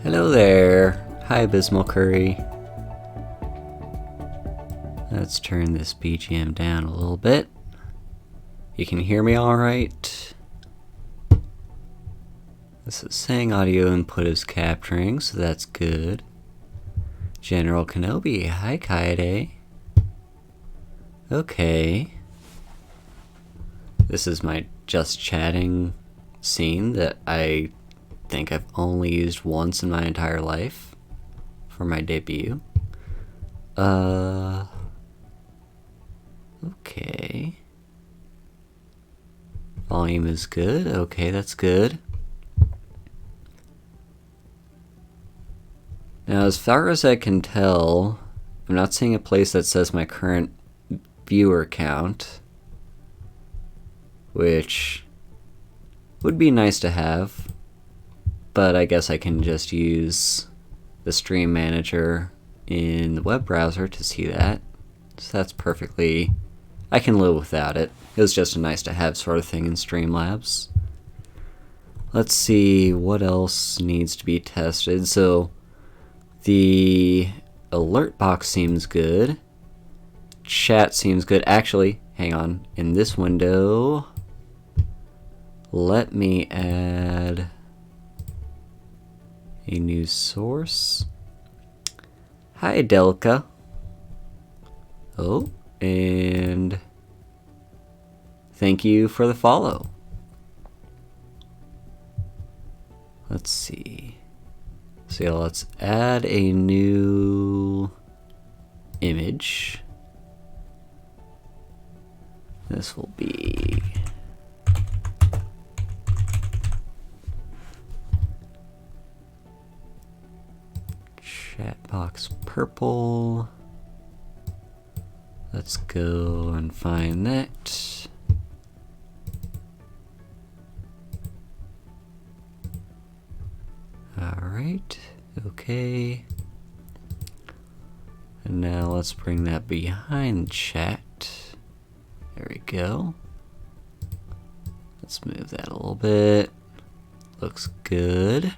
Hello there. Hi, Abysmal Curry. Let's turn this BGM down a little bit. You can hear me all right. This is saying audio input is capturing, so that's good. General Kenobi, hi Kaede. Okay. This is my just chatting scene that I think I've only used once in my entire life for my debut. Okay. Volume is good. Okay, that's good. Now, as far as I can tell, I'm not seeing a place that says my current viewer count, which would be nice to have, but I guess I can just use the stream manager in the web browser to see that. So that's perfectly... I can live without it. It was just a nice to have sort of thing in Streamlabs. Let's see what else needs to be tested. So the alert box seems good. Chat seems good. Actually, hang on. In this window, let me add a new source. Hi, Delka. Oh, and thank you for the follow. Let's see. So let's add a new image. This will be chat box purple. Let's go and find that. Alright, okay. And now let's bring that behind chat. There we go. Let's move that a little bit. Looks good.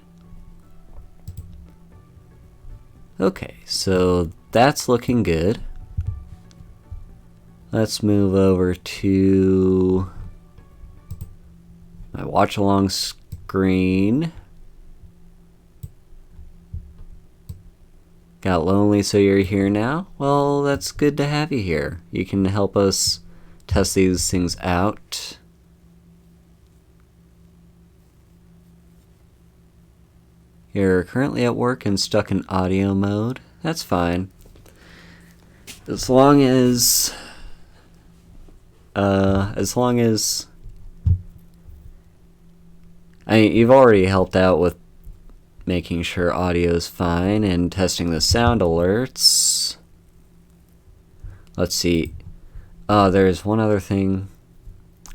Okay, so that's looking good. Let's move over to my watch along screen. Got lonely, so you're here now? Well, that's good to have you here. You can help us test these things out. You're currently at work and stuck in audio mode. That's fine. As long as you've already helped out with making sure audio is fine and testing the sound alerts. Let's see. There's one other thing.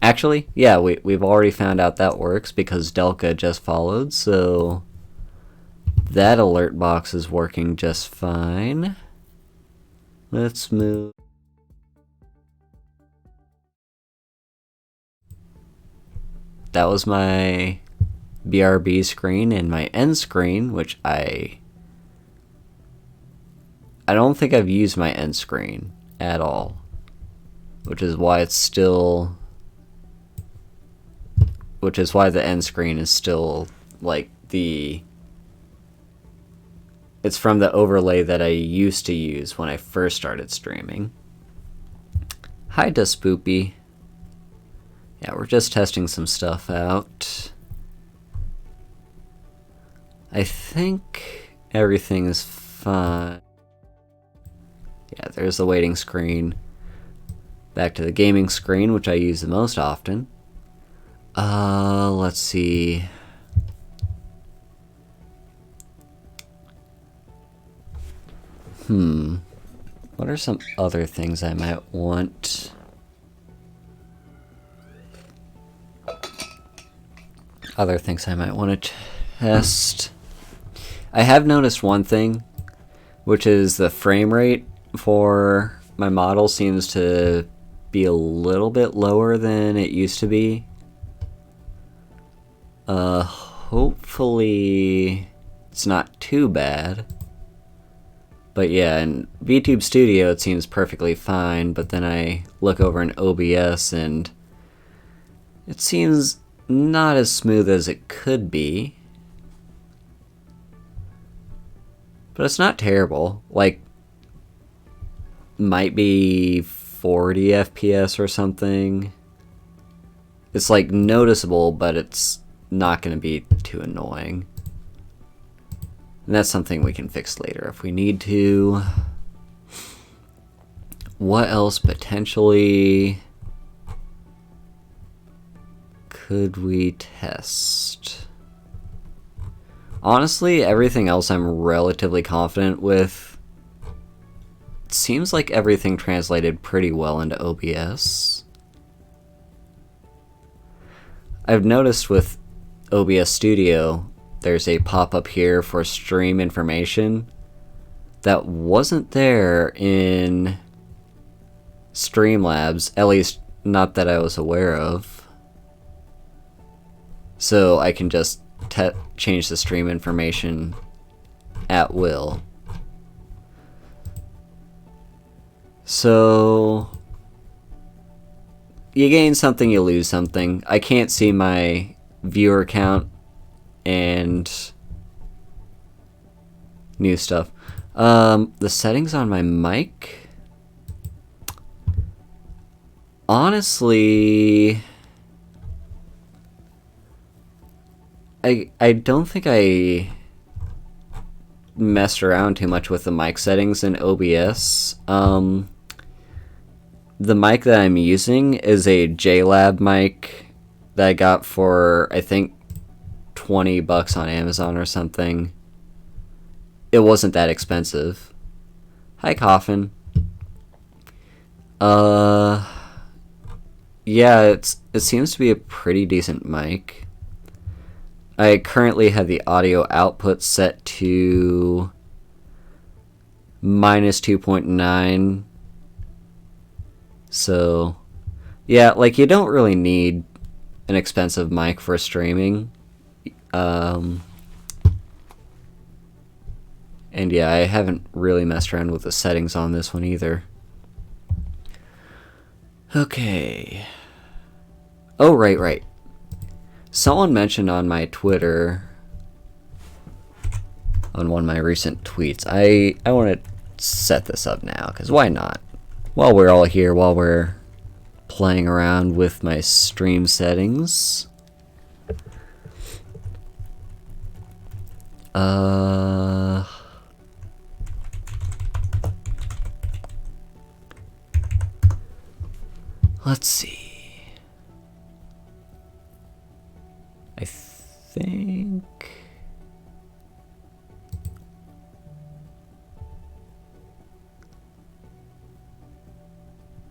Actually, yeah, we've already found out that works because Delka just followed, so that alert box is working just fine. Let's move. That was my BRB screen and my end screen, which I don't think I've used my end screen at all, which is why it's still, which is why the end screen is still like it's from the overlay that I used to use when I first started streaming. Hi, Duspoopy. Yeah, we're just testing some stuff out. I think everything is fine. Yeah, there's the waiting screen. Back to the gaming screen, which I use the most often. Let's see. What are some other things I might want? Other things I might want to test. I have noticed one thing, which is the frame rate for my model seems to be a little bit lower than it used to be. Hopefully it's not too bad. But yeah, in VTube Studio it seems perfectly fine, but then I look over in OBS and it seems not as smooth as it could be. But it's not terrible. Like, might be 40 FPS or something. It's like noticeable, but it's not going to be too annoying. And that's something we can fix later if we need to. What else potentially could we test? Honestly, everything else I'm relatively confident with. It seems like everything translated pretty well into OBS. I've noticed with OBS Studio, there's a pop-up here for stream information that wasn't there in Streamlabs, at least not that I was aware of. So I can just change the stream information at will. So you gain something, you lose something. I can't see my viewer count and new stuff. The settings on my mic, honestly, I don't think I messed around too much with the mic settings in OBS. The mic that I'm using is a JLab mic that I got for, I think, $20 on Amazon or something. It wasn't that expensive. Hi, Coffin. Yeah, it seems to be a pretty decent mic. I currently have the audio output set to -2.9. So, yeah, like, you don't really need an expensive mic for streaming. And yeah, I haven't really messed around with the settings on this one either. Okay. Oh, right. Someone mentioned on my Twitter, on one of my recent tweets, I want to set this up now, because why not? While we're all here, while we're playing around with my stream settings. Let's see. I think...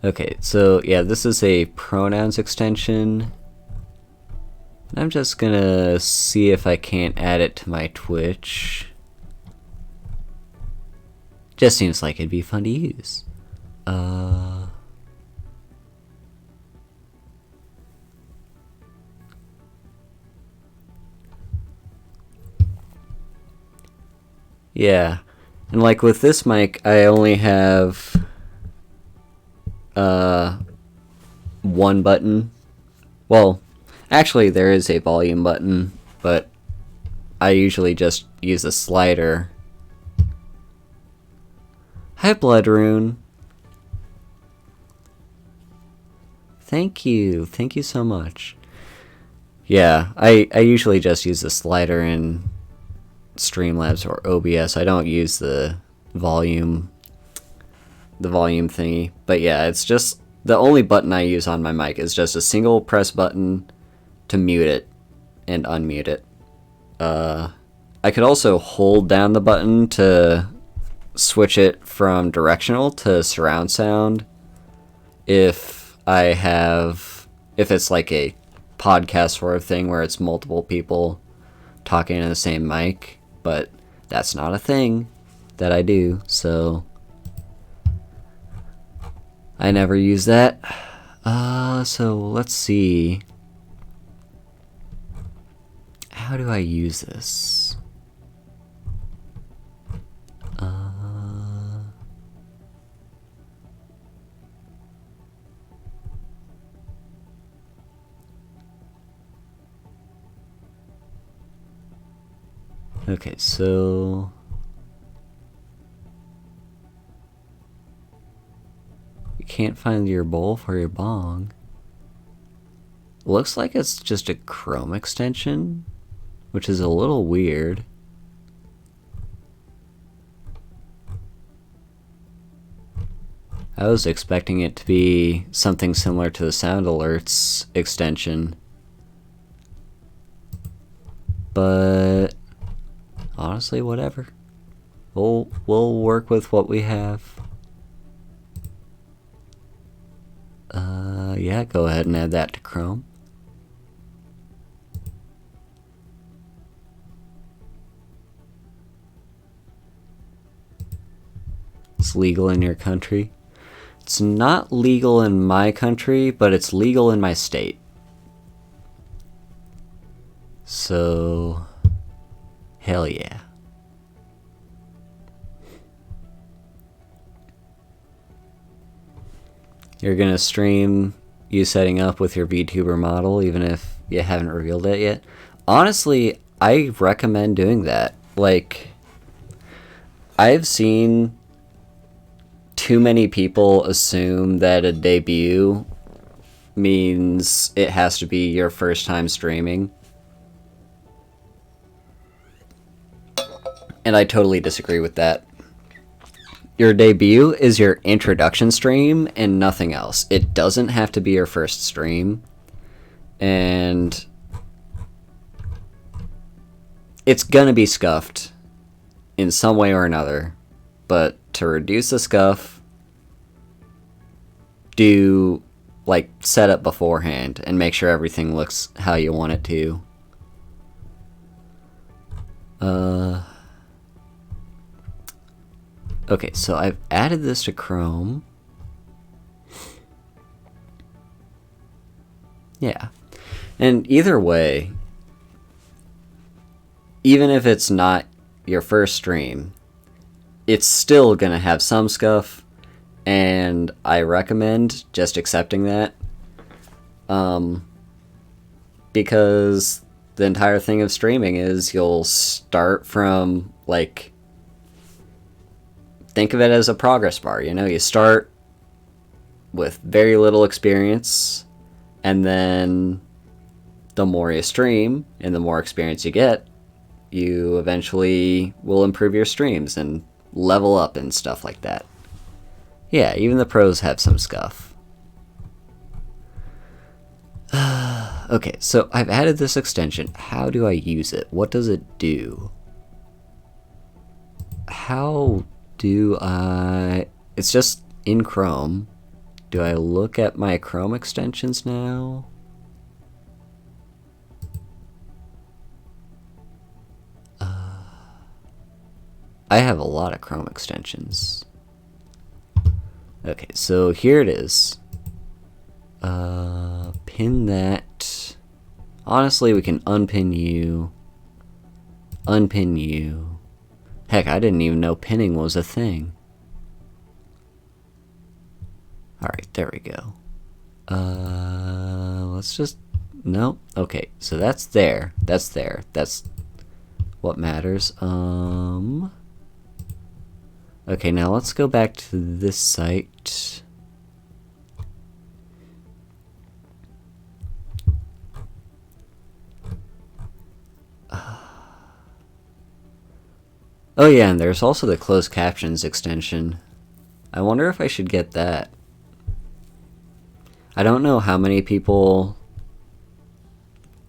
Okay, so yeah, this is a pronouns extension. I'm just gonna see if I can't add it to my Twitch. Just seems like it'd be fun to use. Yeah, and like with this mic, I only have one button. Well, actually there is a volume button, but I usually just use a slider. Hi, Bloodrune. Thank you so much. Yeah, I usually just use the slider in Streamlabs or OBS. I don't use the volume thingy. But yeah, it's just the only button I use on my mic is just a single press button to mute it and unmute it. I could also hold down the button to switch it from directional to surround sound if it's like a podcast sort of thing where it's multiple people talking in the same mic. But that's not a thing that I do, so I never use that. So let's see. How do I use this? Okay, so you can't find your bowl for your bong. Looks like it's just a Chrome extension, which is a little weird. I was expecting it to be something similar to the Sound Alerts extension, but honestly, whatever. We'll work with what we have. Yeah, go ahead and add that to Chrome. It's legal in your country. It's not legal in my country, but it's legal in my state. So, hell yeah. You're gonna stream you setting up with your VTuber model, even if you haven't revealed it yet. Honestly, I recommend doing that. Like, I've seen too many people assume that a debut means it has to be your first time streaming. And I totally disagree with that. Your debut is your introduction stream and nothing else. It doesn't have to be your first stream. And it's gonna be scuffed in some way or another. But to reduce the scuff, do like set up beforehand and make sure everything looks how you want it to. Okay, so I've added this to Chrome. Yeah. And either way, even if it's not your first stream, it's still gonna have some scuff, and I recommend just accepting that. Because the entire thing of streaming is you'll start from, like, think of it as a progress bar. You know, you start with very little experience, and then the more you stream and the more experience you get, you eventually will improve your streams and level up and stuff like that. Yeah, even the pros have some scuff. Okay, so I've added this extension. How do I use it? What does it do? How do I... It's just in Chrome. Do I look at my Chrome extensions now? I have a lot of Chrome extensions. Okay, so here it is. Pin that. Honestly, we can unpin you. Unpin you. Heck, I didn't even know pinning was a thing. Alright, there we go. Let's just... No. Okay, so that's there. That's there. That's what matters. Okay, now let's go back to this site. Oh yeah, and there's also the closed captions extension. I wonder if I should get that. I don't know how many people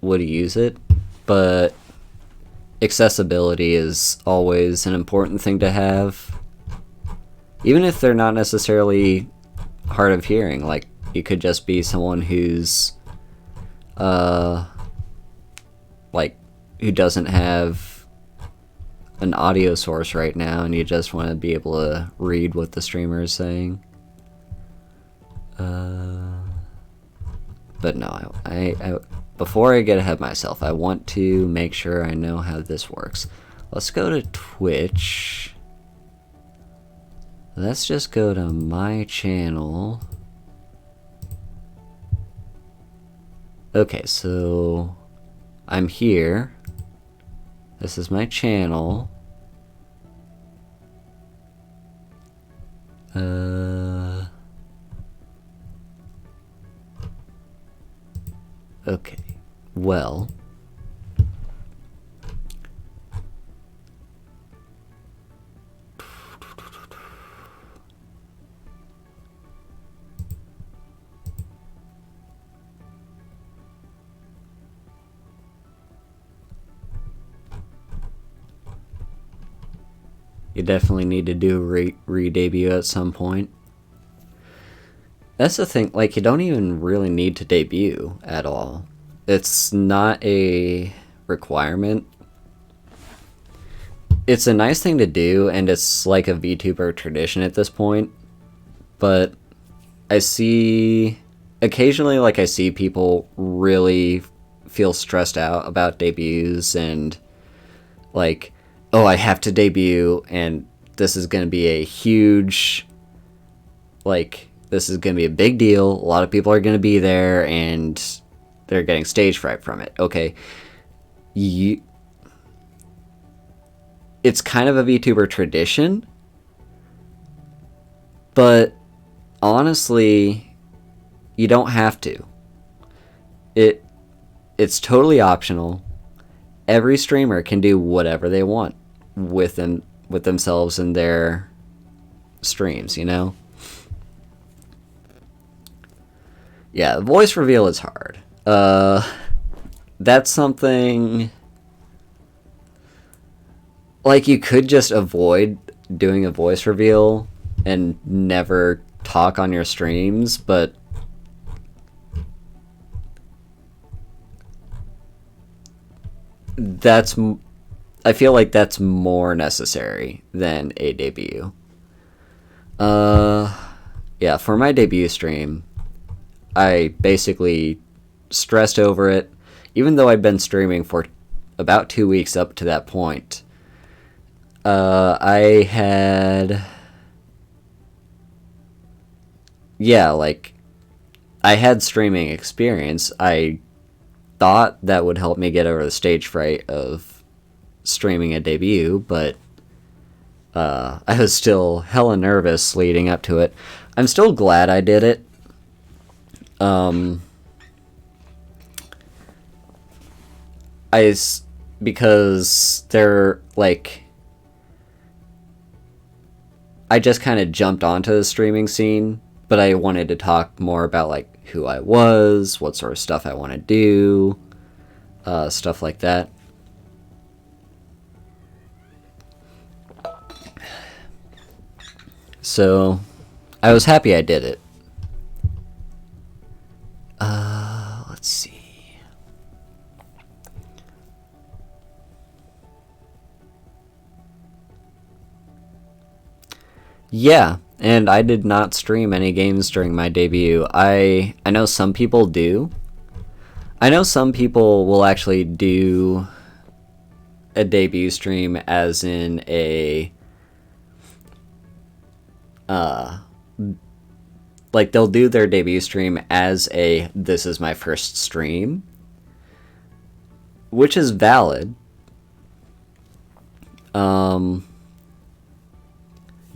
would use it, but accessibility is always an important thing to have. Even if they're not necessarily hard of hearing, like, you could just be someone who's, like, who doesn't have an audio source right now, and you just want to be able to read what the streamer is saying. But no, I before I get ahead of myself, I want to make sure I know how this works. Let's go to Twitch. Let's just go to my channel. Okay, so I'm here. This is my channel. Okay. Well. You definitely need to do a re-debut at some point. That's the thing, like, you don't even really need to debut at all. It's not a requirement. It's a nice thing to do, and it's like a VTuber tradition at this point. But I see... occasionally, like, I see people really feel stressed out about debuts and, like, oh, I have to debut, and this is going to be a huge, like, this is going to be a big deal. A lot of people are going to be there, and they're getting stage fright from it. Okay. It's kind of a VTuber tradition, but honestly, you don't have to. It's totally optional. Every streamer can do whatever they want with themselves and their streams, you know? Yeah, voice reveal is hard. That's something... like, you could just avoid doing a voice reveal and never talk on your streams, but... I feel like that's more necessary than a debut. Yeah, for my debut stream, I basically stressed over it. Even though I'd been streaming for about 2 weeks up to that point, I had... yeah, like, I had streaming experience. I thought that would help me get over the stage fright of streaming a debut, but I was still hella nervous leading up to it. I'm still glad I did it. Because they're, like... I just kind of jumped onto the streaming scene, but I wanted to talk more about, like, who I was, what sort of stuff I want to do, stuff like that. So, I was happy I did it. Let's see. Yeah, and I did not stream any games during my debut. I know some people do. I know some people will actually do a debut stream as in a... like, they'll do their debut stream as a, this is my first stream, which is valid. You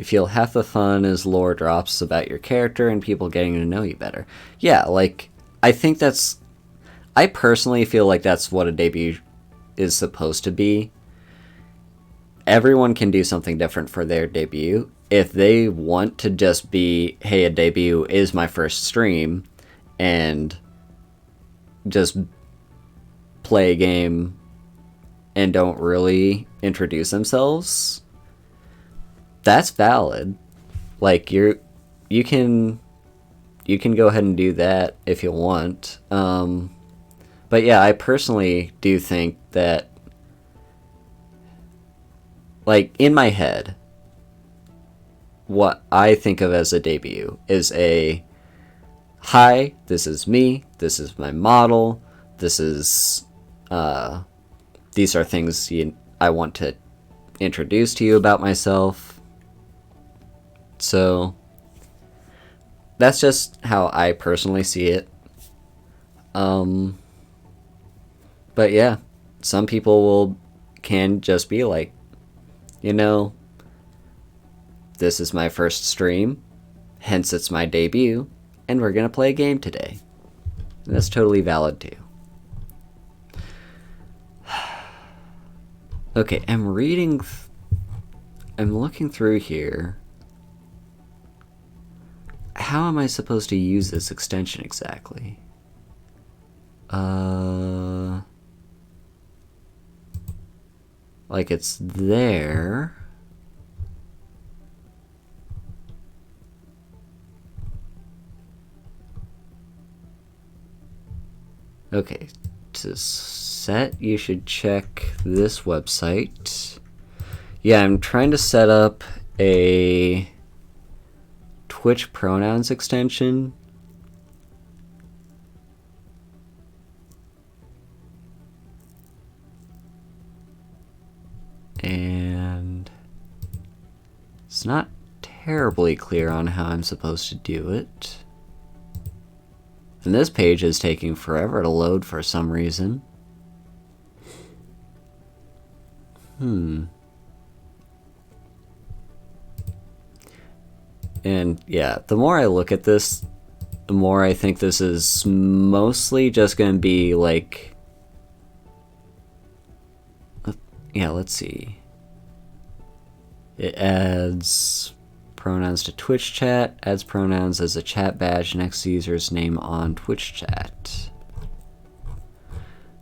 feel half the fun is lore drops about your character and people getting to know you better. Yeah, like, I think that's... I personally feel like that's what a debut is supposed to be. Everyone can do something different for their debut. If they want to just be, hey, a debut is my first stream, and just play a game and don't really introduce themselves, that's valid. Like, you can go ahead and do that if you want. But yeah, I personally do think that, like, in my head, what I think of as a debut is a, hi, this is me, this is my model, this is, these are things I want to introduce to you about myself. So, that's just how I personally see it. But yeah, some people will can just be like, you know, this is my first stream, hence it's my debut, and we're gonna play a game today. And that's totally valid too. Okay, I'm looking through here. How am I supposed to use this extension exactly? Like it's there. Okay, to set, you should check this website. Yeah, I'm trying to set up a Twitch pronouns extension. And it's not terribly clear on how I'm supposed to do it. And this page is taking forever to load for some reason. And yeah, the more I look at this, the more I think this is mostly just going to be like... Yeah, let's see. It adds pronouns to Twitch chat, adds pronouns as a chat badge next to user's name on Twitch chat.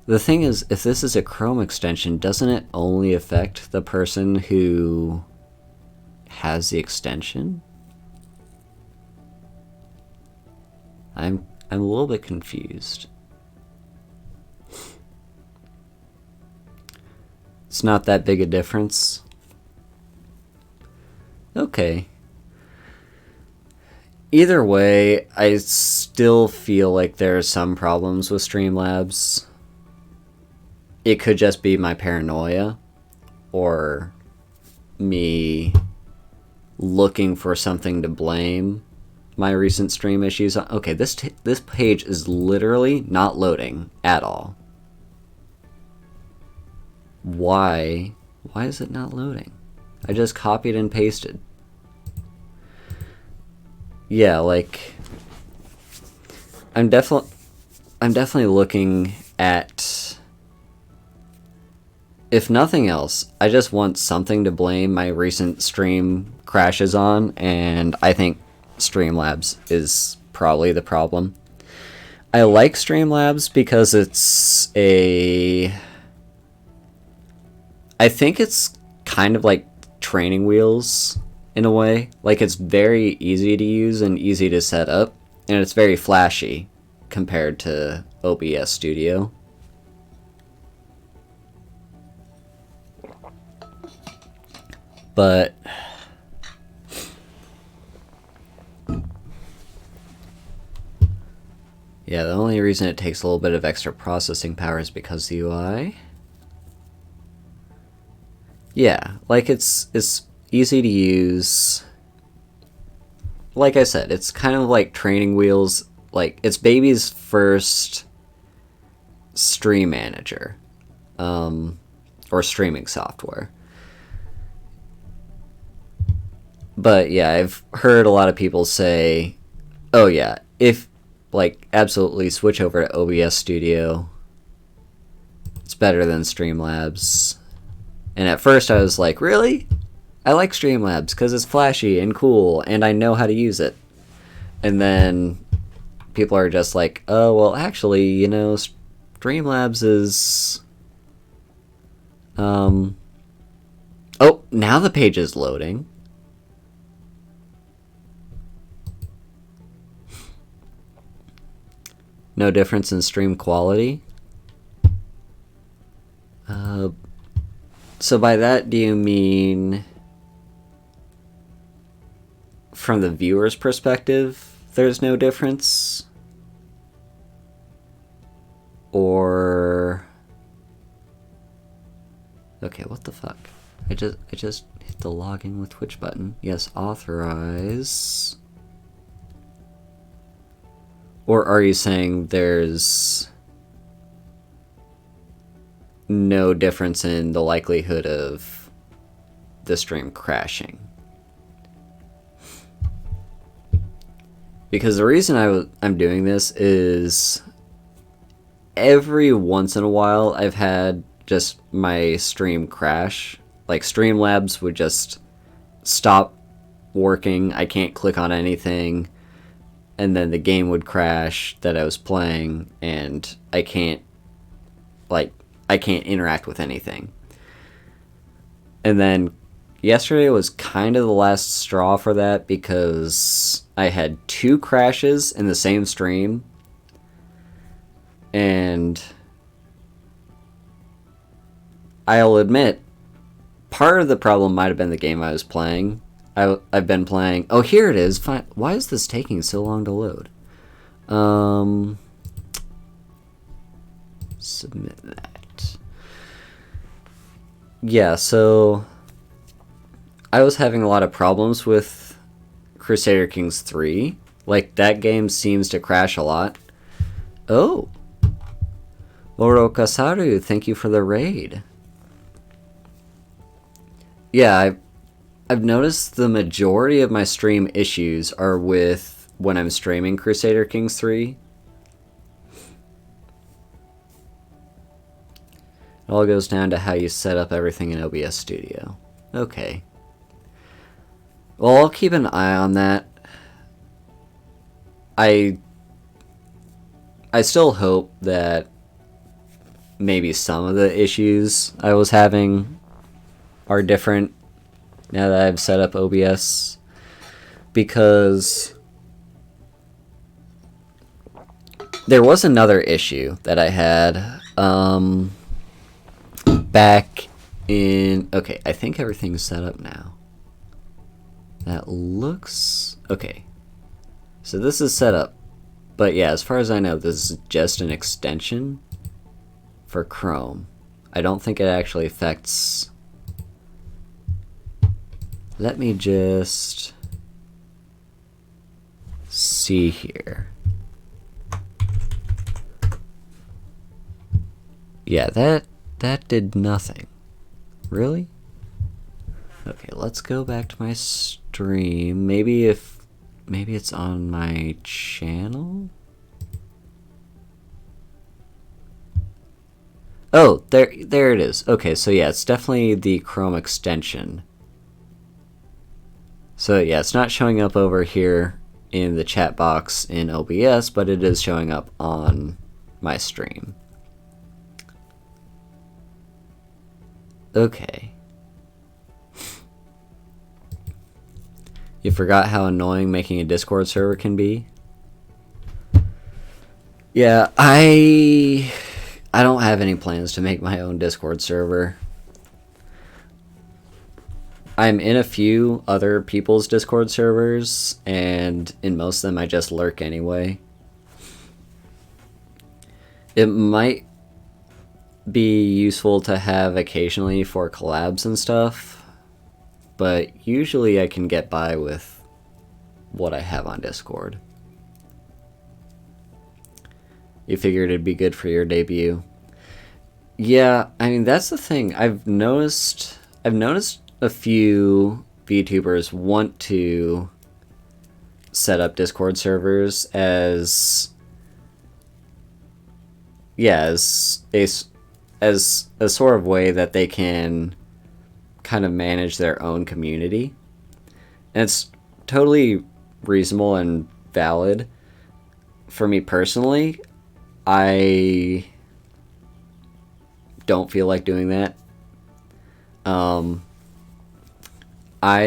The thing is, if this is a Chrome extension, doesn't it only affect the person who has the extension? I'm a little bit confused. It's not that big a difference. Okay. Either way, I still feel like there are some problems with Streamlabs. It could just be my paranoia, or me looking for something to blame my recent stream issues on. Okay, this page is literally not loading at all. Why is it not loading? I just copied and pasted. Yeah, like I'm definitely looking at, if nothing else, I just want something to blame my recent stream crashes on, and I think Streamlabs is probably the problem. I like Streamlabs because I think it's kind of like training wheels in a way. Like, it's very easy to use and easy to set up, and it's very flashy compared to OBS Studio. But yeah, the only reason it takes a little bit of extra processing power is because the UI. Yeah, like it's easy to use. Like I said, it's kind of like training wheels. Like, it's baby's first stream manager, or streaming software. But yeah, I've heard a lot of people say, oh yeah, if, like, absolutely switch over to OBS Studio. It's better than Streamlabs. And at first I was like, really? I like Streamlabs because it's flashy and cool and I know how to use it. And then people are just like, oh, well, actually, you know, Streamlabs is... Oh, now the page is loading. No difference in stream quality. So by that, do you mean from the viewer's perspective, there's no difference? Or... Okay, what the fuck? I just hit the login with Twitch button. Yes, authorize. Or are you saying there's no difference in the likelihood of the stream crashing. Because the reason I'm doing this is every once in a while I've had just my stream crash. Like Streamlabs would just stop working. I can't click on anything. And then the game would crash that I was playing, and I can't interact with anything. And then yesterday was kind of the last straw for that, because I had 2 crashes in the same stream. And I'll admit, part of the problem might have been the game I was playing. I've been playing... Oh, here it is. Fine. Why is this taking so long to load? Submit that. Yeah, so I was having a lot of problems with Crusader Kings 3. Like, that game seems to crash a lot. Oh! Orokasaru, thank you for the raid. Yeah, I've noticed the majority of my stream issues are with when I'm streaming Crusader Kings 3. It all goes down to how you set up everything in OBS Studio. Okay. Well, I'll keep an eye on that. I still hope that maybe some of the issues I was having are different now that I've set up OBS, because there was another issue that I had back in... Okay, I think everything's set up now. That looks... Okay. So this is set up. But yeah, as far as I know, this is just an extension for Chrome. I don't think it actually affects... Let me just see here. Yeah, that did nothing. Really? Okay, let's go back to my stream. Maybe it's on my channel? Oh, there it is. Okay, so yeah, it's definitely the Chrome extension. So yeah, it's not showing up over here in the chat box in OBS, but it is showing up on my stream. Okay. You forgot how annoying making a Discord server can be? Yeah, I don't have any plans to make my own Discord server. I'm in a few other people's Discord servers, and in most of them I just lurk anyway. It might be useful to have occasionally for collabs and stuff, but usually I can get by with what I have on Discord. You figured it'd be good for your debut? Yeah, I mean, that's the thing. I've noticed a few VTubers want to set up Discord servers as a sort of way that they can kind of manage their own community. And it's totally reasonable and valid. For me personally, I don't feel like doing that. I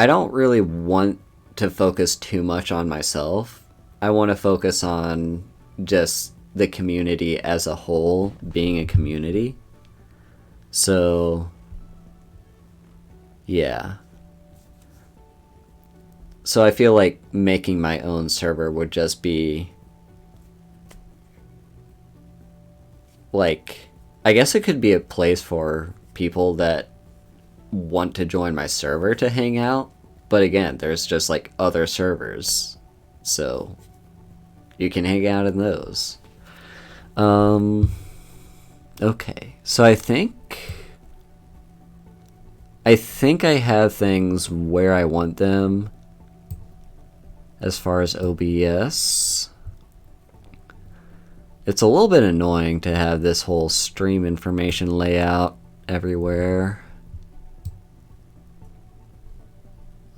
don't really want to focus too much on myself. I want to focus on just the community as a whole being a community. So, yeah. So I feel like making my own server would just be like, I guess it could be a place for people that want to join my server to hang out, but again, there's just like other servers, so you can hang out in those. Okay, so I think I have things where I want them as far as OBS. It's a little bit annoying to have this whole stream information layout everywhere.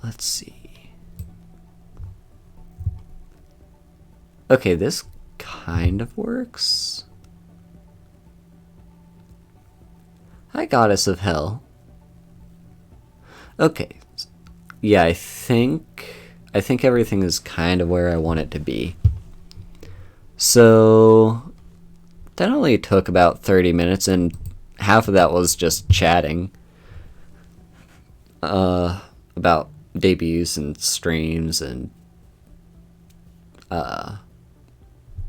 Let's see. Okay, this kind of works. Hi, Goddess of Hell. Okay. Yeah, I think everything is kind of where I want it to be. So that only took about 30 minutes, and half of that was just chatting about debuts and streams and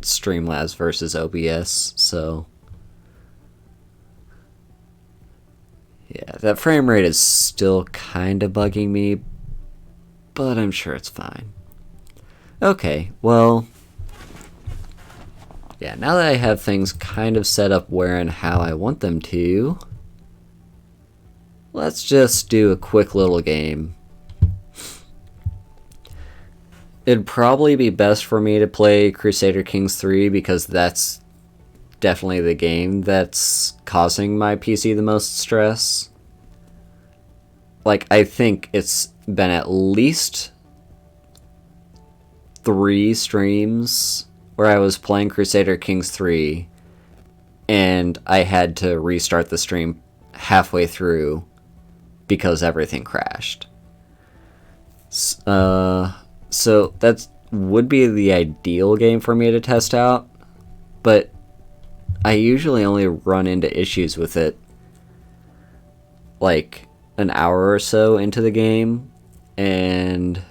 Streamlabs versus OBS. So yeah, that frame rate is still kind of bugging me, but I'm sure it's fine. Okay, well, yeah, now that I have things kind of set up where and how I want them to, let's just do a quick little game. It'd probably be best for me to play Crusader Kings 3 because that's definitely the game that's causing my PC the most stress. Like, I think it's been at least 3 streams where I was playing Crusader Kings 3 and I had to restart the stream halfway through because everything crashed. So that would be the ideal game for me to test out, but I usually only run into issues with it like an hour or so into the game, and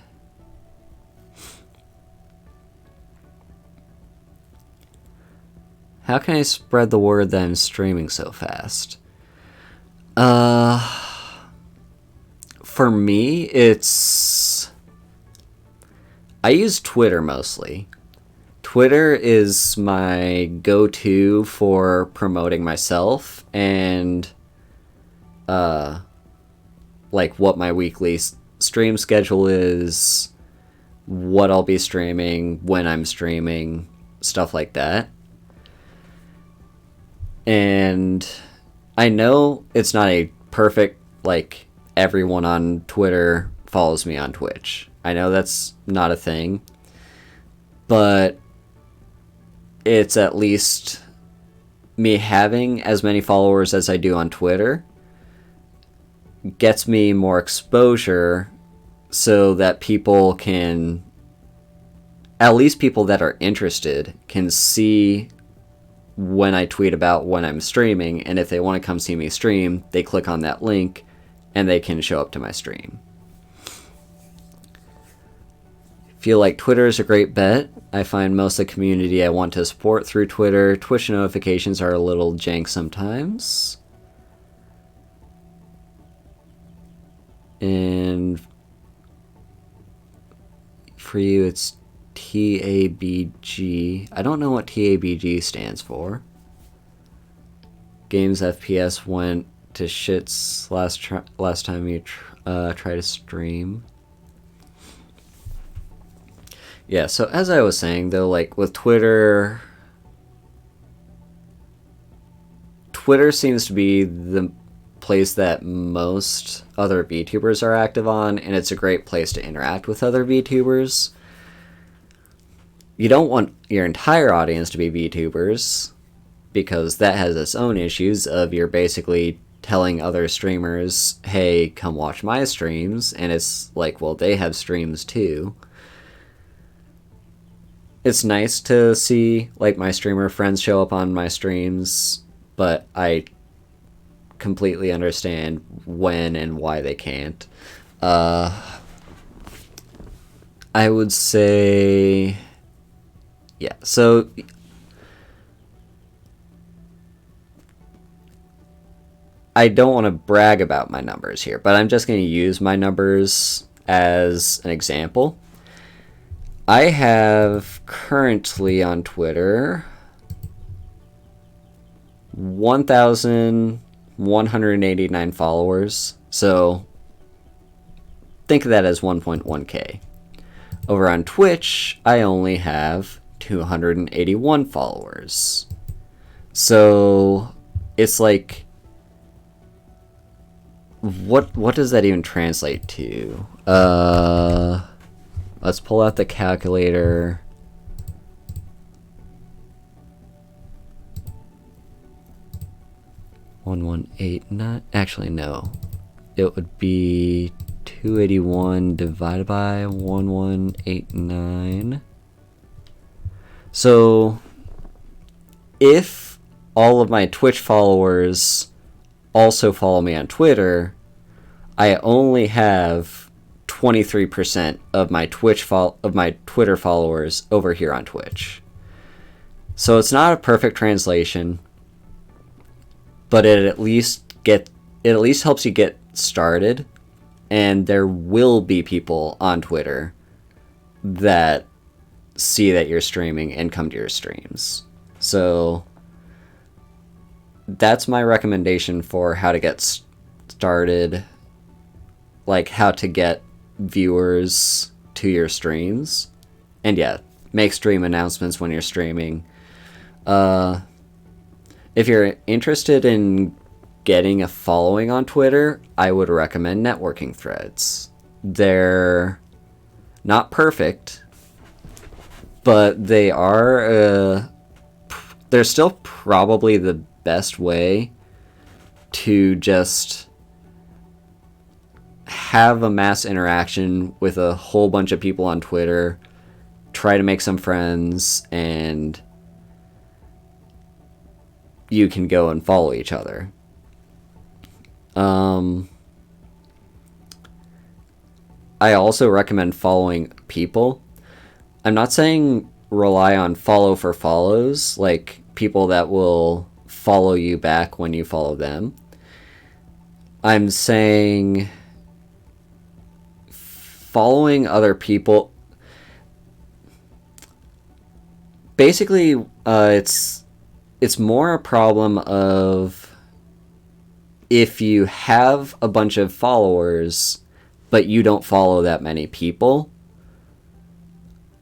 how can I spread the word that I'm streaming so fast? For me, I use Twitter mostly. Twitter is my go-to for promoting myself and like what my weekly stream schedule is, what I'll be streaming, when I'm streaming, stuff like that. And I know it's not a perfect, like, everyone on Twitter follows me on Twitch. I know that's not a thing, but it's at least me having as many followers as I do on Twitter gets me more exposure so that people can, at least people that are interested, can see when I tweet about when I'm streaming, and if they want to come see me stream, they click on that link and they can show up to my stream. Feel like Twitter is a great bet. I find most of the community I want to support through Twitter. Twitch notifications are a little jank sometimes. And for you, it's TABG. I don't know what TABG stands for. Games FPS went to shits last time you try to stream. Yeah, so as I was saying though, like with Twitter seems to be the place that most other VTubers are active on, and it's a great place to interact with other VTubers. You don't want your entire audience to be VTubers, because that has its own issues of you're basically telling other streamers, hey, come watch my streams, and it's like, well, they have streams too. It's nice to see like my streamer friends show up on my streams, but I completely understand when and why they can't. I would say, yeah, so I don't want to brag about my numbers here, but I'm just going to use my numbers as an example. I have currently on Twitter 1,189 followers. So think of that as 1.1k. Over on Twitch, I only have 281 followers. So it's like, what does that even translate to? Let's pull out the calculator. 1189. Actually, no. It would be 281 divided by 1189. So if all of my Twitch followers also follow me on Twitter, I only have 23% of my Twitter followers over here on Twitch. So it's not a perfect translation, but it at least helps you get started, and there will be people on Twitter that see that you're streaming and come to your streams. So that's my recommendation for how to get started, like how to get viewers to your streams. And yeah, make stream announcements when you're streaming. If you're interested in getting a following on Twitter, I would recommend networking threads. They're not perfect, but they are they're still probably the best way to just have a mass interaction with a whole bunch of people on Twitter, try to make some friends, and you can go and follow each other. I also recommend following people. I'm not saying rely on follow for follows, like people that will follow you back when you follow them. I'm saying following other people. Basically, it's more a problem of if you have a bunch of followers but you don't follow that many people.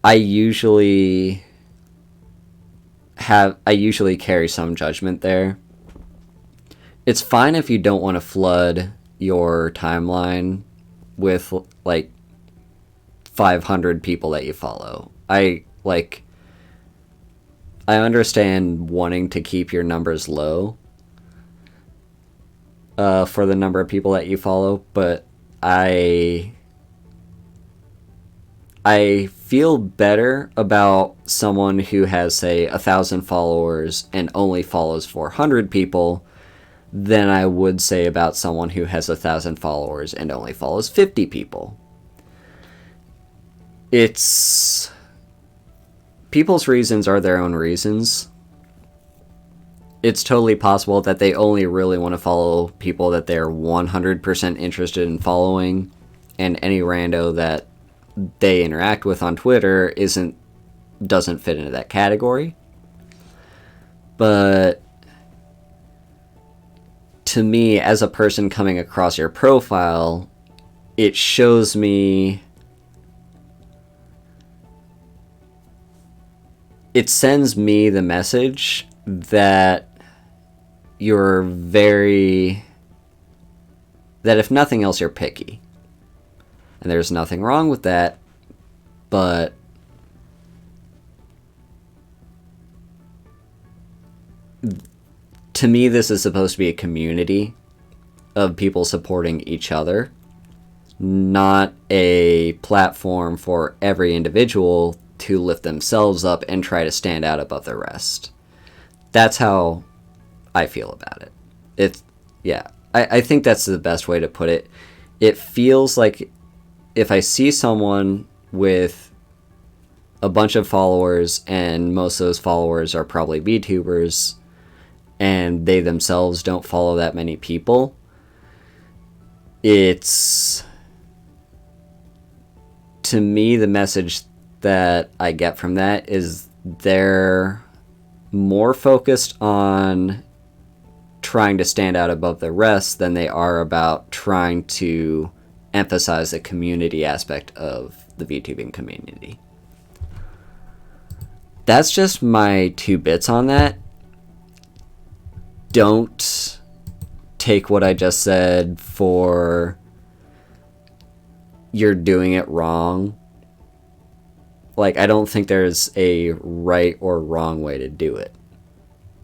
I usually carry some judgment there. It's fine if you don't want to flood your timeline with like 500 people that you follow. I understand wanting to keep your numbers low for the number of people that you follow, but I feel better about someone who has, say, 1,000 followers and only follows 400 people than I would say about someone who has 1,000 followers and only follows 50 people. People's reasons are their own reasons. It's totally possible that they only really want to follow people that they're 100% interested in following, and any rando that they interact with on Twitter doesn't fit into that category. But to me, as a person coming across your profile, it shows me, it sends me the message that that if nothing else, you're picky. And there's nothing wrong with that, but to me, this is supposed to be a community of people supporting each other, not a platform for every individual to lift themselves up and try to stand out above the rest. That's how I feel about it. I think that's the best way to put it. It feels like if I see someone with a bunch of followers, and most of those followers are probably VTubers, and they themselves don't follow that many people, it's, to me, the message that I get from that is they're more focused on trying to stand out above the rest than they are about trying to emphasize the community aspect of the VTubing community. That's just my 2 bits on that. Don't take what I just said for you're doing it wrong. Like, I don't think there's a right or wrong way to do it.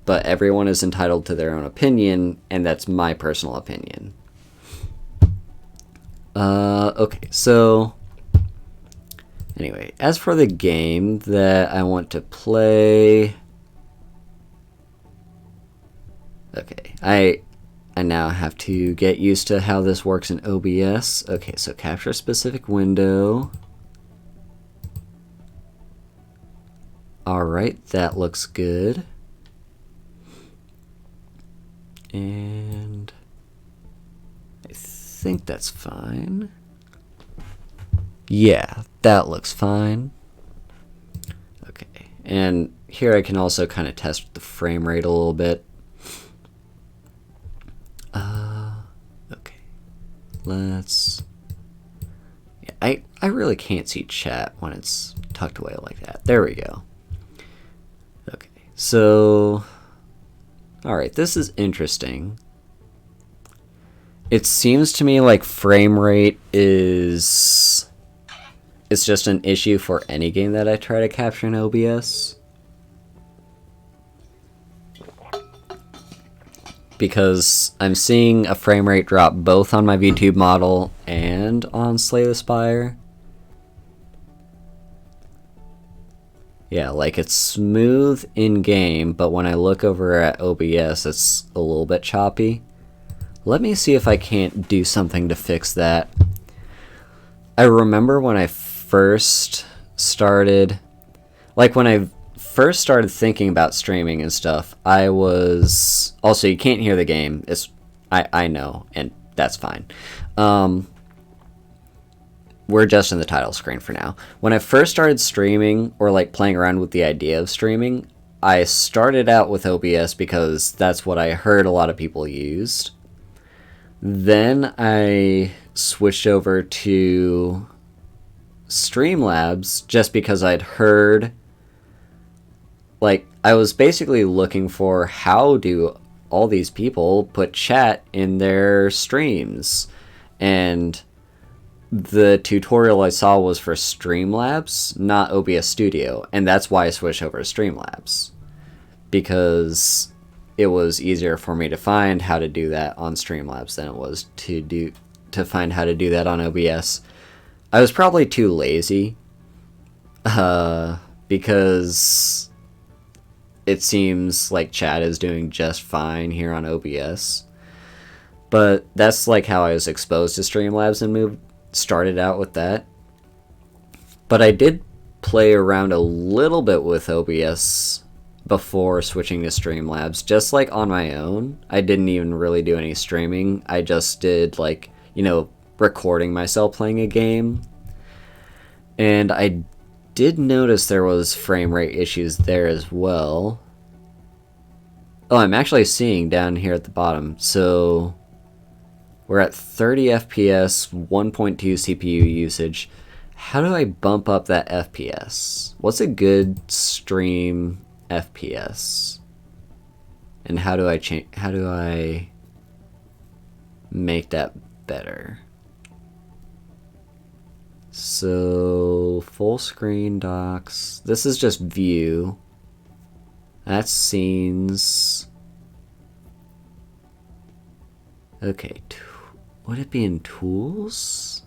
But everyone is entitled to their own opinion, and that's my personal opinion. Okay, so anyway, as for the game that I want to play, okay, I now have to get used to how this works in OBS. Okay, so capture a specific window. Alright, that looks good. And I think that's fine. Yeah, that looks fine. Okay, and here I can also kind of test the frame rate a little bit. Okay, let's... Yeah, I really can't see chat when it's tucked away like that. There we go. Okay, so... Alright, this is interesting. It seems to me like frame rate is... It's just an issue for any game that I try to capture in OBS. Because I'm seeing a frame rate drop both on my VTube model and on Slay the Spire. Yeah, like it's smooth in-game, but when I look over at OBS, it's a little bit choppy. Let me see if I can't do something to fix that. I remember when I first started, like when I first started thinking about streaming and stuff, I was... Also, you can't hear the game. I know, and that's fine. We're just in the title screen for now. When I first started streaming, or like playing around with the idea of streaming, I started out with OBS because that's what I heard a lot of people used. Then I switched over to Streamlabs just because I'd heard... Like, I was basically looking for how do all these people put chat in their streams. And the tutorial I saw was for Streamlabs, not OBS Studio, and that's why I switched over to Streamlabs, because it was easier for me to find how to do that on Streamlabs than it was to find how to do that on OBS. I was probably too lazy, because it seems like chat is doing just fine here on OBS, but that's like how I was exposed to Streamlabs and started out with that. But I did play around a little bit with OBS before switching to Streamlabs, just like on my own. I didn't even really do any streaming. I just did, like, you know, recording myself playing a game. And I did notice there was frame rate issues there as well. Oh, I'm actually seeing down here at the bottom. So we're at 30 FPS, 1.2 CPU usage. How do I bump up that FPS? What's a good stream FPS? And how do I make that better? So full screen docs. This is just view. That's scenes. Okay, would it be in tools?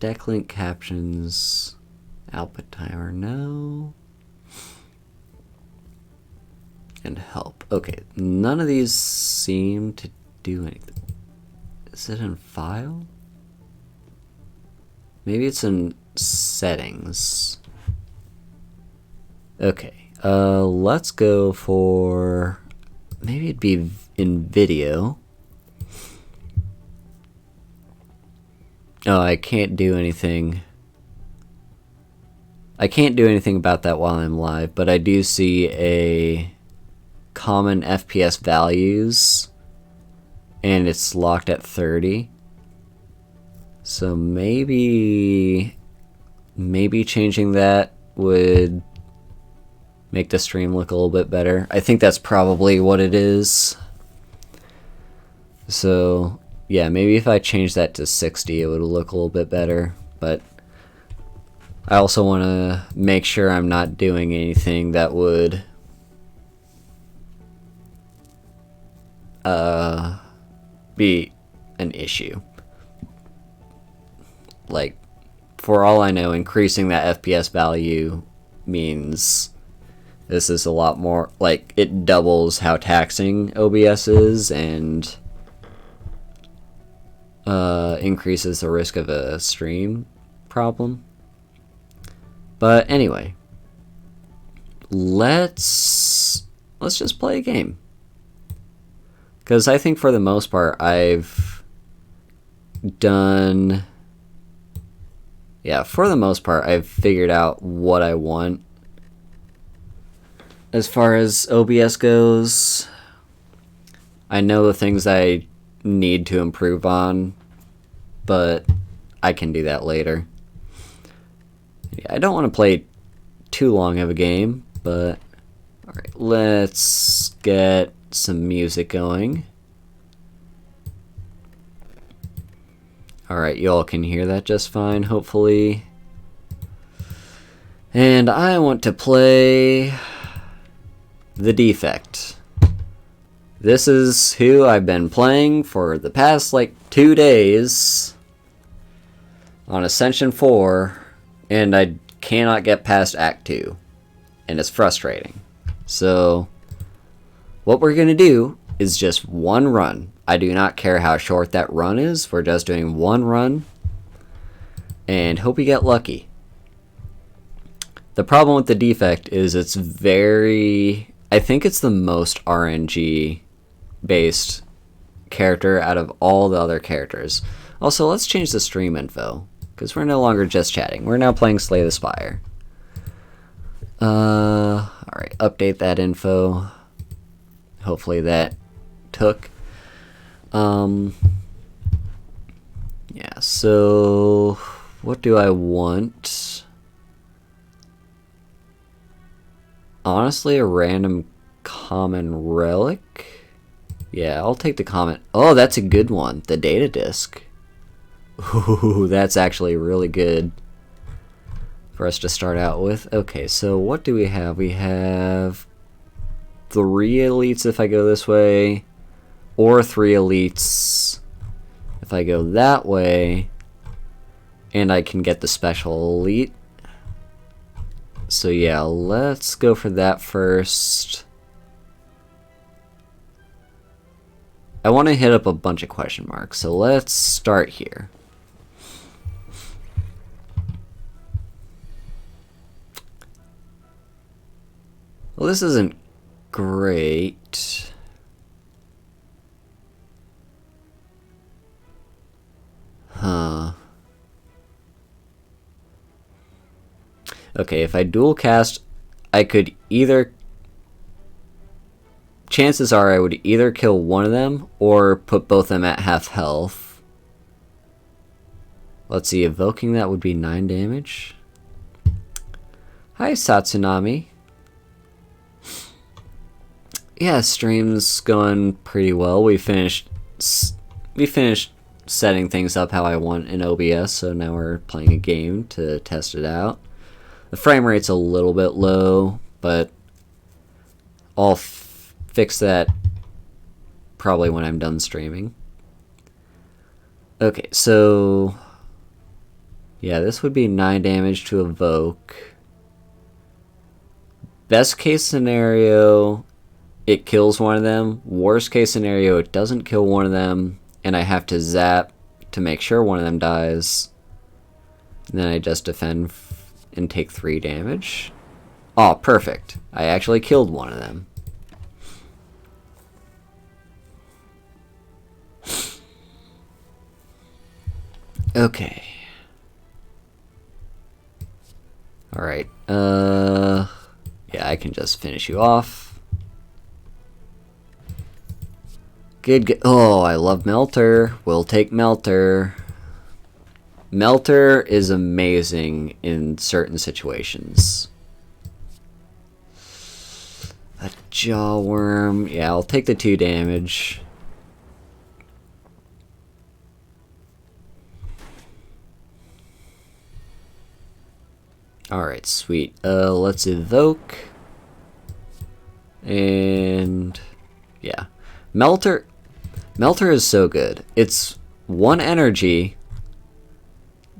Decklink captions, output timer, no. And help. Okay, none of these seem to do anything. Is it in file? Maybe it's in settings. Okay, let's go for, maybe it'd be in video. Oh, I can't do anything. I can't do anything about that while I'm live, but I do see a common FPS values, and it's locked at 30. So maybe changing that would make the stream look a little bit better. I think that's probably what it is. So yeah, maybe if I change that to 60, it would look a little bit better. But I also want to make sure I'm not doing anything that would be an issue. Like, for all I know, increasing that FPS value means this is a lot more, like, it doubles how taxing OBS is, and increases the risk of a stream problem. But anyway, let's just play a game. Because I think for the most part, I've done... Yeah, for the most part, I've figured out what I want. As far as OBS goes, I know the things I need to improve on, but I can do that later. Yeah, I don't want to play too long of a game, but... Alright, let's get some music going. Alright, y'all can hear that just fine, hopefully. And I want to play The Defect. This is who I've been playing for the past, like, 2 days on Ascension 4, and I cannot get past Act 2. And it's frustrating. So, what we're going to do is just one run. I do not care how short that run is. We're just doing one run. And hope we get lucky. The problem with The Defect is it's very... I think it's the most RNG based character out of all the other characters. Also, let's change the stream info, because we're no longer just chatting. We're now playing Slay the Spire. Alright, update that info. Hopefully that took. Yeah, so what do I want? Honestly, a random common relic? Yeah, I'll take the common. Oh, that's a good one. The data disk. Ooh, that's actually really good for us to start out with. Okay, so what do we have? We have 3 elites if I go this way, or 3 elites if I go that way, and I can get the special elite. So yeah, let's go for that first. I want to hit up a bunch of question marks, so let's start here. Well, this isn't great. Huh. Okay, if I dual cast, I could either... Chances are I would either kill one of them or put both of them at half health. Let's see, evoking that would be 9 damage. Hi, Satsunami. Yeah, stream's going pretty well. We finished setting things up how I want in OBS, so now we're playing a game to test it out. The frame rate's a little bit low, but I'll fix that probably when I'm done streaming. Okay, so yeah, this would be 9 damage to evoke. Best case scenario, it kills one of them. Worst case scenario, it doesn't kill one of them, and I have to zap to make sure one of them dies. And then I just defend and take 3 damage. Oh, perfect. I actually killed one of them. Okay. Alright, yeah, I can just finish you off. Good. Oh, I love Melter. We'll take Melter. Melter is amazing in certain situations. A Jawworm. Yeah, I'll take the 2 damage. Alright, sweet. Let's evoke. And yeah. Melter is so good. It's 1 energy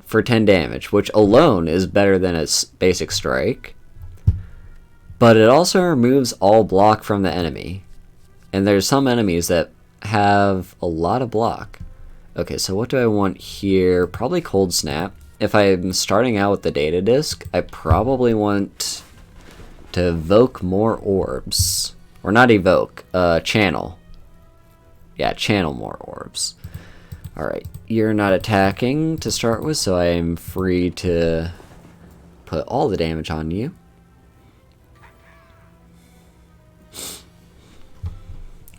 for 10 damage, which alone is better than its basic strike. But it also removes all block from the enemy. And there's some enemies that have a lot of block. Okay, so what do I want here? Probably Cold Snap. If I'm starting out with the data disk, I probably want to evoke more orbs. Or not evoke, channel. Yeah, channel more orbs. Alright, you're not attacking to start with, so I am free to put all the damage on you.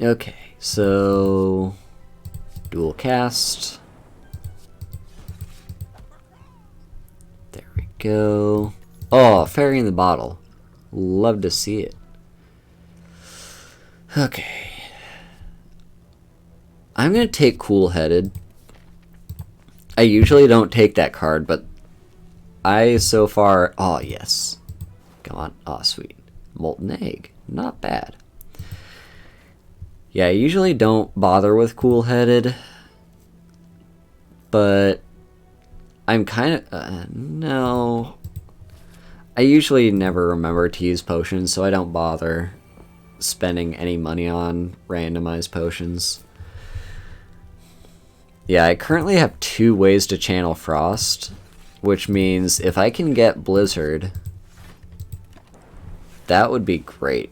Okay, so dual cast. There we go. Oh, fairy in the bottle. Love to see it. Okay. I'm going to take Cool-Headed. I usually don't take that card, but I so far... Oh, yes. Come on. Oh, sweet. Molten Egg. Not bad. Yeah, I usually don't bother with Cool-Headed, but I'm kind of... no. I usually never remember to use potions, so I don't bother spending any money on randomized potions. Yeah, I currently have 2 ways to channel Frost, which means if I can get Blizzard, that would be great.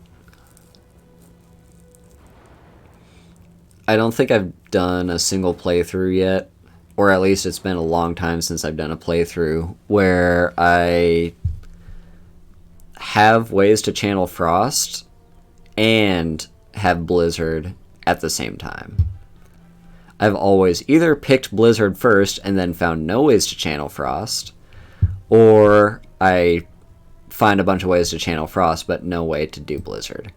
I don't think I've done a single playthrough yet, or at least it's been a long time since I've done a playthrough, where I have ways to channel Frost and have Blizzard at the same time. I've always either picked Blizzard first and then found no ways to channel Frost, or I find a bunch of ways to channel Frost but no way to do Blizzard.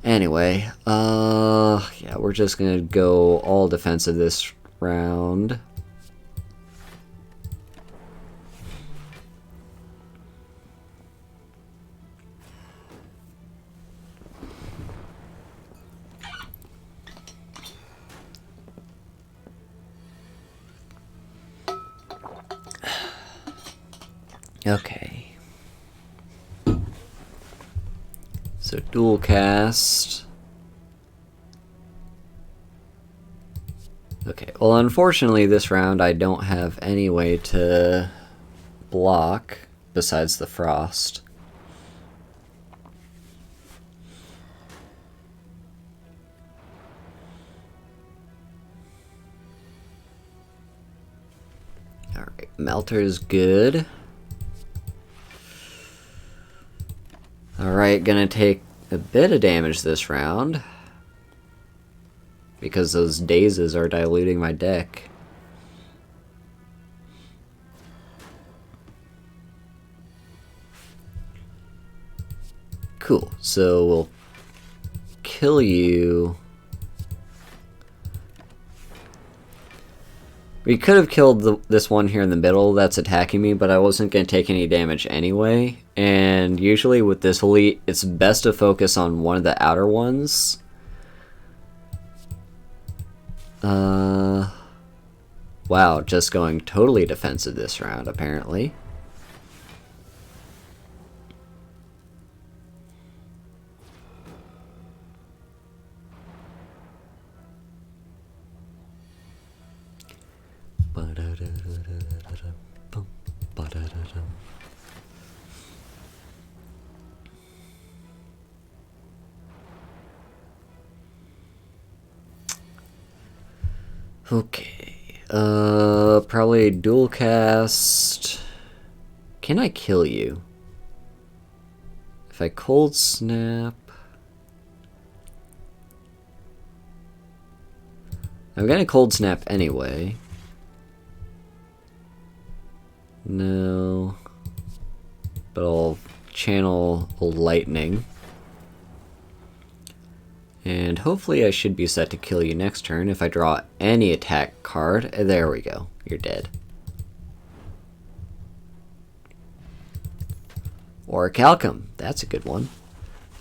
Anyway, yeah, we're just gonna go all defensive this round. Okay. So dual cast. Okay, well unfortunately this round I don't have any way to block besides the Frost. Alright, Melter is good. Alright, gonna take a bit of damage this round, because those dazes are diluting my deck. Cool, so we'll kill you. We could have killed this one here in the middle that's attacking me, but I wasn't going to take any damage anyway. And usually with this elite, it's best to focus on one of the outer ones. Wow, just going totally defensive this round, apparently. Okay, probably dual cast. Can I kill you? If I cold snap. I'm gonna cold snap anyway. No. But I'll channel lightning. And hopefully I should be set to kill you next turn if I draw any attack card. There we go. You're dead. Orichalcum. That's a good one.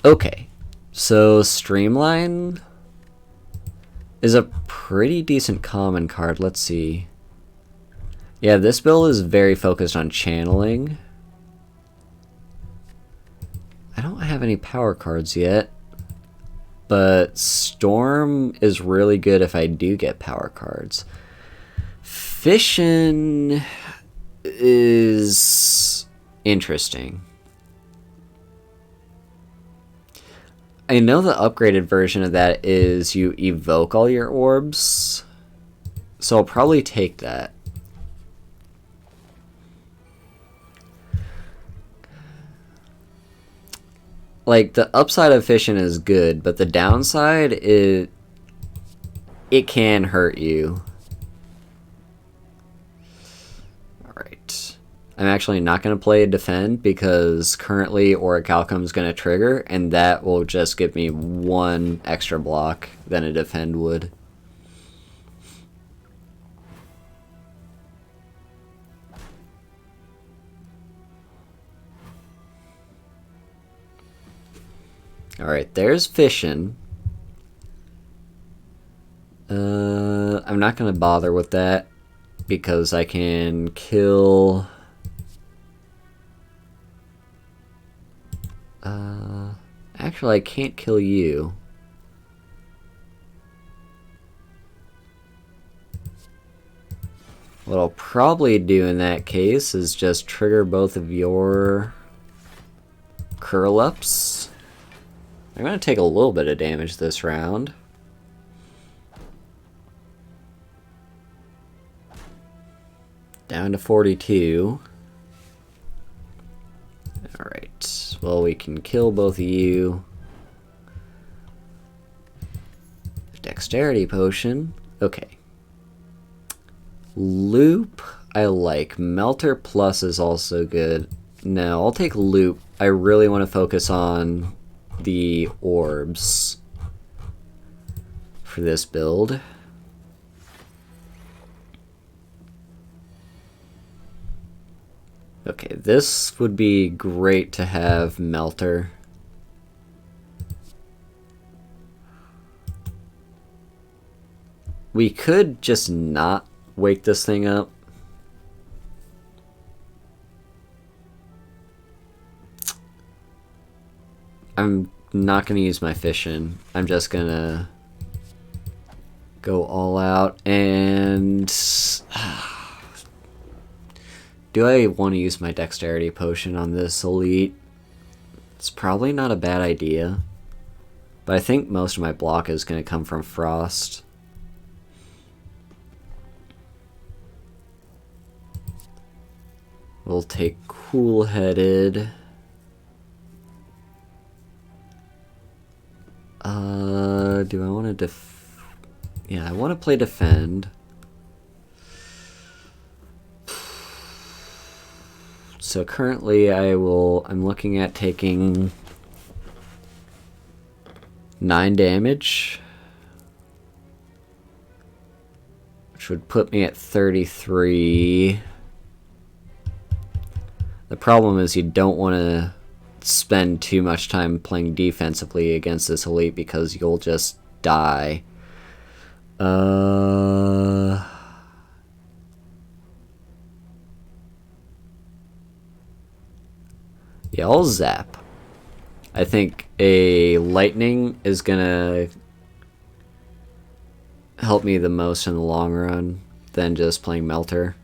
Okay. So Streamline is a pretty decent common card. Let's see. Yeah, this build is very focused on channeling. I don't have any power cards yet. But Storm is really good if I do get power cards. Fission is interesting. I know the upgraded version of that is you evoke all your orbs. So I'll probably take that. Like, the upside of Fission is good, but the downside is it can hurt you. Alright. I'm actually not going to play a Defend because currently Orichalcum is going to trigger, and that will just give me one extra block than a Defend would. Alright, there's Fission. I'm not going to bother with that because I can kill... actually, I can't kill you. What I'll probably do in that case is just trigger both of your curl-ups. I'm going to take a little bit of damage this round. Down to 42. Alright, well, we can kill both of you. Dexterity potion. Okay. Loop, I like. Melter Plus is also good. No, I'll take Loop. I really want to focus on the orbs for this build. Okay, this would be great to have Melter. We could just not wake this thing up. I'm not going to use my Fission. I'm just going to go all out and... do I want to use my Dexterity Potion on this Elite? It's probably not a bad idea. But I think most of my block is going to come from Frost. We'll take Cool-Headed. Do I want to yeah, I want to play Defend. So currently I'm looking at taking 9 damage, which would put me at 33. The problem is you don't want to spend too much time playing defensively against this Elite because you'll just die. Yeah, I'll zap. I think a lightning is gonna help me the most in the long run than just playing Melter.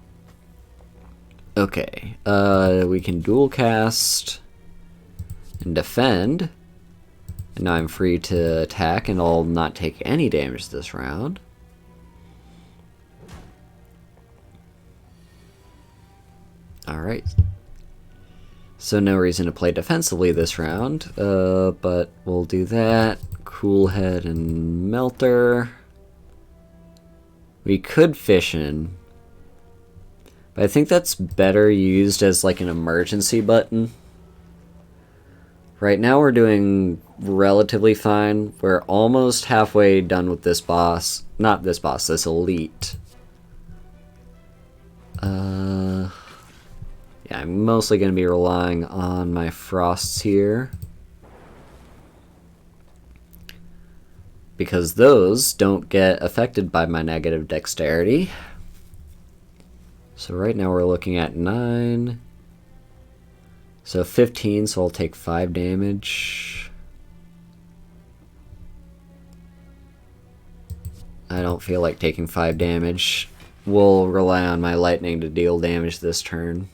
Okay, we can dual cast and defend. And now I'm free to attack and I'll not take any damage this round. Alright. So no reason to play defensively this round, but we'll do that. Cool Head and Melter. We could fission, but I think that's better used as like an emergency button. Right now we're doing relatively fine. We're almost halfway done with this boss. Not this boss, this elite. Yeah, I'm mostly going to be relying on my frosts here, because those don't get affected by my negative dexterity. So right now we're looking at 9. So 15, so I'll take 5 damage. I don't feel like taking 5 damage. We'll rely on my lightning to deal damage this turn.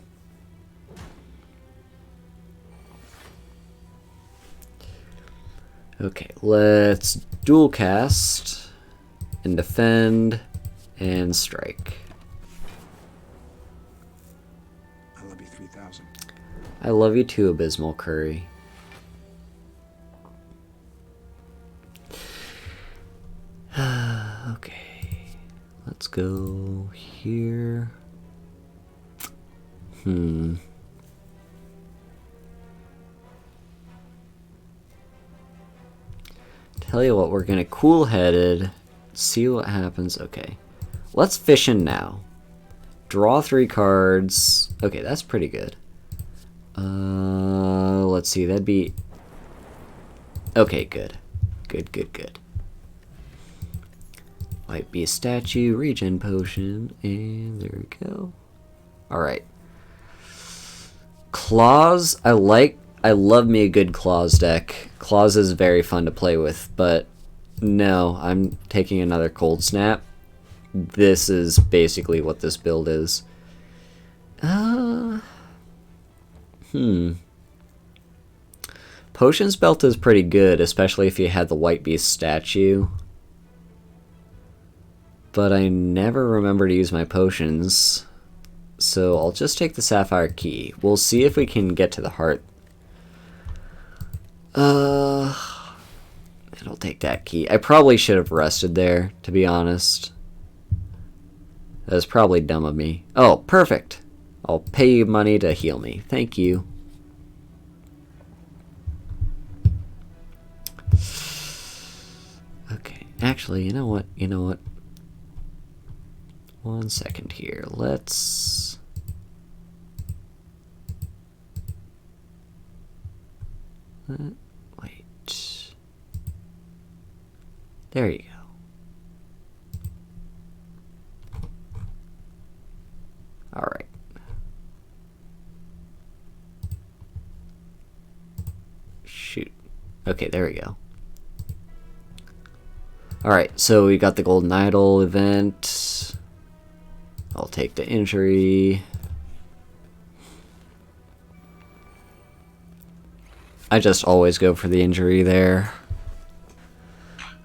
Okay, let's dual cast and defend and strike. I love you 3000. I love you too, Abysmal Curry. Okay, let's go here. Tell you what, we're gonna cool-headed, see what happens. Okay, let's fission now. Draw 3 cards. Okay, that's pretty good. Let's see, that'd be... Okay, good. Good. Might be a statue, regen potion, and there we go. Alright. Claws, I love me a good Claws deck. Claws is very fun to play with, but no, I'm taking another Cold Snap. This is basically what this build is. Potions Belt is pretty good, especially if you had the White Beast statue. But I never remember to use my potions, so I'll just take the Sapphire Key. We'll see if we can get to the heart. I'll take that key. I probably should have rested there, to be honest. That was probably dumb of me. Oh, perfect. I'll pay you money to heal me. Thank you. Okay, actually, you know what? 1 second here. Let's... Wait. There you go. Alright. Shoot. Okay, there we go. Alright, so we got the Golden Idol event. I'll take the injury. I just always go for the injury there.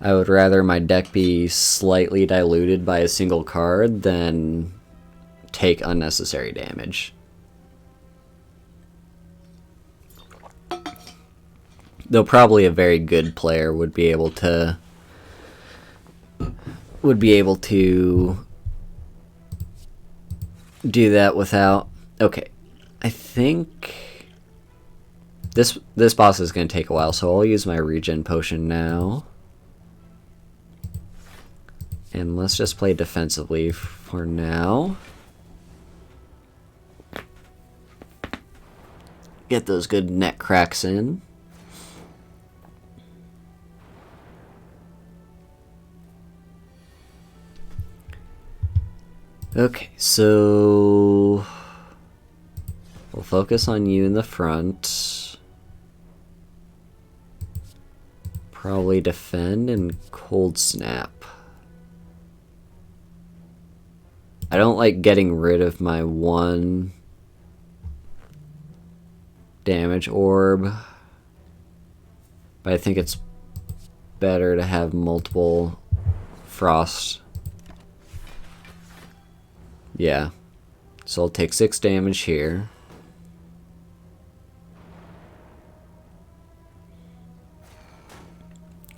I would rather my deck be slightly diluted by a single card than take unnecessary damage. Though probably a very good player would be able to do that without... Okay, I think this boss is going to take a while, so I'll use my regen potion now. And let's just play defensively for now. Get those good neck cracks in. Okay, so we'll focus on you in the front. Probably defend and cold snap. I don't like getting rid of my 1 damage orb, but I think it's better to have multiple frost. Yeah, so I'll take 6 damage here.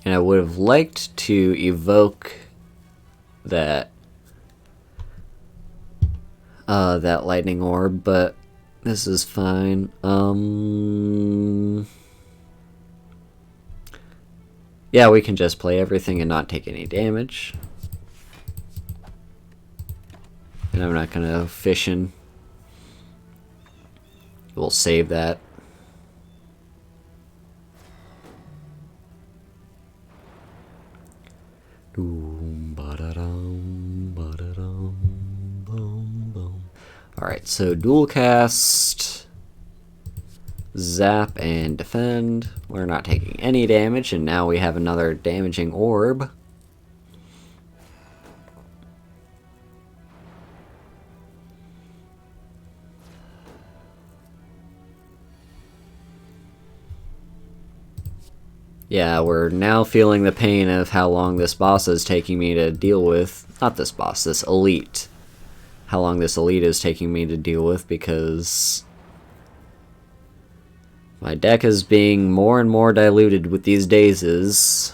And I would have liked to evoke that that lightning orb, but this is fine. Yeah, we can just play everything and not take any damage. And I'm not gonna fish in. We'll save that. Alright, so dual cast, zap, and defend. We're not taking any damage, and now we have another damaging orb. Yeah, we're now feeling the pain of how long this boss is taking me to deal with. Not this boss, this elite. How long this elite is taking me to deal with, because my deck is being more and more diluted with these dazes.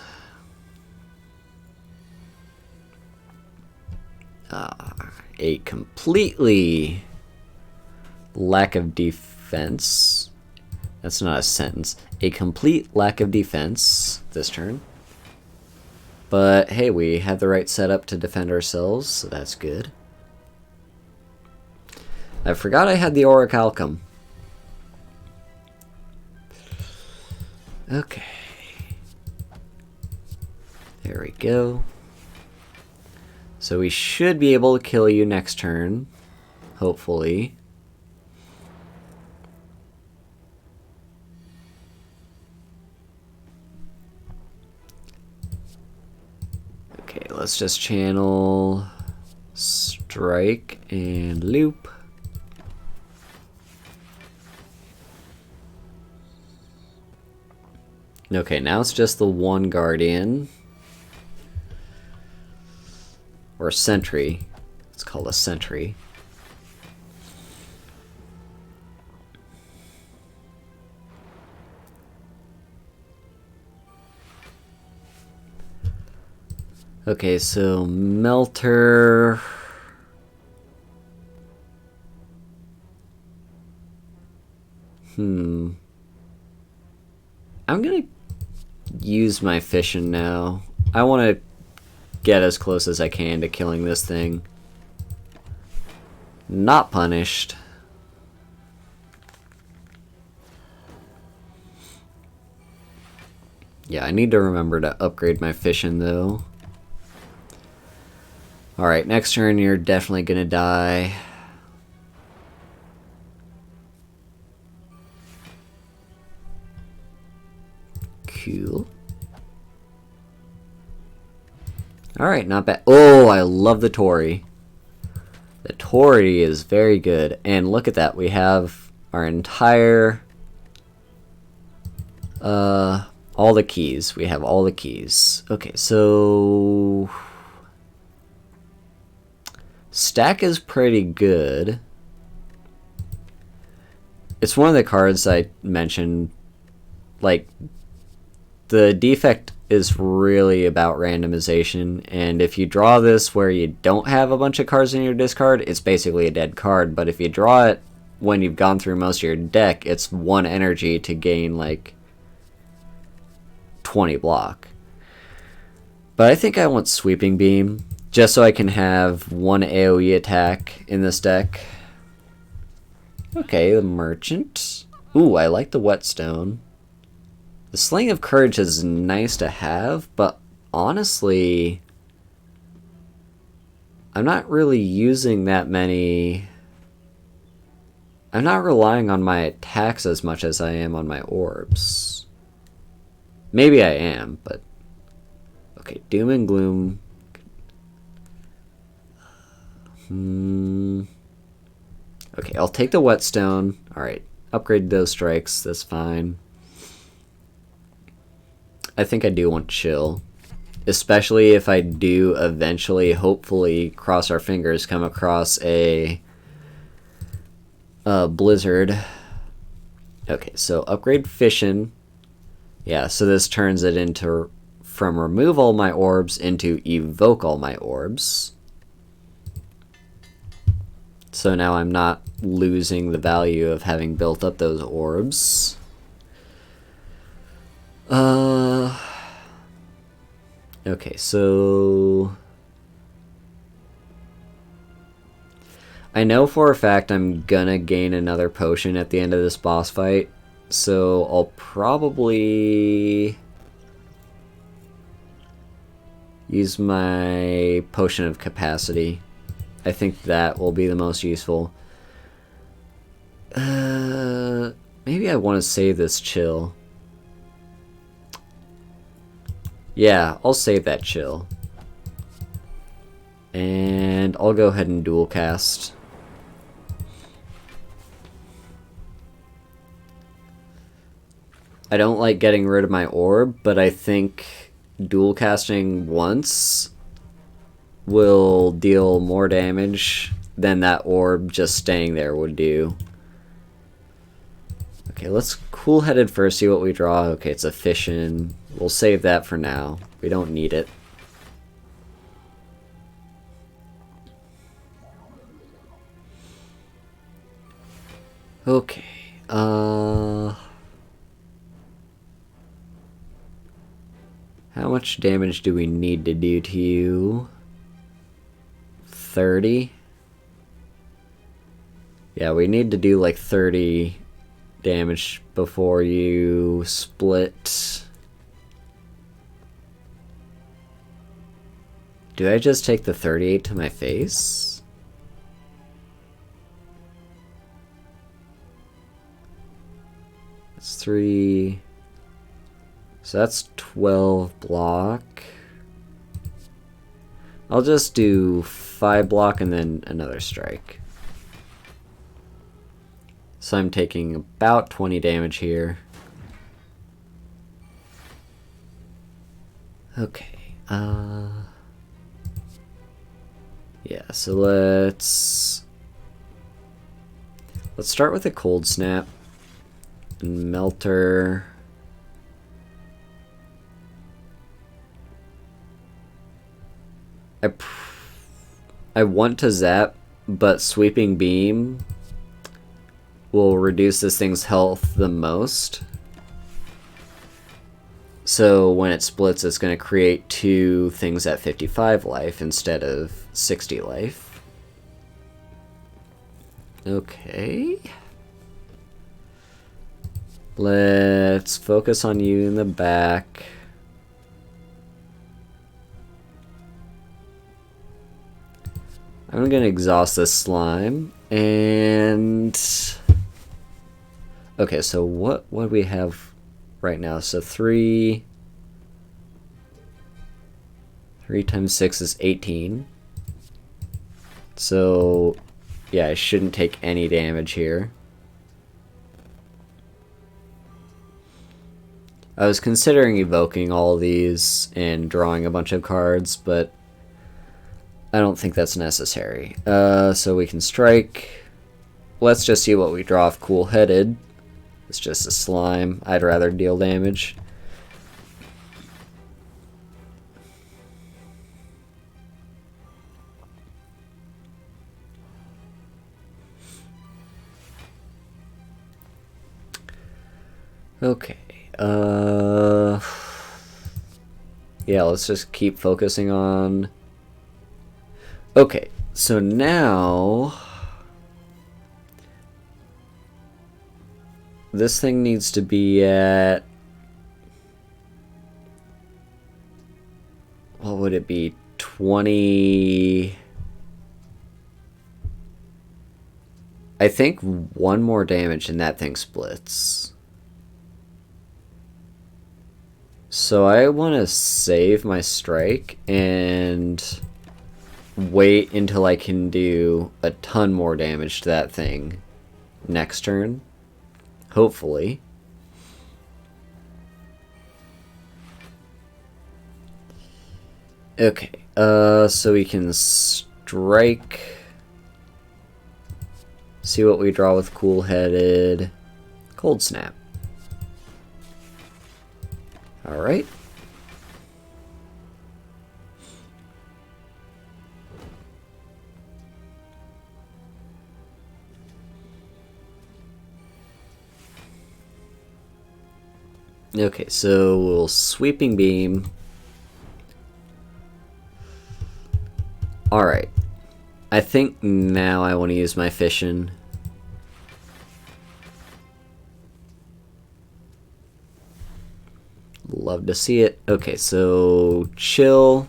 A completely lack of defense. That's not a sentence. A complete lack of defense this turn. But hey, we have the right setup to defend ourselves, so that's good. I forgot I had the Orichalcum. Okay. There we go. So we should be able to kill you next turn, hopefully. Okay, let's just channel strike and loop. Okay, now it's just the one guardian. Or a sentry. It's called a sentry. Okay, so Melter. I'm gonna use my fission now. I want to get as close as I can to killing this thing. Not punished. Yeah, I need to remember to upgrade my fission though. Alright, next turn you're definitely gonna die. Cool. Alright, not bad. Oh, I love the Torii. The Torii is very good. And look at that, we have our entire... all the keys. We have all the keys. Okay, so... Stack is pretty good. It's one of the cards I mentioned. Like, the defect is really about randomization, and if you draw this where you don't have a bunch of cards in your discard, it's basically a dead card. But if you draw it when you've gone through most of your deck, it's 1 energy to gain like 20 block. But I think I want Sweeping Beam, just so I can have 1 AoE attack in this deck. Okay, the Merchant. Ooh, I like the Whetstone. The Sling of Courage is nice to have, but honestly, I'm not really using that many... I'm not relying on my attacks as much as I am on my orbs. Maybe I am, but... Okay, Doom and Gloom. Okay, I'll take the Whetstone. Alright, upgrade those strikes, that's fine. I think I do want Chill. Especially if I do eventually, hopefully, cross our fingers, come across a Blizzard. Okay, so upgrade Fission. Yeah, so this turns it into, from remove all my orbs into evoke all my orbs. So now I'm not losing the value of having built up those orbs. Okay, so I know for a fact I'm gonna gain another potion at the end of this boss fight, so I'll probably use my potion of capacity. I think that will be the most useful. Maybe I want to save this chill. Yeah, I'll save that chill. And I'll go ahead and dual cast. I don't like getting rid of my orb, but I think dual casting once will deal more damage than that orb just staying there would do. Okay, let's cool-headed first, see what we draw. Okay, it's a fission. We'll save that for now. We don't need it. Okay, how much damage do we need to do to you? 30? Yeah, we need to do like 30 damage before you split. Do I just take the 38 to my face? That's 3. So that's 12 block. I'll just do 5 block and then another strike. So I'm taking about 20 damage here. Okay, yeah, so let's start with a cold snap and melter. I want to zap, but sweeping beam will reduce this thing's health the most. So when it splits, it's going to create 2 things at 55 life instead of 60 life. Okay. Let's focus on you in the back. I'm going to exhaust this slime. And okay, so what do we have right now? So 3 times 6 is 18. So yeah, I shouldn't take any damage here. I was considering evoking all these and drawing a bunch of cards, but I don't think that's necessary. So we can strike. Let's just see what we draw if cool-headed. It's just a slime. I'd rather deal damage. Okay. Yeah, let's just keep focusing on... Okay, so now... This thing needs to be at... What would it be? 20... I think 1 more damage and that thing splits. So I want to save my strike and wait until I can do a ton more damage to that thing next turn. Hopefully. Okay, so we can strike. See what we draw with cool-headed. Cold snap. Alright. Okay, so we'll sweeping beam. Alright. I think now I want to use my fission. Love to see it. Okay, so chill.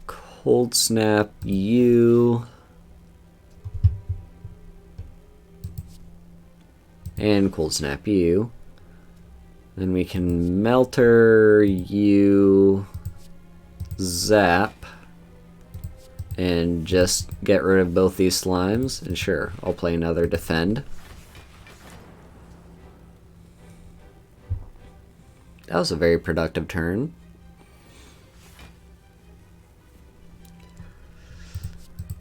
Cold snap you. And cold snap you. Then we can melter you. Zap. And just get rid of both these slimes. And sure, I'll play another defend. That was a very productive turn.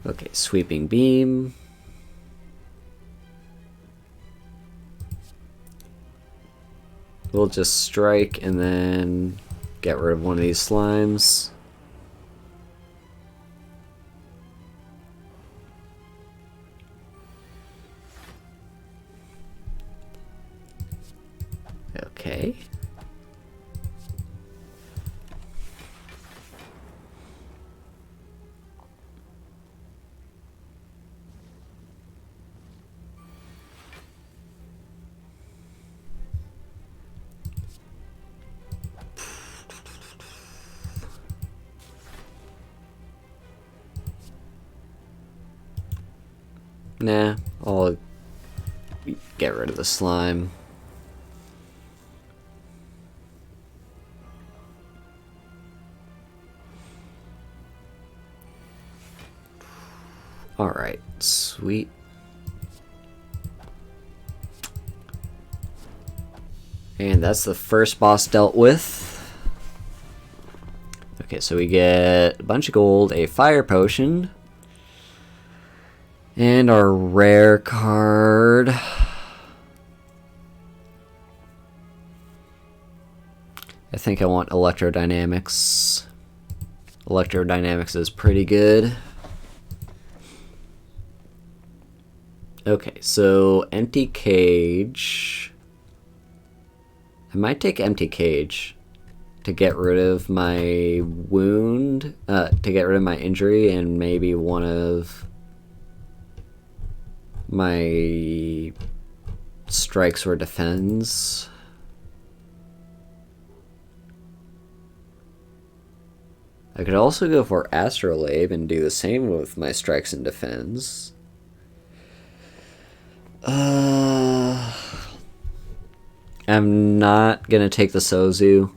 Okay, sweeping beam. We'll just strike and then get rid of one of these slimes. Okay. Nah, I'll get rid of the slime. Alright, sweet. And that's the first boss dealt with. Okay, so we get a bunch of gold, a fire potion, and our rare card. I think I want electrodynamics. Electrodynamics is pretty good. Okay, so empty cage. I might take empty cage to get rid of my wound, to get rid of my injury, and maybe one of my strikes or defends. I could also go for Astrolabe and do the same with my strikes and defends. I'm not gonna take the Sozu.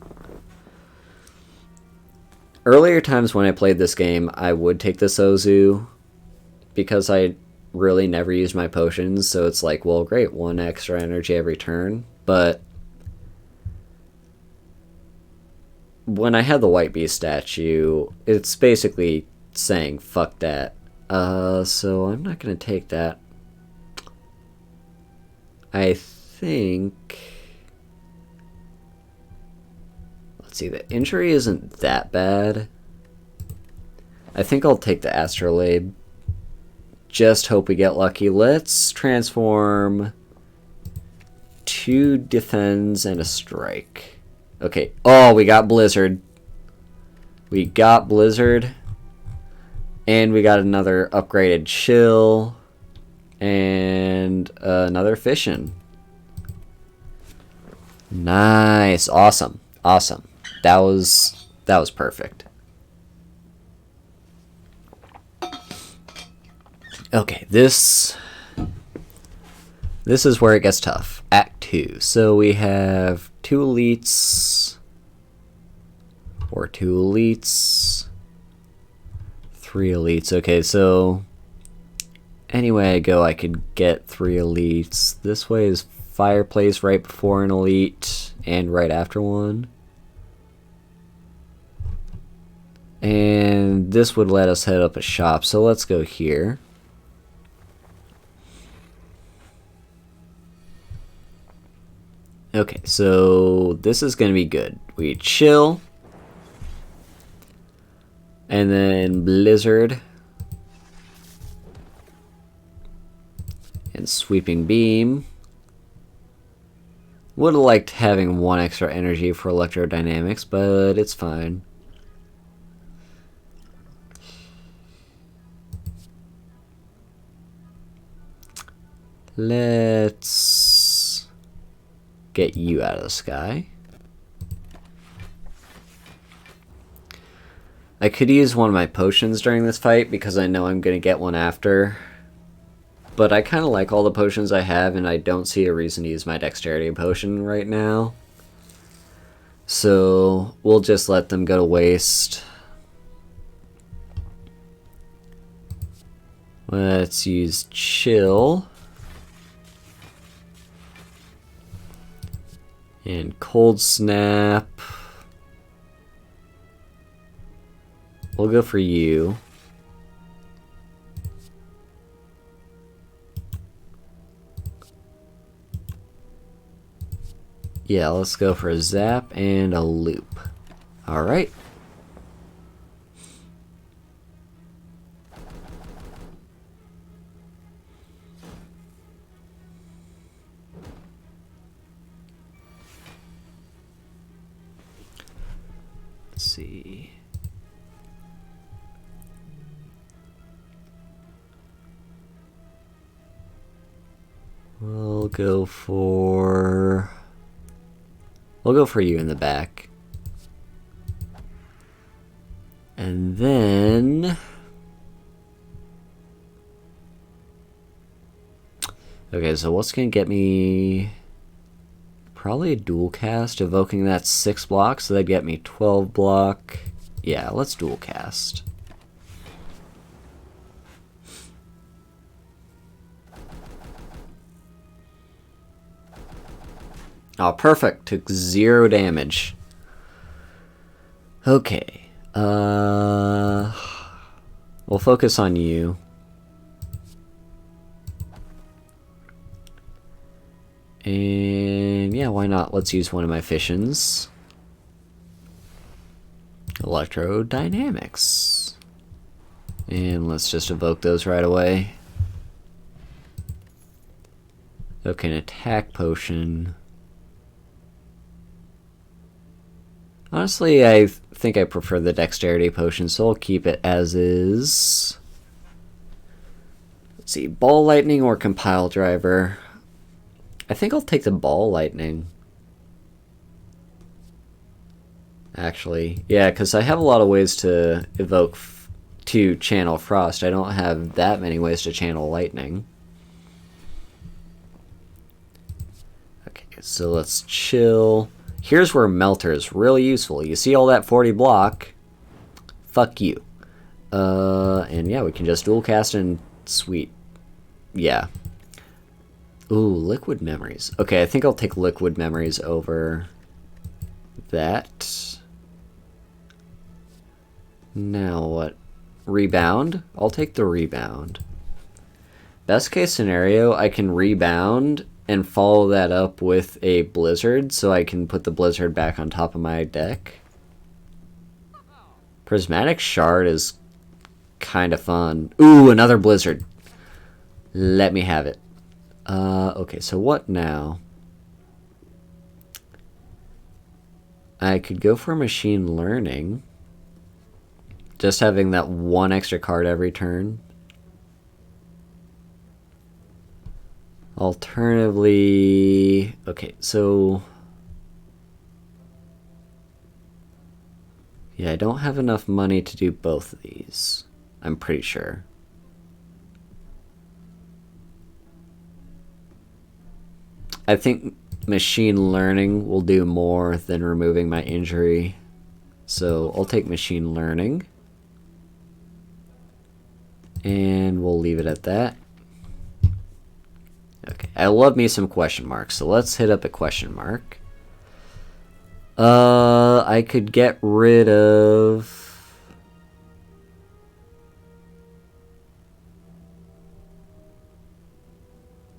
Earlier times when I played this game, I would take the Sozu because I really never used my potions, so it's like, well, great, 1 extra energy every turn. But when I had the White Beast statue, it's basically saying, fuck that. So I'm not gonna take that. I think... Let's see, the injury isn't that bad. I think I'll take the Astrolabe. Just hope we get lucky. Let's transform 2 defends and a strike. Okay. Oh, we got Blizzard. We got Blizzard. And we got another upgraded chill. And another fission. Nice. Awesome. Awesome. That was perfect. Okay, this is where it gets tough. Act 2. So we have 2 elites, or 2 elites, 3 elites. Okay, so any way I go, I could get 3 elites. This way is fireplace right before an elite and right after one. And this would let us head up a shop, so let's go here. Okay, so this is going to be good. We chill. And then Blizzard. And And Sweeping Beam. Would have liked having 1 extra energy for electrodynamics, but it's fine. Let's get you out of the sky. I could use one of my potions during this fight because I know I'm going to get one after. But I kind of like all the potions I have, and I don't see a reason to use my dexterity potion right now. So we'll just let them go to waste. Let's use chill. And cold snap. We'll go for you. Yeah, let's go for a zap and a loop. Alright. Let's see. We'll go for you in the back. And then okay, so what's gonna get me probably a dual cast, evoking that 6 blocks, so that'd get me 12 block. Yeah, let's dual cast. Oh, perfect. Took 0 damage. Okay. We'll focus on you. And yeah, why not? Let's use one of my fissions. Electrodynamics. And let's just evoke those right away. Okay, an attack potion. Honestly, I think I prefer the dexterity potion, so I'll keep it as is. Let's see, ball lightning or compile driver. I think I'll take the ball lightning. Actually, yeah, because I have a lot of ways to evoke to channel frost. I don't have that many ways to channel lightning. Okay, so let's chill. Here's where Melter is really useful. You see all that 40 block? Fuck you. And yeah, we can just dual cast and sweet. Yeah. Ooh, Liquid Memories. Okay, I think I'll take Liquid Memories over that. Now what? Rebound? I'll take the rebound. Best case scenario, I can rebound and follow that up with a blizzard, so I can put the blizzard back on top of my deck. Prismatic Shard is kind of fun. Ooh, another blizzard. Let me have it. Okay, so what now? I could go for machine learning. Just having that 1 extra card every turn. Alternatively, okay, so yeah, I don't have enough money to do both of these, I'm pretty sure. I think machine learning will do more than removing my injury, so I'll take machine learning. And we'll leave it at that. Okay, I love me some question marks, so let's hit up a question mark. I could get rid of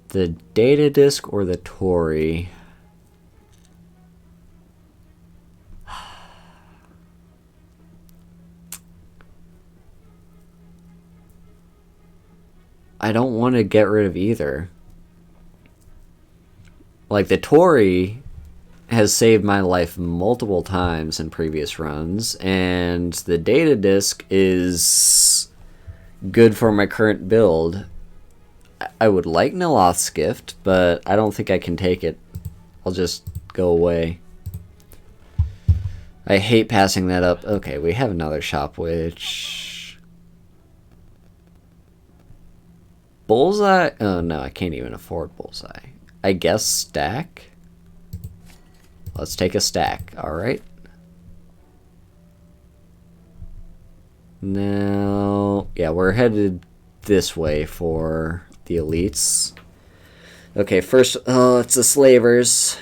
the data disk or the Tory. I don't want to get rid of either. Like, the Tory has saved my life multiple times in previous runs, and the data disk is good for my current build. I would like Niloth's gift, but I don't think I can take it. I'll just go away. I hate passing that up. Okay, we have another shop witch. Bullseye? Oh no, I can't even afford Bullseye. I guess stack? Let's take a stack, alright. Now, yeah, we're headed this way for the elites. Okay, first, oh, it's the slavers.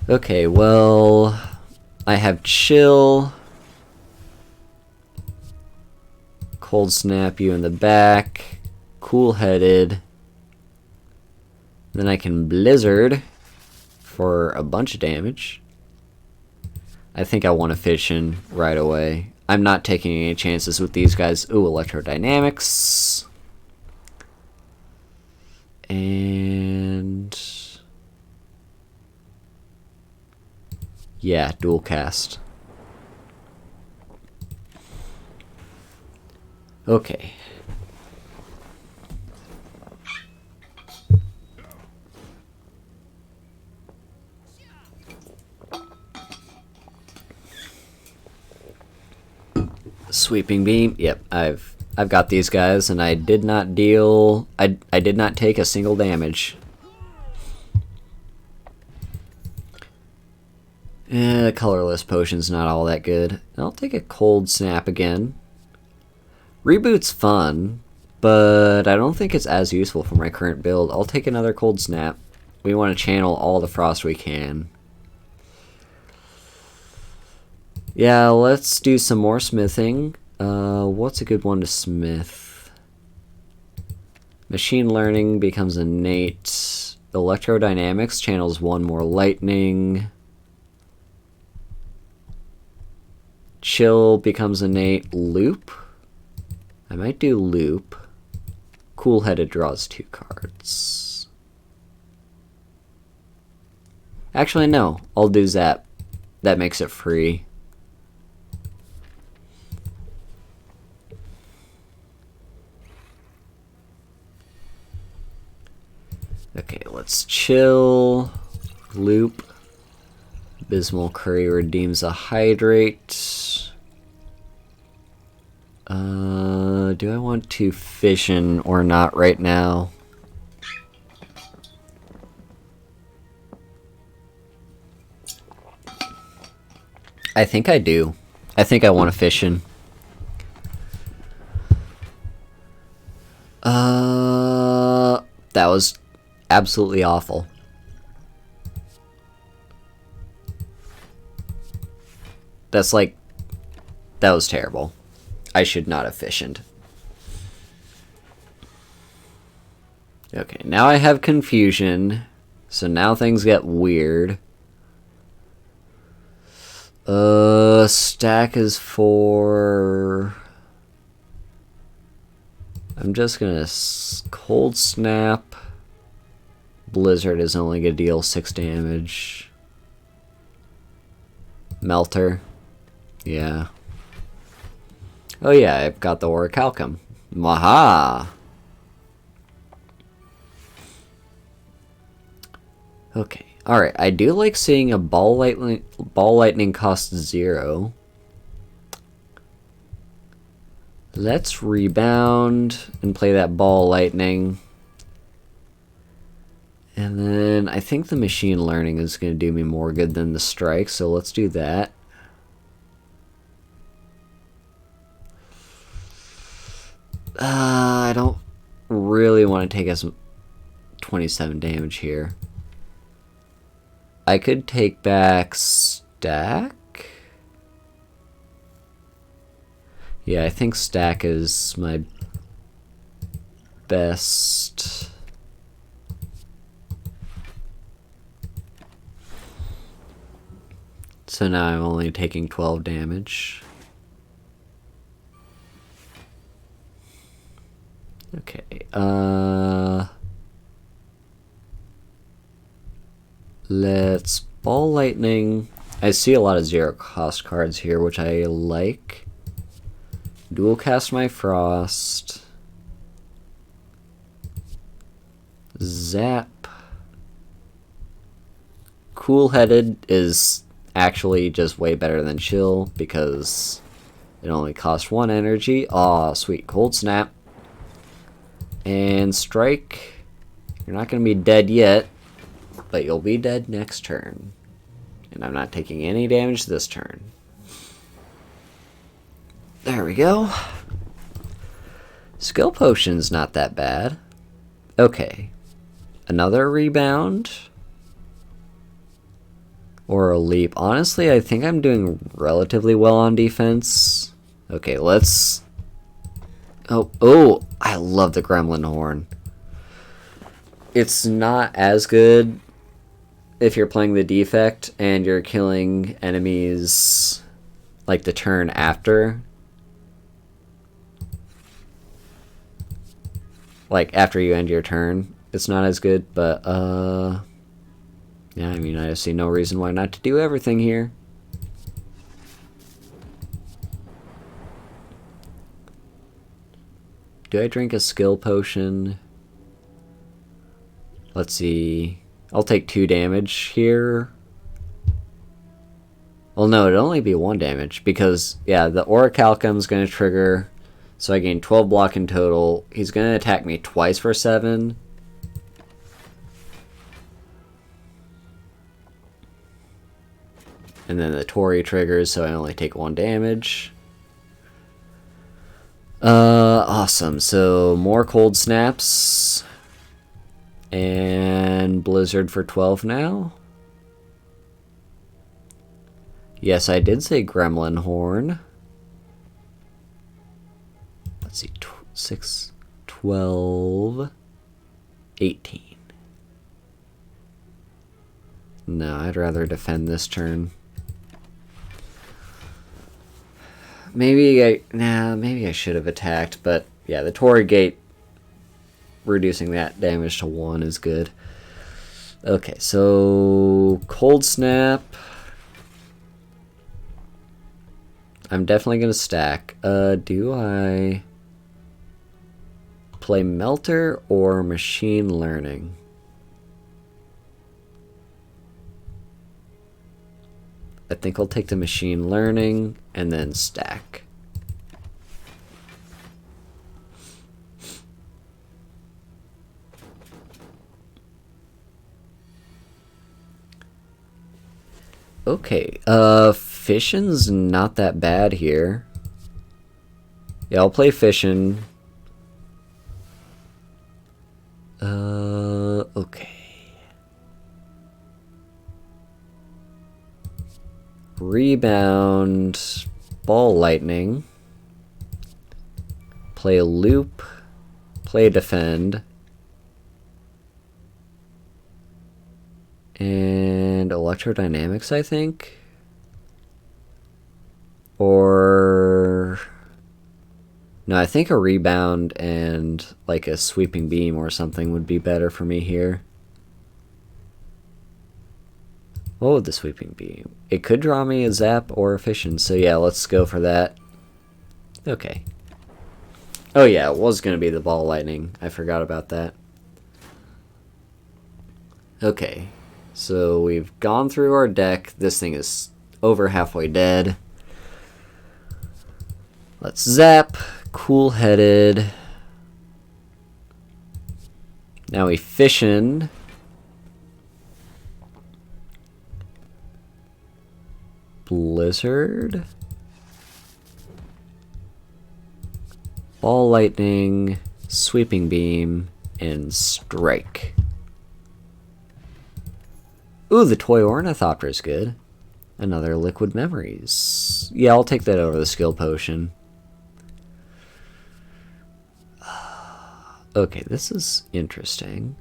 Okay, well, I have chill. Cold snap you in the back. Cool-headed. Then I can blizzard for a bunch of damage. I think I want to fish in right away. I'm not taking any chances with these guys. Ooh, electrodynamics. And yeah, dual cast. Okay. Sweeping beam. Yep, I've got these guys, and I did not deal. I did not take a single damage. Colorless potion's not all that good. I'll take a cold snap again. Reboot's fun, but I don't think it's as useful for my current build. I'll take another cold snap. We want to channel all the frost we can. Yeah, let's do some more smithing. What's a good one to smith? Machine learning becomes innate. Electrodynamics channels one more lightning. Chill becomes innate. Loop? I might do loop. Cool-headed draws 2 cards. Actually, no. I'll do Zap. That makes it free. Okay, let's chill. Loop. Abysmal Curry redeems a hydrate. Do I want to fission or not right now? I think I do. I think I want to fission. That was absolutely awful. That's like, that was terrible. I should not have fissioned. Okay, now I have confusion. So now things get weird. Stack is for... I'm just gonna cold snap. Blizzard is only gonna deal 6 damage. Melter. Yeah. Oh yeah, I've got the Orichalcum. Maha! Okay. Alright, I do like seeing a ball lightning cost 0. Let's rebound and play that ball lightning. And then I think the machine learning is going to do me more good than the strike, so let's do that. I don't really want to take us 27 damage here. I could take back stack. Yeah, I think stack is my best. So now I'm only taking 12 damage. Okay, Let's Ball Lightning. I see a lot of 0 cost cards here, which I like. Dual Cast my Frost. Zap. Cool Headed is actually just way better than Chill because it only costs 1 energy. Aw, sweet. Cold Snap. And Strike. You're not going to be dead yet, but you'll be dead next turn. And I'm not taking any damage this turn. There we go. Skill Potion's not that bad. Okay. Another Rebound. Or a Leap. Honestly, I think I'm doing relatively well on defense. Okay, let's... Oh, I love the Gremlin Horn. It's not as good if you're playing the defect and you're killing enemies like the turn after. Like after you end your turn, it's not as good, but yeah, I mean, I see no reason why not to do everything here. Do I drink a skill potion? Let's see. I'll take 2 damage here. Well, no, it'd only be 1 damage because, yeah, the Orichalcum's going to trigger, so I gain 12 block in total. He's going to attack me twice for 7. And then the Tori triggers, so I only take 1 damage. Awesome. So more Cold Snaps. And Blizzard for 12 now. Yes, I did say Gremlin Horn. Let's see. 6, 12, 18. No, I'd rather defend this turn. Maybe I should have attacked, but yeah, the Torii Gate reducing that damage to 1 is good. Okay, so Cold Snap. I'm definitely gonna stack. Do I play Melter or Machine Learning? I think I'll take the Machine Learning and then stack. Okay, Fission's not that bad here. Yeah, I'll play Fission. Okay. Rebound, Ball Lightning, play Loop, play Defend, and Electrodynamics, I think? Or... no, I think a Rebound and like a Sweeping Beam or something would be better for me here. What would the Sweeping Beam? It could draw me a Zap or a Fission, so yeah, let's go for that. Okay. Oh yeah, it was going to be the Ball Lightning. I forgot about that. Okay, so we've gone through our deck. This thing is over halfway dead. Let's Zap. Cool-headed. Now we Fission. Blizzard. Ball Lightning, Sweeping Beam, and Strike. Ooh, the Toy Ornithopter is good. Another Liquid Memories. Yeah, I'll take that over the Skill Potion. Okay, this is interesting.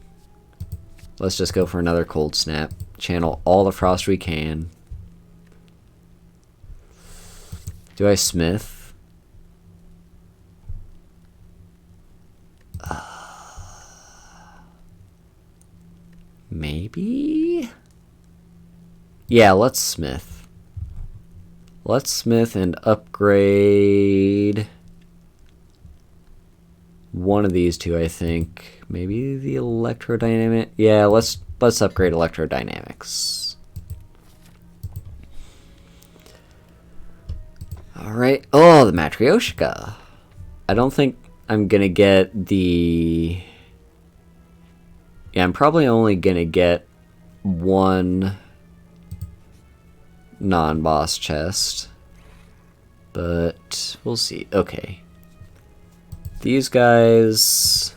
Let's just go for another Cold Snap. Channel all the Frost we can. Do I Smith? Maybe? Yeah, let's smith. Let's smith and upgrade one of these two, I think. Maybe the electrodynamic. Yeah, let's upgrade electrodynamics. All right. Oh, the Matryoshka. I don't think I'm gonna get the. Yeah, I'm probably only gonna get one non-boss chest, but we'll see. Okay. These guys.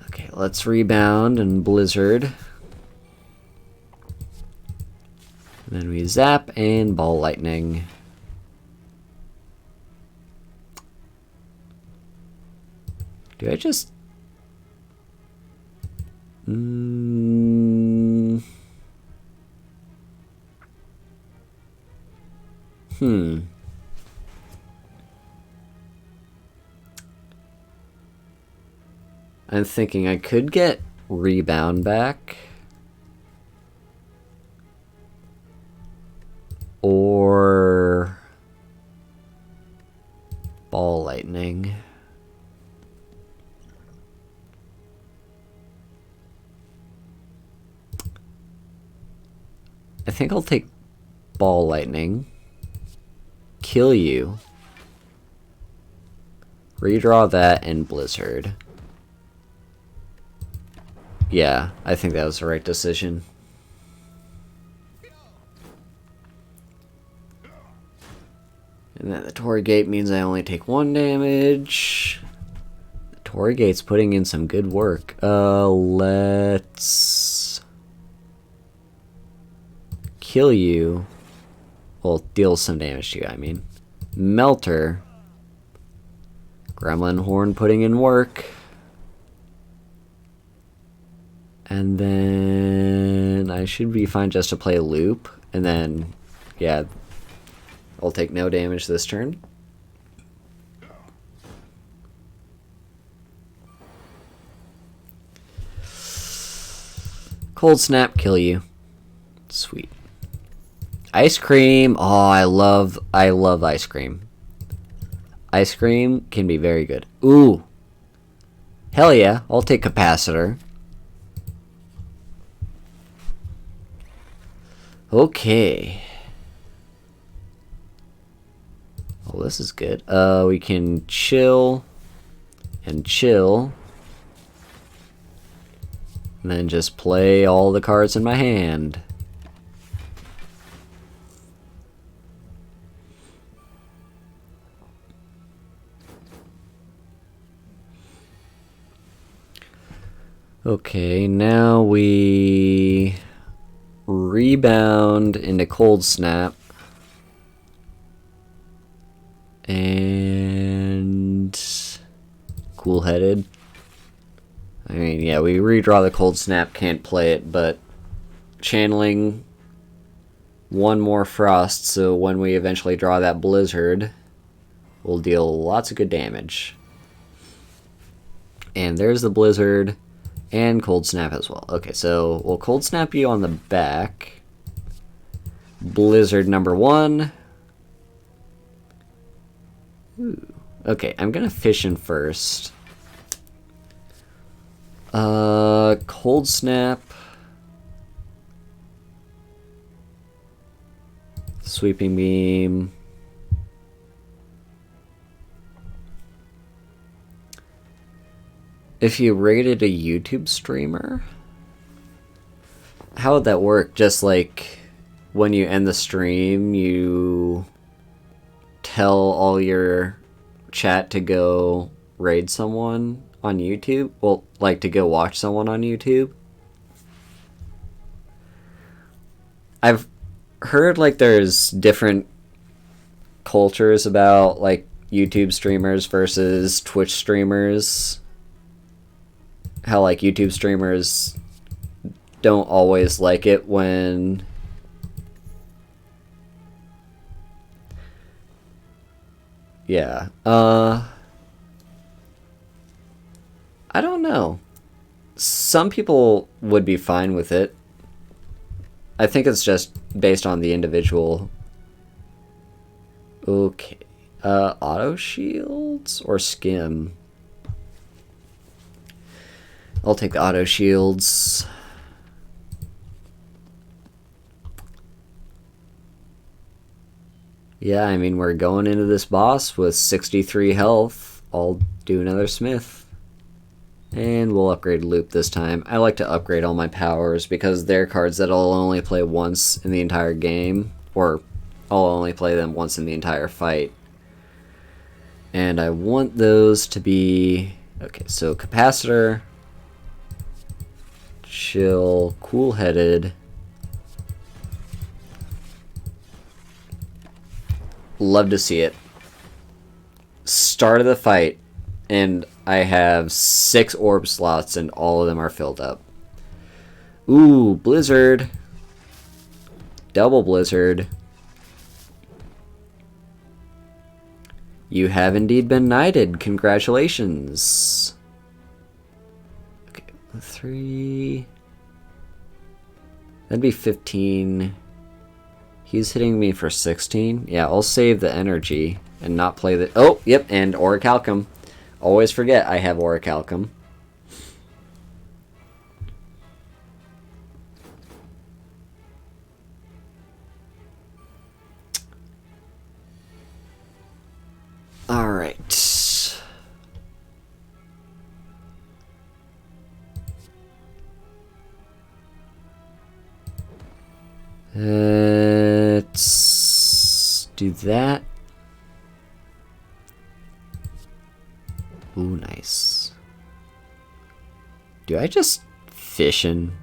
Okay, let's rebound and blizzard. And then we zap and ball lightning. Do I just... I'm thinking I could get rebound back. Or... ball lightning. I think I'll take ball lightning. Kill you. Redraw that and blizzard. Yeah, I think that was the right decision. And then the Torii Gate means I only take 1 damage. The Torii Gate's putting in some good work. Let's kill you. Well, deal some damage to you, I mean. Melter. Gremlin Horn putting in work. And then I should be fine just to play a loop. And then, yeah, I'll take no damage this turn. Cold Snap, kill you. Sweet. Ice cream. Oh, I love ice cream. Ice cream can be very good. Ooh. Hell yeah, I'll take capacitor. Okay. Oh, this is good. We can chill and chill. And then just play all the cards in my hand. Okay, now we rebound into Cold Snap. And Cool-Headed. I mean, yeah, we redraw the Cold Snap, can't play it, but channeling one more Frost, so when we eventually draw that Blizzard, we'll deal lots of good damage. And there's the Blizzard, and Cold Snap as well. Okay, so we'll Cold Snap you on the back. Blizzard number 1. Ooh. Okay, I'm gonna Fission first. Cold Snap. Sweeping Beam. If you rated a YouTube streamer, how would that work? Just like when you end the stream, you tell all your chat to go raid someone on YouTube? Well, like to go watch someone on YouTube? I've heard like there's different cultures about like YouTube streamers versus Twitch streamers. How like YouTube streamers don't always like it when yeah. I don't know. some people would be fine with it. I think it's just based on the individual. Okay. Auto shields or skim? I'll take the auto shields. Yeah, I mean, we're going into this boss with 63 health. I'll do another smith. And we'll upgrade loop this time. I like to upgrade all my powers because they're cards that I'll only play once in the entire game. Or I'll only play them once in the entire fight. And I want those to be... Okay, so Capacitor, Chill, Cool-Headed, love to see it. Start of the fight, and I have 6 orb slots, and all of them are filled up. Ooh, Blizzard. Double Blizzard. You have indeed been knighted. Congratulations. Okay, 3. That'd be 15. He's hitting me for 16. Yeah, I'll save the energy and not play the... Oh, yep, and Orichalcum. Always forget I have Orichalcum. Alright. Let's do that. Ooh, nice. Do I just fission?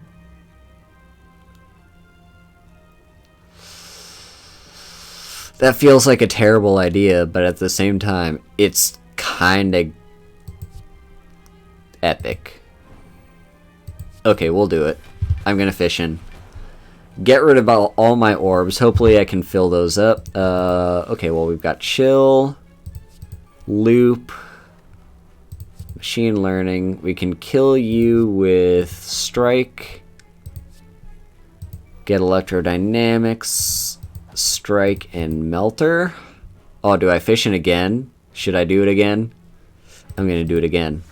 That feels like a terrible idea, but at the same time, it's kinda epic. Okay, we'll do it. I'm gonna fission. Get rid of all my orbs. Hopefully I can fill those up. Okay, well, we've got Chill, Loop, Machine Learning. We can kill you with Strike. Get Electrodynamics, Strike, and Melter. Oh, do I fission again? Should I do it again? I'm gonna do it again.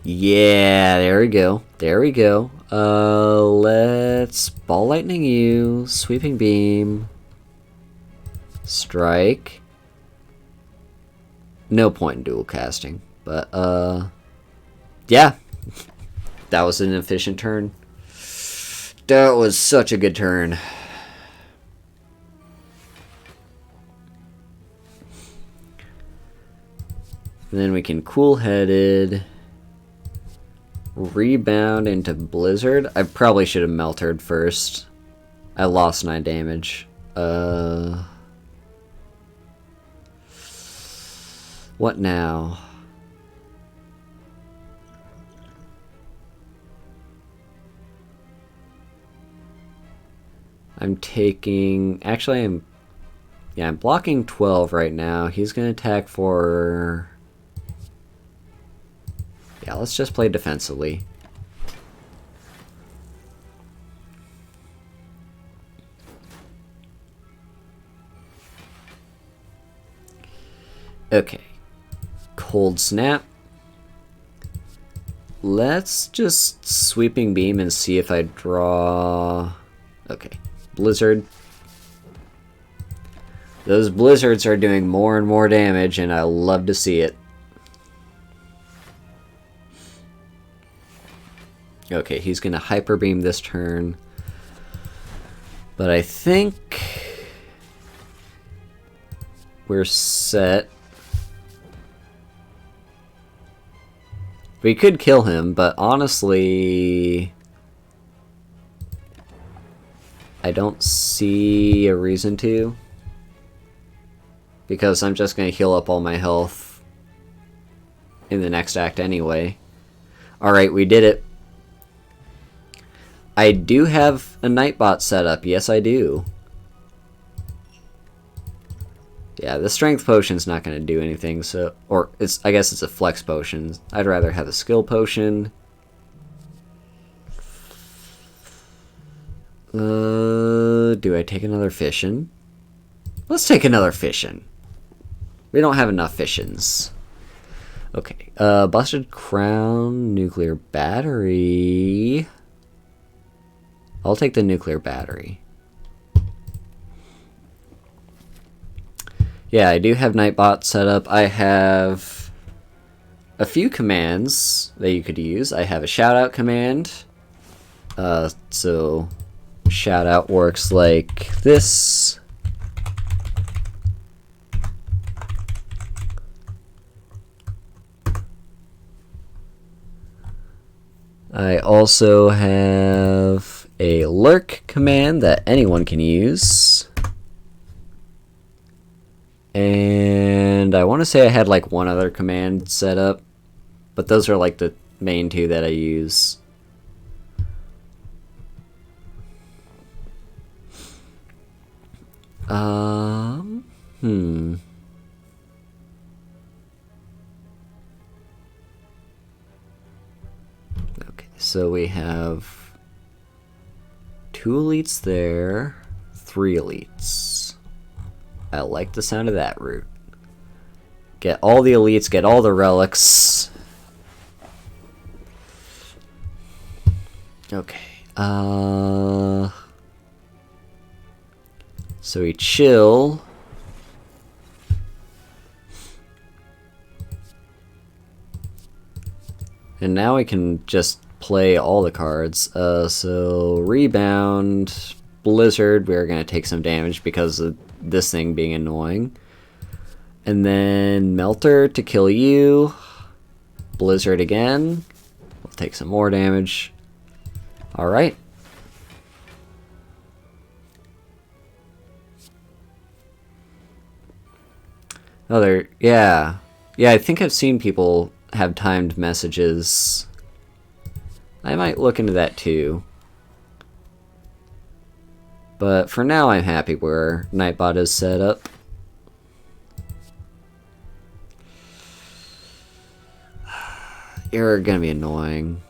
Yeah, there we go. There we go. Let's Ball Lightning you. Sweeping Beam. Strike. No point in dual casting. But, yeah. That was an efficient turn. That was such a good turn. And then we can Cool-Headed... Rebound into Blizzard. I probably should have meltered first. I lost 9 damage. What now? I'm taking... Actually, I'm blocking 12 right now. He's going to attack for... Yeah, let's just play defensively. Okay. Cold Snap. Let's just Sweeping Beam and see if I draw... Okay. Blizzard. Those blizzards are doing more and more damage, and I love to see it. Okay, he's going to Hyper Beam this turn. But I think we're set. We could kill him, but honestly, I don't see a reason to. Because I'm just going to heal up all my health in the next act anyway. Alright, we did it. I do have a Nightbot set up. Yes, I do. Yeah, the strength potion's not going to do anything, so... Or, I guess it's a flex potion. I'd rather have a skill potion. Do I take another fission? Let's take another fission. We don't have enough fissions. Okay, busted crown, nuclear battery. I'll take the nuclear battery. Yeah, I do have Nightbot set up. I have a few commands that you could use. I have a shoutout command. So shoutout works like this. I also have a lurk command that anyone can use. And I want to say I had like one other command set up, but those are like the main two that I use. Okay, so we have 2 elites there, 3 elites. I like the sound of that route. Get all the elites, get all the relics. Okay. So we chill. And now we can just play all the cards. So Rebound, Blizzard, we're going to take some damage because of this thing being annoying. And then Melter to kill you. Blizzard again. We'll take some more damage. Alright. Oh, there. Yeah. Yeah, I think I've seen people have timed messages. I might look into that too. But for now, I'm happy where Nightbot is set up. You're gonna be annoying.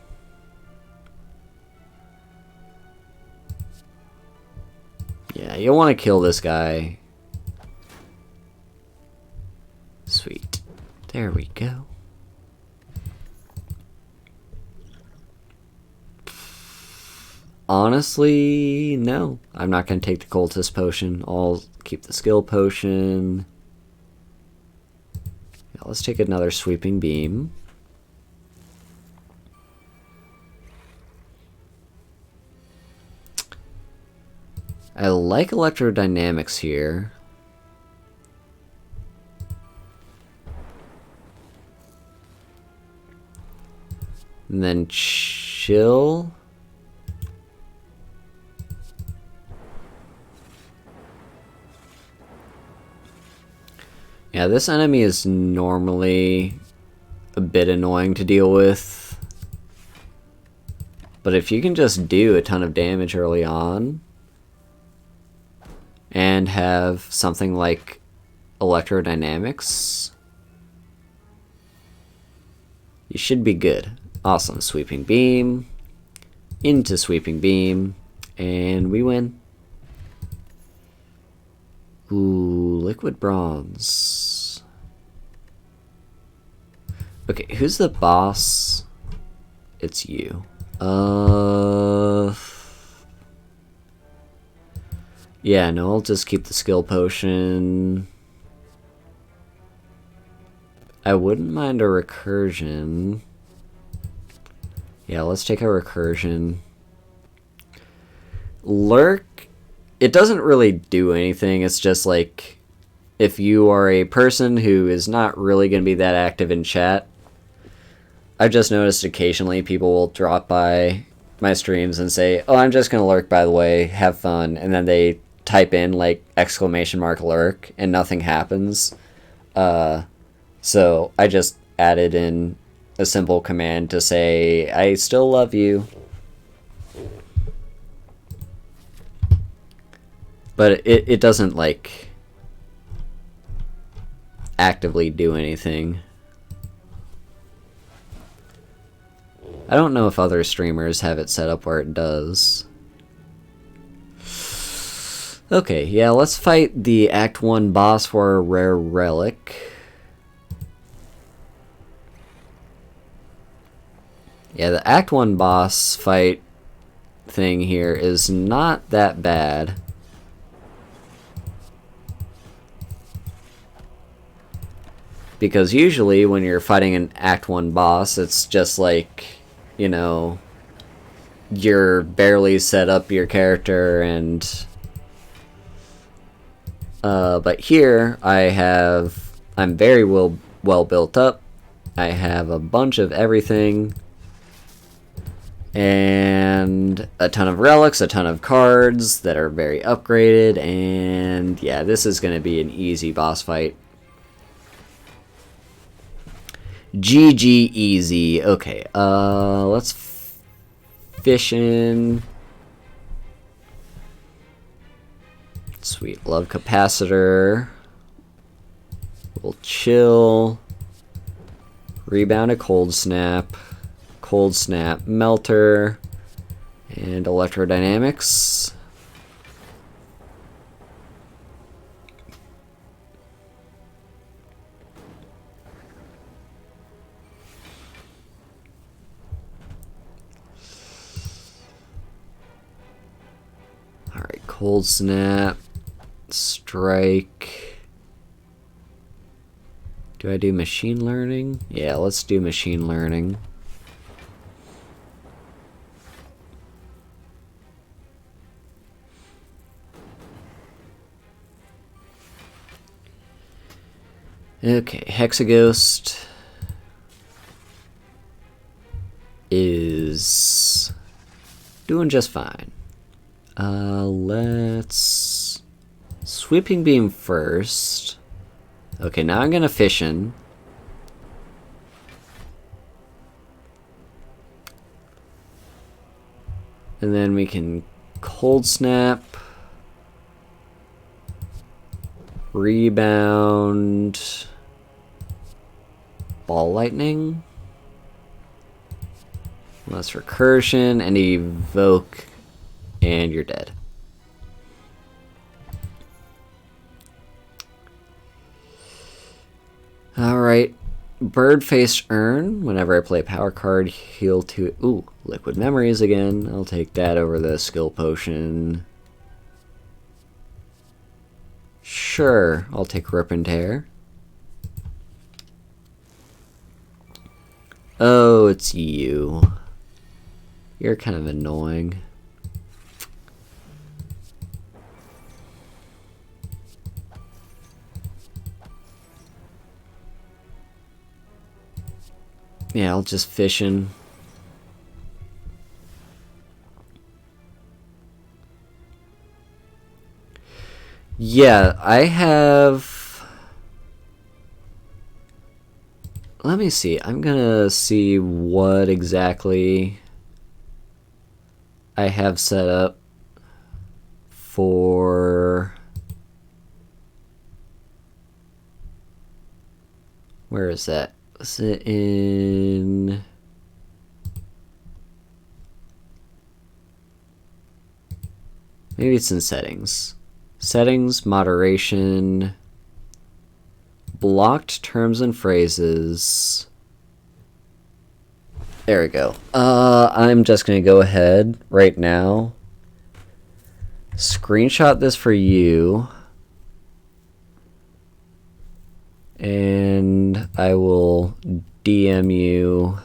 Yeah, you'll want to kill this guy. Sweet. There we go. Honestly, no. I'm not going to take the cultist potion. I'll keep the skill potion. Yeah, let's take another sweeping beam. I like electrodynamics here. And then chill. Yeah, this enemy is normally a bit annoying to deal with. But if you can just do a ton of damage early on and have something like electrodynamics, you should be good. Awesome. Sweeping beam. Into sweeping beam. And we win. Ooh, liquid bronze. Okay, who's the boss? It's you. Yeah, no, I'll just keep the skill potion. I wouldn't mind a recursion. Yeah, let's take a recursion. Lurk, it doesn't really do anything. It's just like, if you are a person who is not really going to be that active in chat, I've just noticed occasionally people will drop by my streams and say, oh, I'm just going to lurk, by the way, have fun. And then they type in, like, !lurk, and nothing happens. So I just added in a simple command to say, I still love you. But it doesn't, like, actively do anything. I don't know if other streamers have it set up where it does. Okay, yeah, let's fight the Act 1 boss for a rare relic. Yeah, the Act 1 boss fight thing here is not that bad. Because usually when you're fighting an Act 1 boss, it's just like, you know, you're barely set up your character and... but here, I'm very well built up. I have a bunch of everything. And a ton of relics, a ton of cards that are very upgraded. And yeah, this is going to be an easy boss fight. GG easy. Okay, let's fish in. Sweet, love capacitor. We'll chill. Rebound a cold snap. Cold snap melter. And electrodynamics. Alright, cold snap. Strike. Do I do machine learning? Yeah, let's do machine learning. Okay, Hexaghost is doing just fine. Let's... Sweeping Beam first. Okay, now I'm gonna fission. And then we can Cold Snap. Rebound. Ball Lightning. Less recursion and evoke. And you're dead. Alright. Bird-faced Urn. Whenever I play a power card, heal to... Ooh, Liquid Memories again. I'll take that over the Skill Potion. Sure, I'll take Rip and Tear. Oh, it's you. You're kind of annoying. Yeah, I'll just fish in. Yeah, I have... Let me see. I'm gonna see what exactly I have set up for... Where is that? Is it in... Maybe it's in settings. Settings, moderation, blocked terms and phrases. There we go. I'm just going to go ahead right now. Screenshot this for you. And I will DM you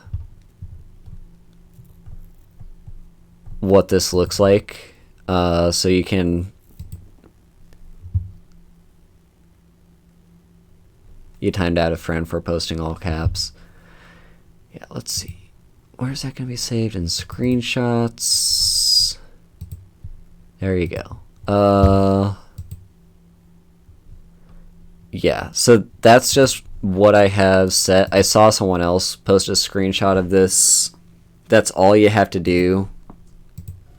what this looks like. So you can... You timed out a friend for posting all caps. Yeah, let's see. Where's that going to be saved? In screenshots. There you go. Yeah, so that's just what I have set. I saw someone else post a screenshot of this. That's all you have to do.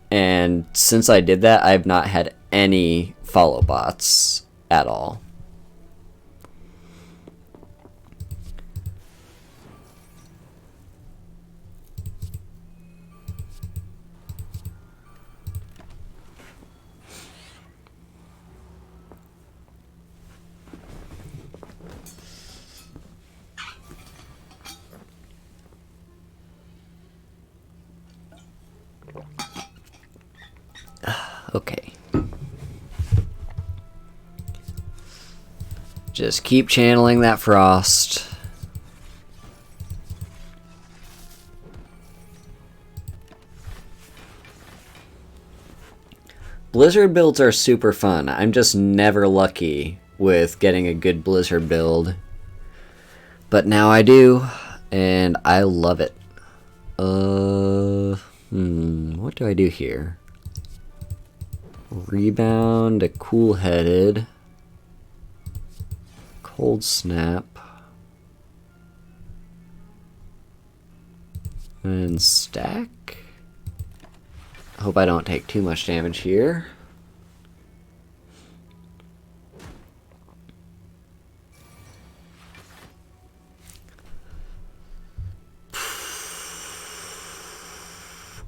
And since I did that, I've not had any follow bots at all. Okay. Just keep channeling that frost. Blizzard builds are super fun. I'm just never lucky with getting a good Blizzard build. But now I do, and I love it. What do I do here? Rebound to cool-headed. Cold snap. And stack. Hope I don't take too much damage here.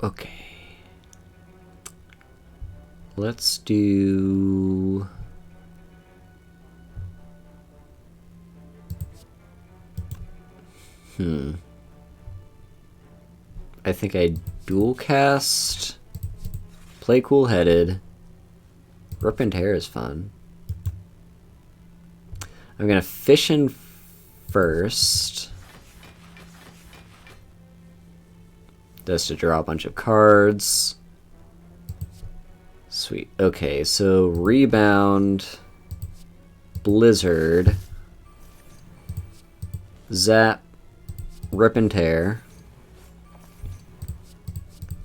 Okay. Let's do... I think I dual cast, play cool-headed. Rip and tear is fun. I'm gonna fission first. Just to draw a bunch of cards. Sweet. Okay, so rebound, blizzard, zap, rip and tear,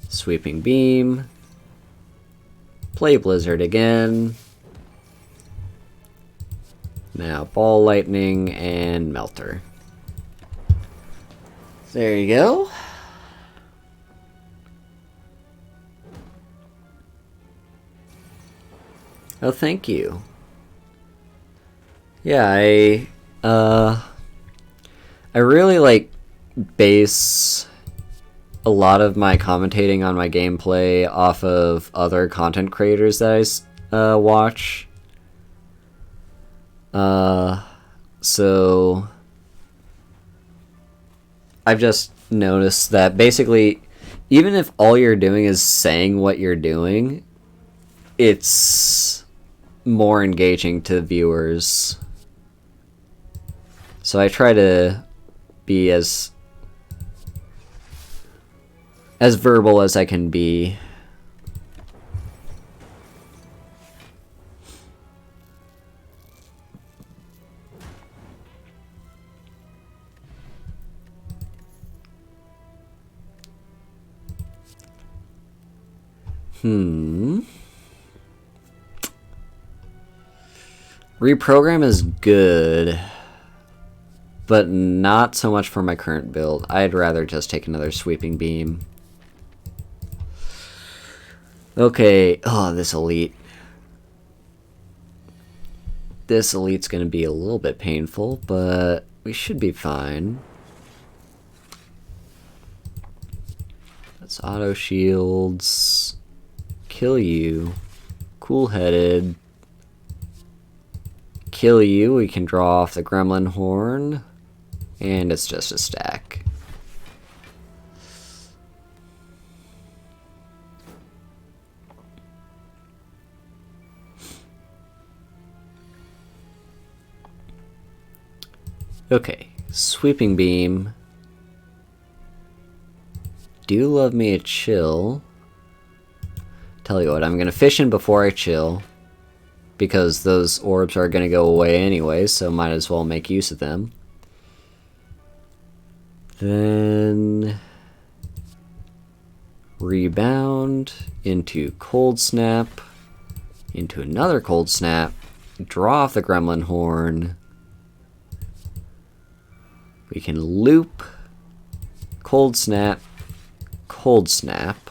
sweeping beam, play blizzard again. Now ball lightning and melter. There you go. Oh, thank you. Yeah, I really like base a lot of my commentating on my gameplay off of other content creators that I watch. So I've just noticed that basically, even if all you're doing is saying what you're doing, it's more engaging to viewers. So I try to be as verbal as I can be. Reprogram is good, but not so much for my current build. I'd rather just take another sweeping beam. Okay, oh, this elite. This elite's gonna be a little bit painful, but we should be fine. That's auto shields. Kill you. Cool-headed. Kill you. We can draw off the gremlin horn. And it's just a stack. Okay, sweeping beam. Do love me a chill. Tell you what, I'm gonna fish in before I chill, because those orbs are gonna go away anyway, so might as well make use of them. Then rebound into cold snap, into another cold snap, draw off the gremlin horn. We can loop, cold snap, cold snap.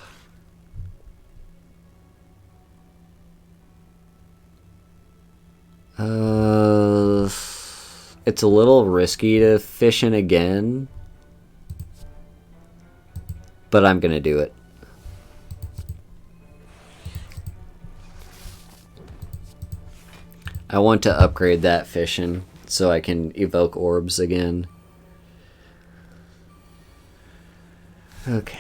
It's a little risky to fish in again, but I'm gonna do it. I want to upgrade that fishing so I can evoke orbs again. Okay.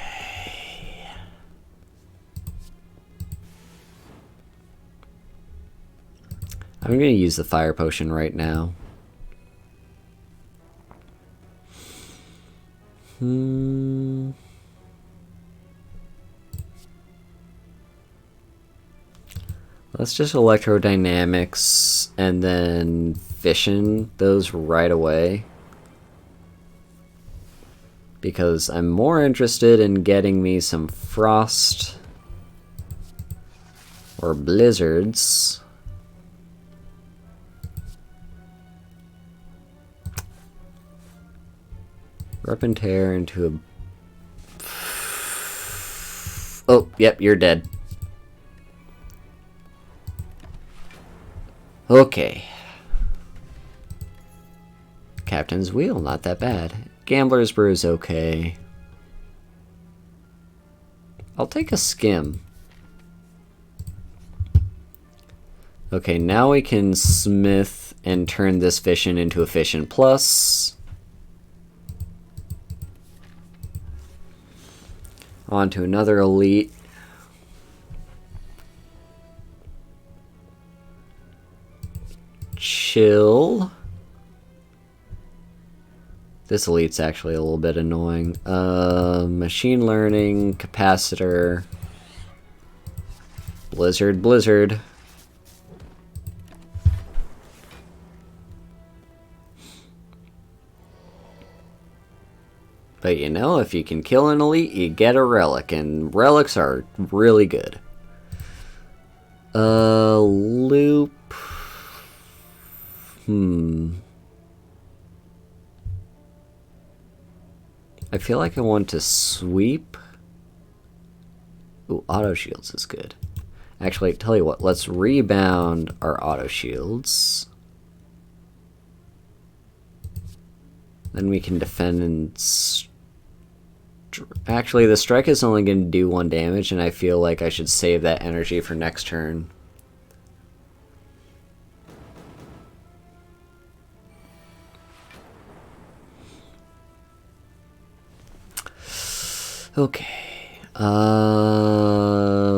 I'm going to use the fire potion right now. Let's just electrodynamics and then fission those right away. Because I'm more interested in getting me some frost or blizzards. Rip and tear into a... Oh, yep, you're dead. Okay. Captain's Wheel, not that bad. Gambler's Brew is okay. I'll take a skim. Okay, now we can smith and turn this fission into a fission plus. On to another elite. Chill. This elite's actually a little bit annoying. Machine learning, capacitor, blizzard, blizzard. But you know, if you can kill an elite, you get a relic, and relics are really good. Loop. I feel like I want to sweep. Ooh, auto shields is good. Actually, tell you what, let's rebound our auto shields. Then we can defend and... Actually, the strike is only going to do 1 damage, and I feel like I should save that energy for next turn. Okay.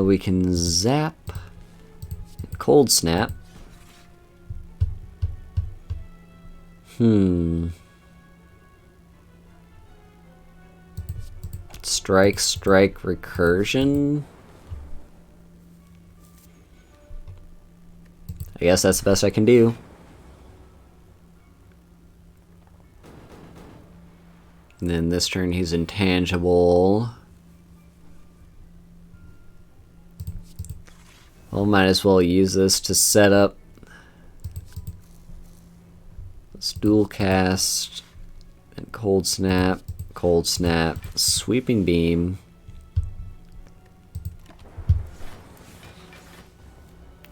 We can zap. Cold snap. Strike, strike, recursion. I guess that's the best I can do. And then this turn he's intangible. Well, might as well use this to set up. Let's dual cast and cold snap, sweeping beam.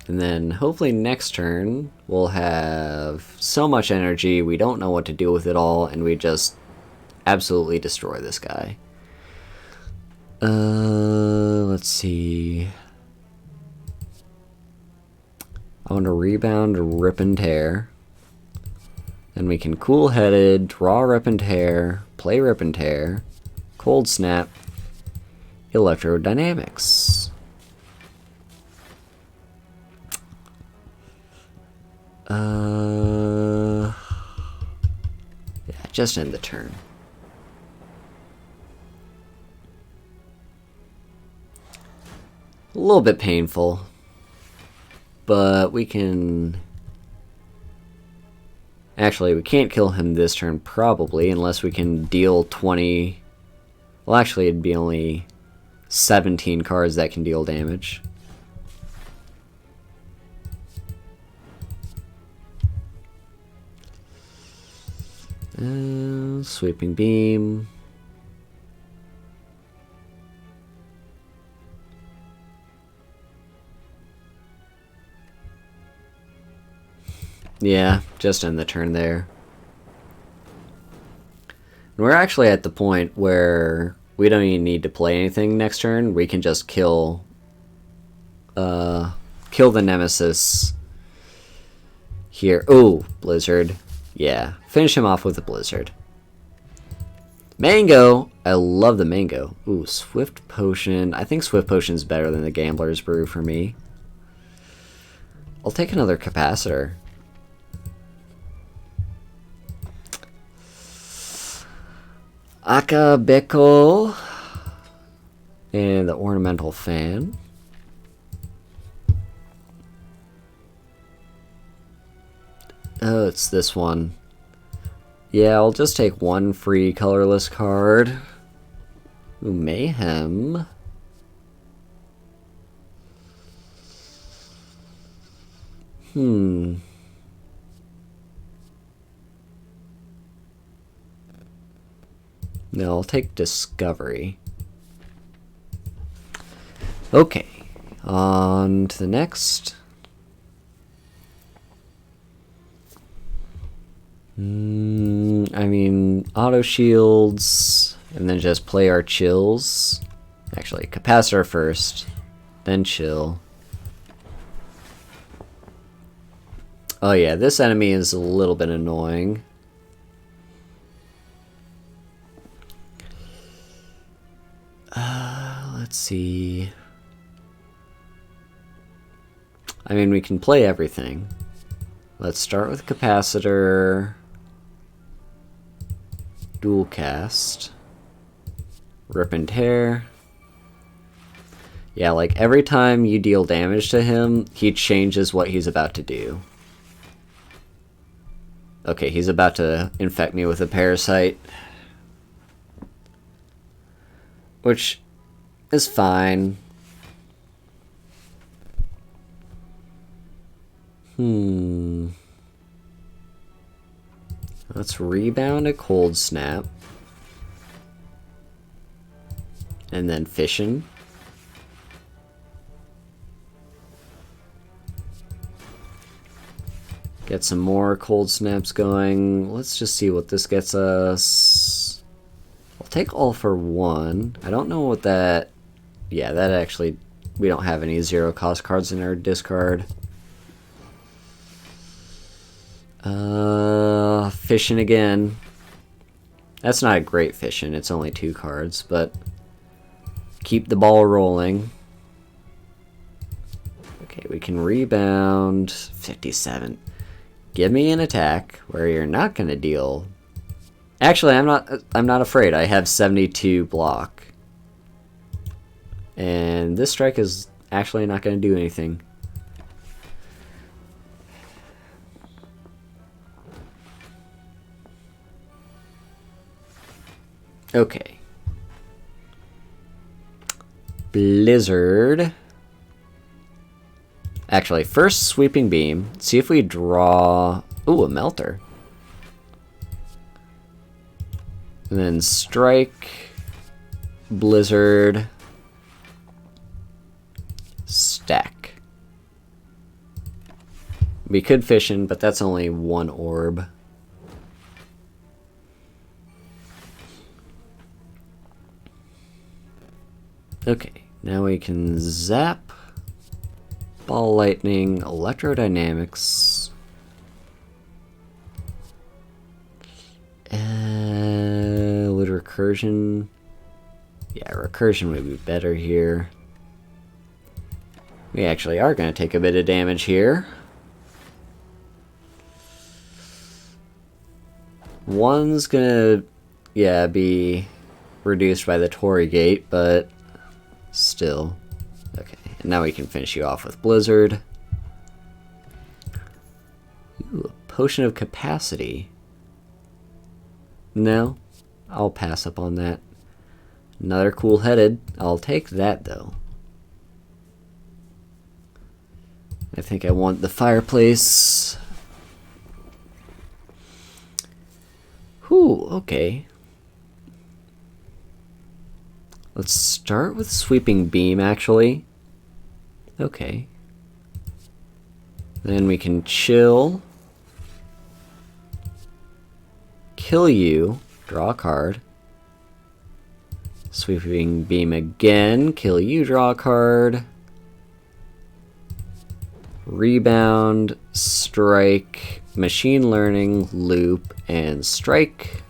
And then hopefully next turn we'll have so much energy we don't know what to do with it all, and we just absolutely destroy this guy. Let's see. I want to rebound, rip and tear. Then we can cool-headed, draw rip and tear, play rip and tear, cold snap, electrodynamics. Yeah, just end the turn. A little bit painful, but we can... Actually, we can't kill him this turn, probably, unless we can deal 20... Well, actually, it'd be only 17 cards that can deal damage. Sweeping beam. Yeah, just end the turn there. And we're actually at the point where we don't even need to play anything next turn. We can just kill the Nemesis here. Oh, Blizzard. Yeah, finish him off with a Blizzard. Mango! I love the mango. Ooh, Swift Potion. I think Swift Potion's better than the Gambler's Brew for me. I'll take another capacitor. Akabeko. And the ornamental fan. Oh, it's this one. Yeah, I'll just take one free colorless card. Ooh, Mayhem. No, I'll take Discovery. Okay, on to the next. I mean, auto shields, and then just play our chills. Actually, capacitor first, then chill. Oh yeah, this enemy is a little bit annoying. Let's see. I mean, we can play everything. Let's start with capacitor. Dual cast. Rip and tear. Yeah, like every time you deal damage to him, he changes what he's about to do. Okay, he's about to infect me with a parasite. Which is fine. Let's rebound a cold snap. And then fission. Get some more cold snaps going. Let's just see what this gets us. I'll take all for one. I don't know what that... Yeah, that actually... We don't have any zero cost cards in our discard. Fission again. That's not a great fission. It's only 2 cards, but... Keep the ball rolling. Okay, we can rebound 57. Give me an attack where you're not going to deal. Actually, I'm not afraid. I have 72 block. And this strike is actually not going to do anything. Okay. Blizzard. Actually, first sweeping beam. See if we draw... Ooh, a melter. And then strike. Blizzard. Stack. We could fission, but that's only 1 orb. Okay, now we can zap, ball lightning, electrodynamics, would recursion, yeah, recursion would be better here. We actually are going to take a bit of damage here. One's gonna, yeah, be reduced by the Torii Gate, but still. Okay, and now we can finish you off with Blizzard. Ooh, a Potion of Capacity. No, I'll pass up on that. Another cool-headed. I'll take that, though. I think I want the fireplace. Whew, okay. Let's start with Sweeping Beam, actually. Okay. Then we can chill. Kill you. Draw a card. Sweeping Beam again. Kill you. Draw a card. Rebound. Strike. Machine Learning. Loop. And strike.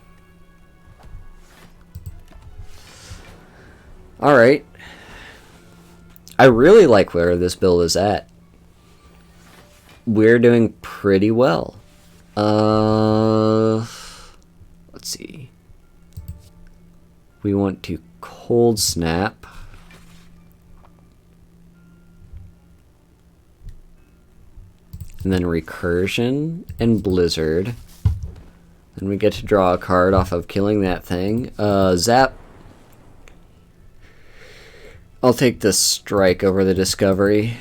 Alright. I really like where this build is at. we're doing pretty well. Let's see. We want to cold snap. And then recursion and blizzard. Then we get to draw a card off of killing that thing. Zap. I'll take the strike over the discovery.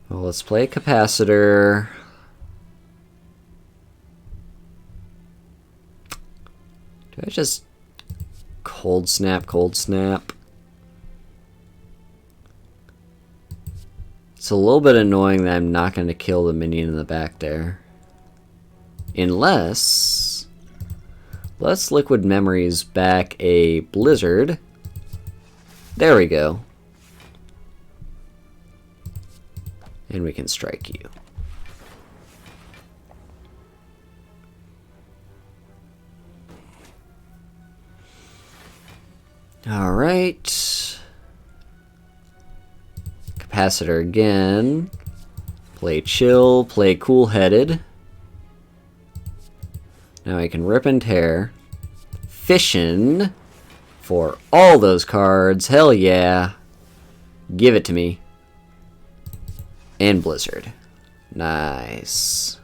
Well, let's play capacitor. Do I just cold snap, cold snap? It's a little bit annoying that I'm not going to kill the minion in the back there. Unless... let's Liquid Memories back a Blizzard. There we go. And we can strike you. Alright. Capacitor again. Play chill, play cool-headed. Now I can rip and tear. Fission for all those cards. Hell yeah. Give it to me. And Blizzard. Nice.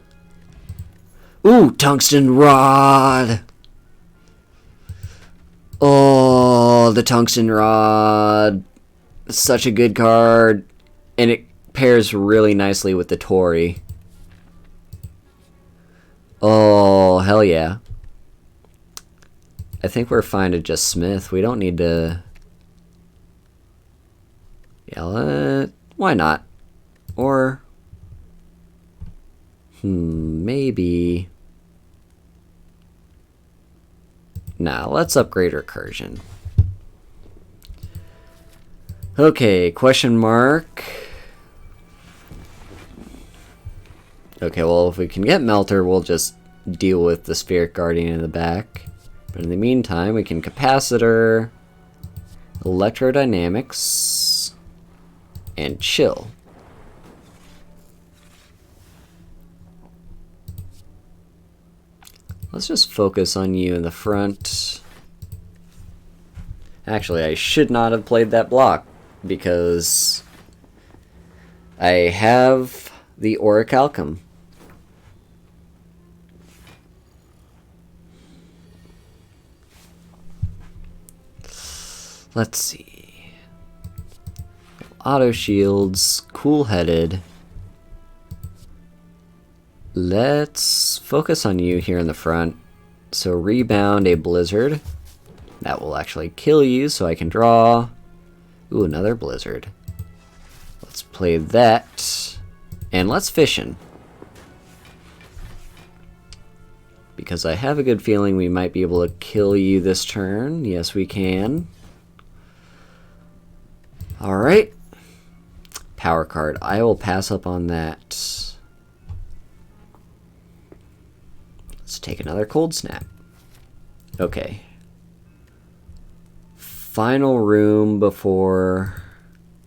Ooh, Tungsten Rod! Oh, the Tungsten Rod. Such a good card. And it pairs really nicely with the Tori. Oh, hell yeah. I think we're fine to just Smith. We don't need to... yeah, why not? Or... maybe... nah, let's upgrade Recursion. Okay, question mark. Okay, well, if we can get Melter, we'll just deal with the Spheric Guardian in the back. But in the meantime, we can Capacitor, Electrodynamics, and Chill. Let's just focus on you in the front. Actually, I should not have played that block, because I have the Orichalcum. Let's see. Auto shields, cool-headed. Let's focus on you here in the front. So rebound a Blizzard. That will actually kill you, so I can draw. Ooh, another Blizzard. Let's play that. And let's Fission. Because I have a good feeling we might be able to kill you this turn. Yes, we can. Alright. Power card. I will pass up on that. Let's take another Cold Snap. Okay. Final room before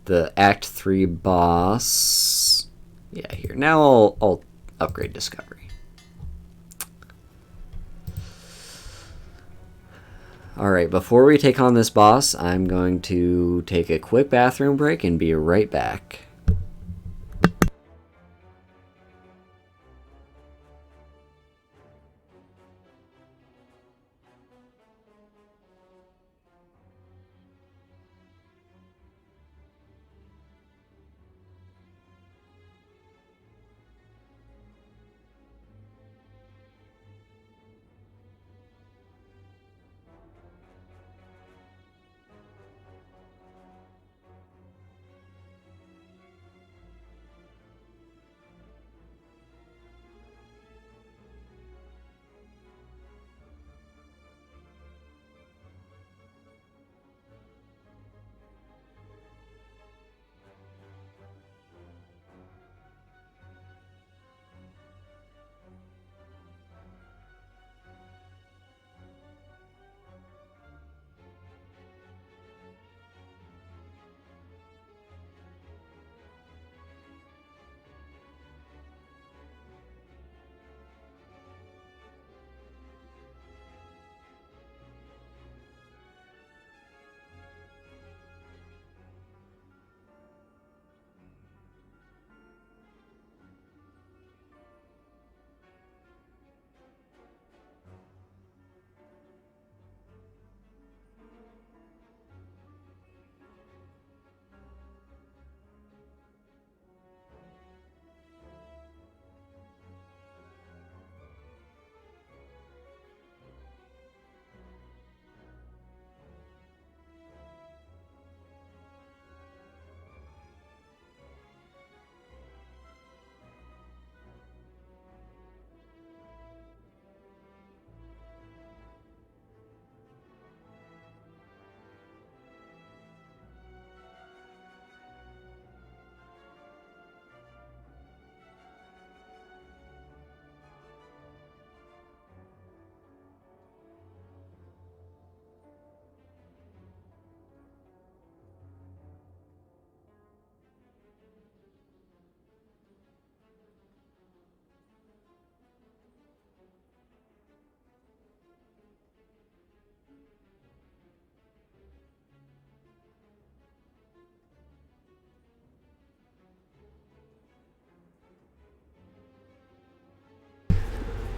the Act 3 boss. Yeah, here. Now I'll upgrade Discovery. Alright, before we take on this boss, I'm going to take a quick bathroom break and be right back.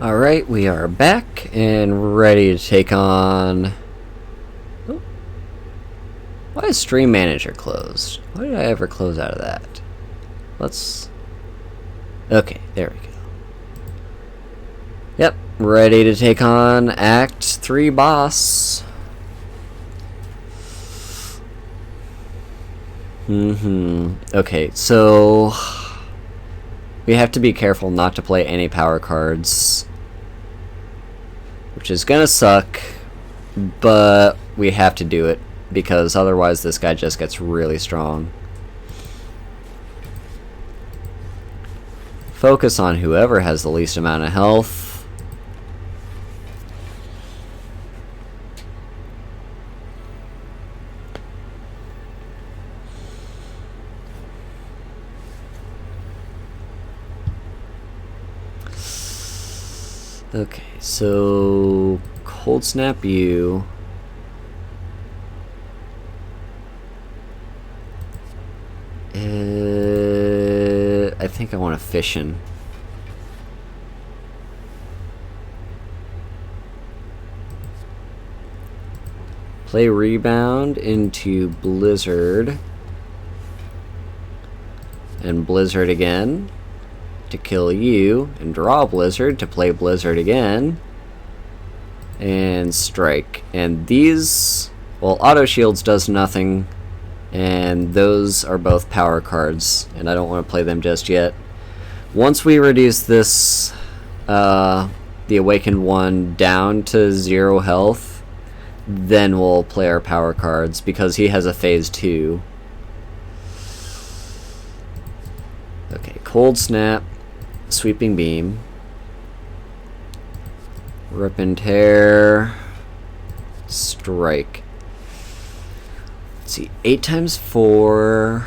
Alright, we are back and ready to take on... Oh. Why is Stream Manager closed? Why did I ever close out of that? Let's... Okay, there we go. Yep, ready to take on Act 3 boss. Okay, so... we have to be careful not to play any power cards. Which is gonna suck, but we have to do it, because otherwise this guy just gets really strong. Focus on whoever has the least amount of health. Okay, so cold snap you. I think I want to fission. Play rebound into blizzard. And blizzard again to kill you, and draw blizzard to play blizzard again, and strike. And these, well, auto shields does nothing, and those are both power cards, and I don't want to play them just yet. Once we reduce this, the awakened one down to 0 health, then we'll play our power cards, because he has a phase 2. Okay, cold snap, sweeping beam, rip and tear, strike. Let's see, 8 times 4.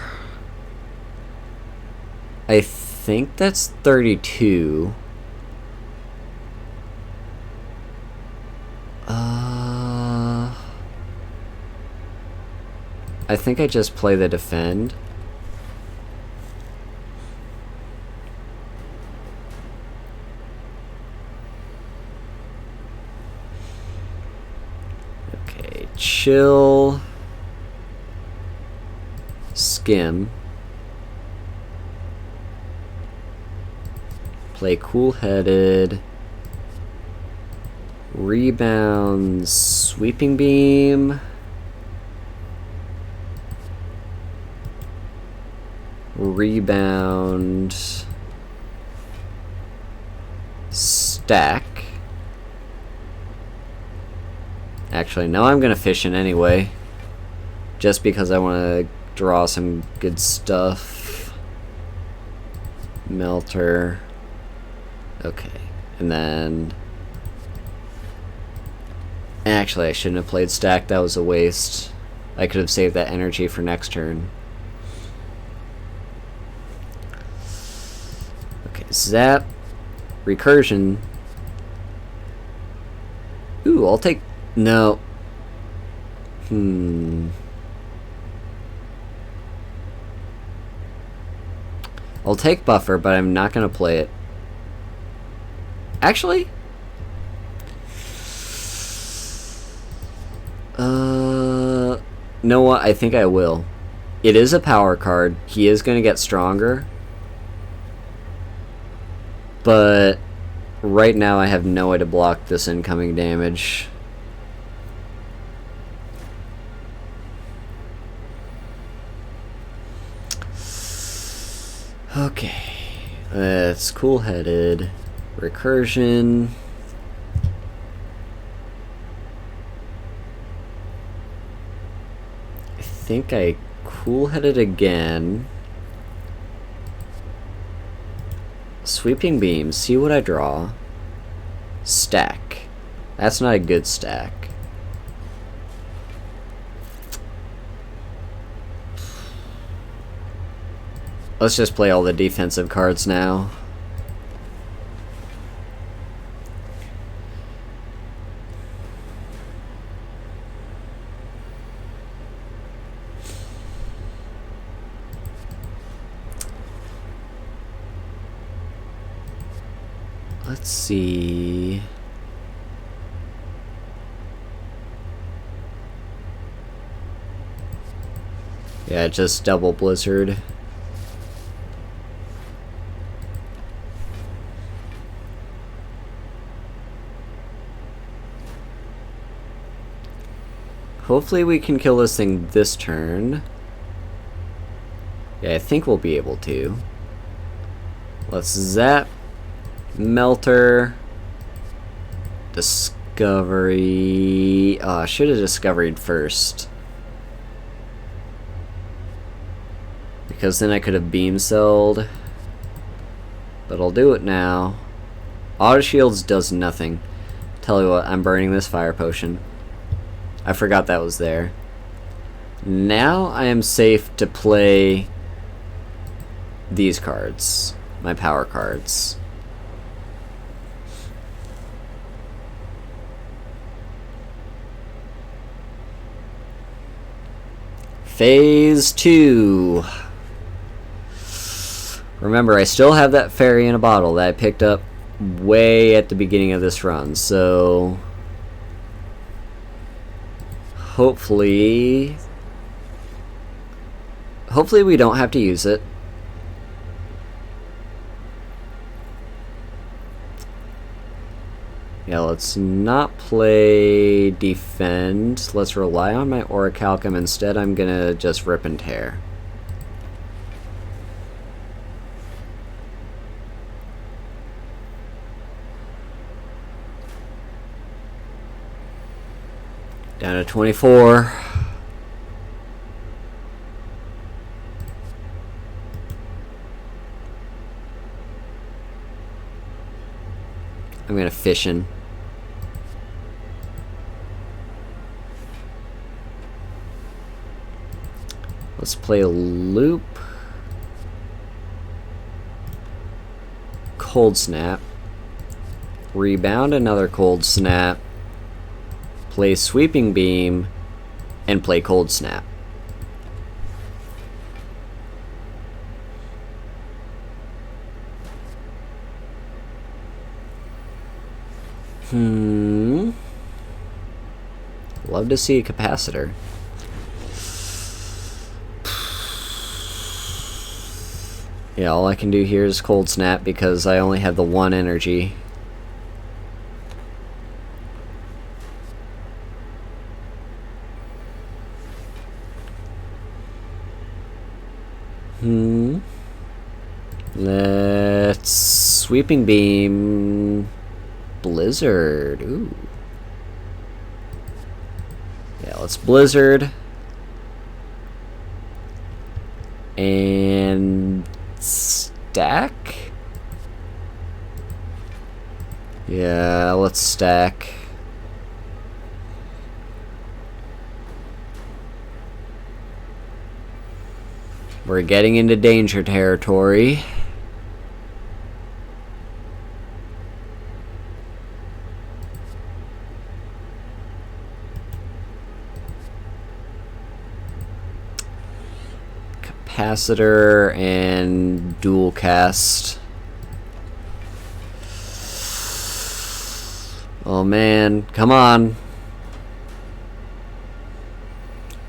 I think that's 32. I think I just play the defend. Okay, chill. Skim. Play cool-headed. Rebound, sweeping beam. Rebound, stack. Actually, no, I'm gonna fission anyway, just because I want to draw some good stuff. Melter. Okay, and then actually I shouldn't have played stack, that was a waste. I could have saved that energy for next turn. Zap, recursion. Ooh, I'll take... no. I'll take buffer, but I'm not gonna play it. Actually? Know what? I think I will. It is a power card. He is gonna get stronger. But right now I have no way to block this incoming damage. Okay. It's cool-headed. Recursion. I think I cool-headed again. Sweeping beam, see what I draw. Stack. That's not a good stack. Let's just play all the defensive cards now. Let's see. Yeah, just double blizzard. Hopefully we can kill this thing this turn. Yeah, I think we'll be able to. Let's zap. Melter. Discovery. Oh, I should have discovered first. Because then I could have beam celled. But I'll do it now. Auto shields does nothing. Tell you what, I'm burning this fire potion. I forgot that was there. Now I am safe to play these cards. My power cards. Phase 2. Remember, I still have that fairy in a bottle that I picked up way at the beginning of this run, so hopefully we don't have to use it. Yeah, let's not play defend. Let's rely on my orichalcum. Instead, I'm gonna just rip and tear. Down to 24. I'm gonna fission. Let's play a loop. Cold snap. Rebound another cold snap. Play sweeping beam. And play cold snap. Love to see a capacitor. Yeah, all I can do here is cold snap because I only have the one energy. Let's sweeping beam blizzard. Ooh. Yeah, let's blizzard. And stack? Yeah, let's stack. We're getting into danger territory. Capacitor and dual cast. Oh man, come on.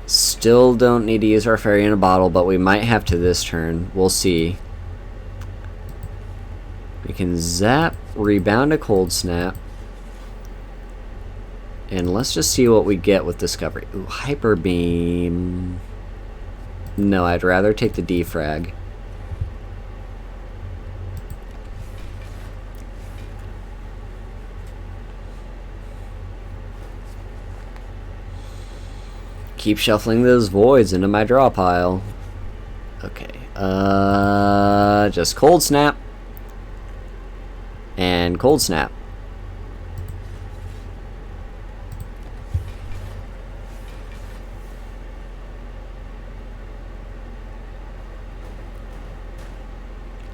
Still don't need to use our fairy in a bottle, but we might have to this turn. We'll see. We can zap, rebound a cold snap. And let's just see what we get with discovery. Ooh, hyper beam. No, I'd rather take the defrag. Keep shuffling those voids into my draw pile. Okay. Just cold snap. And cold snap.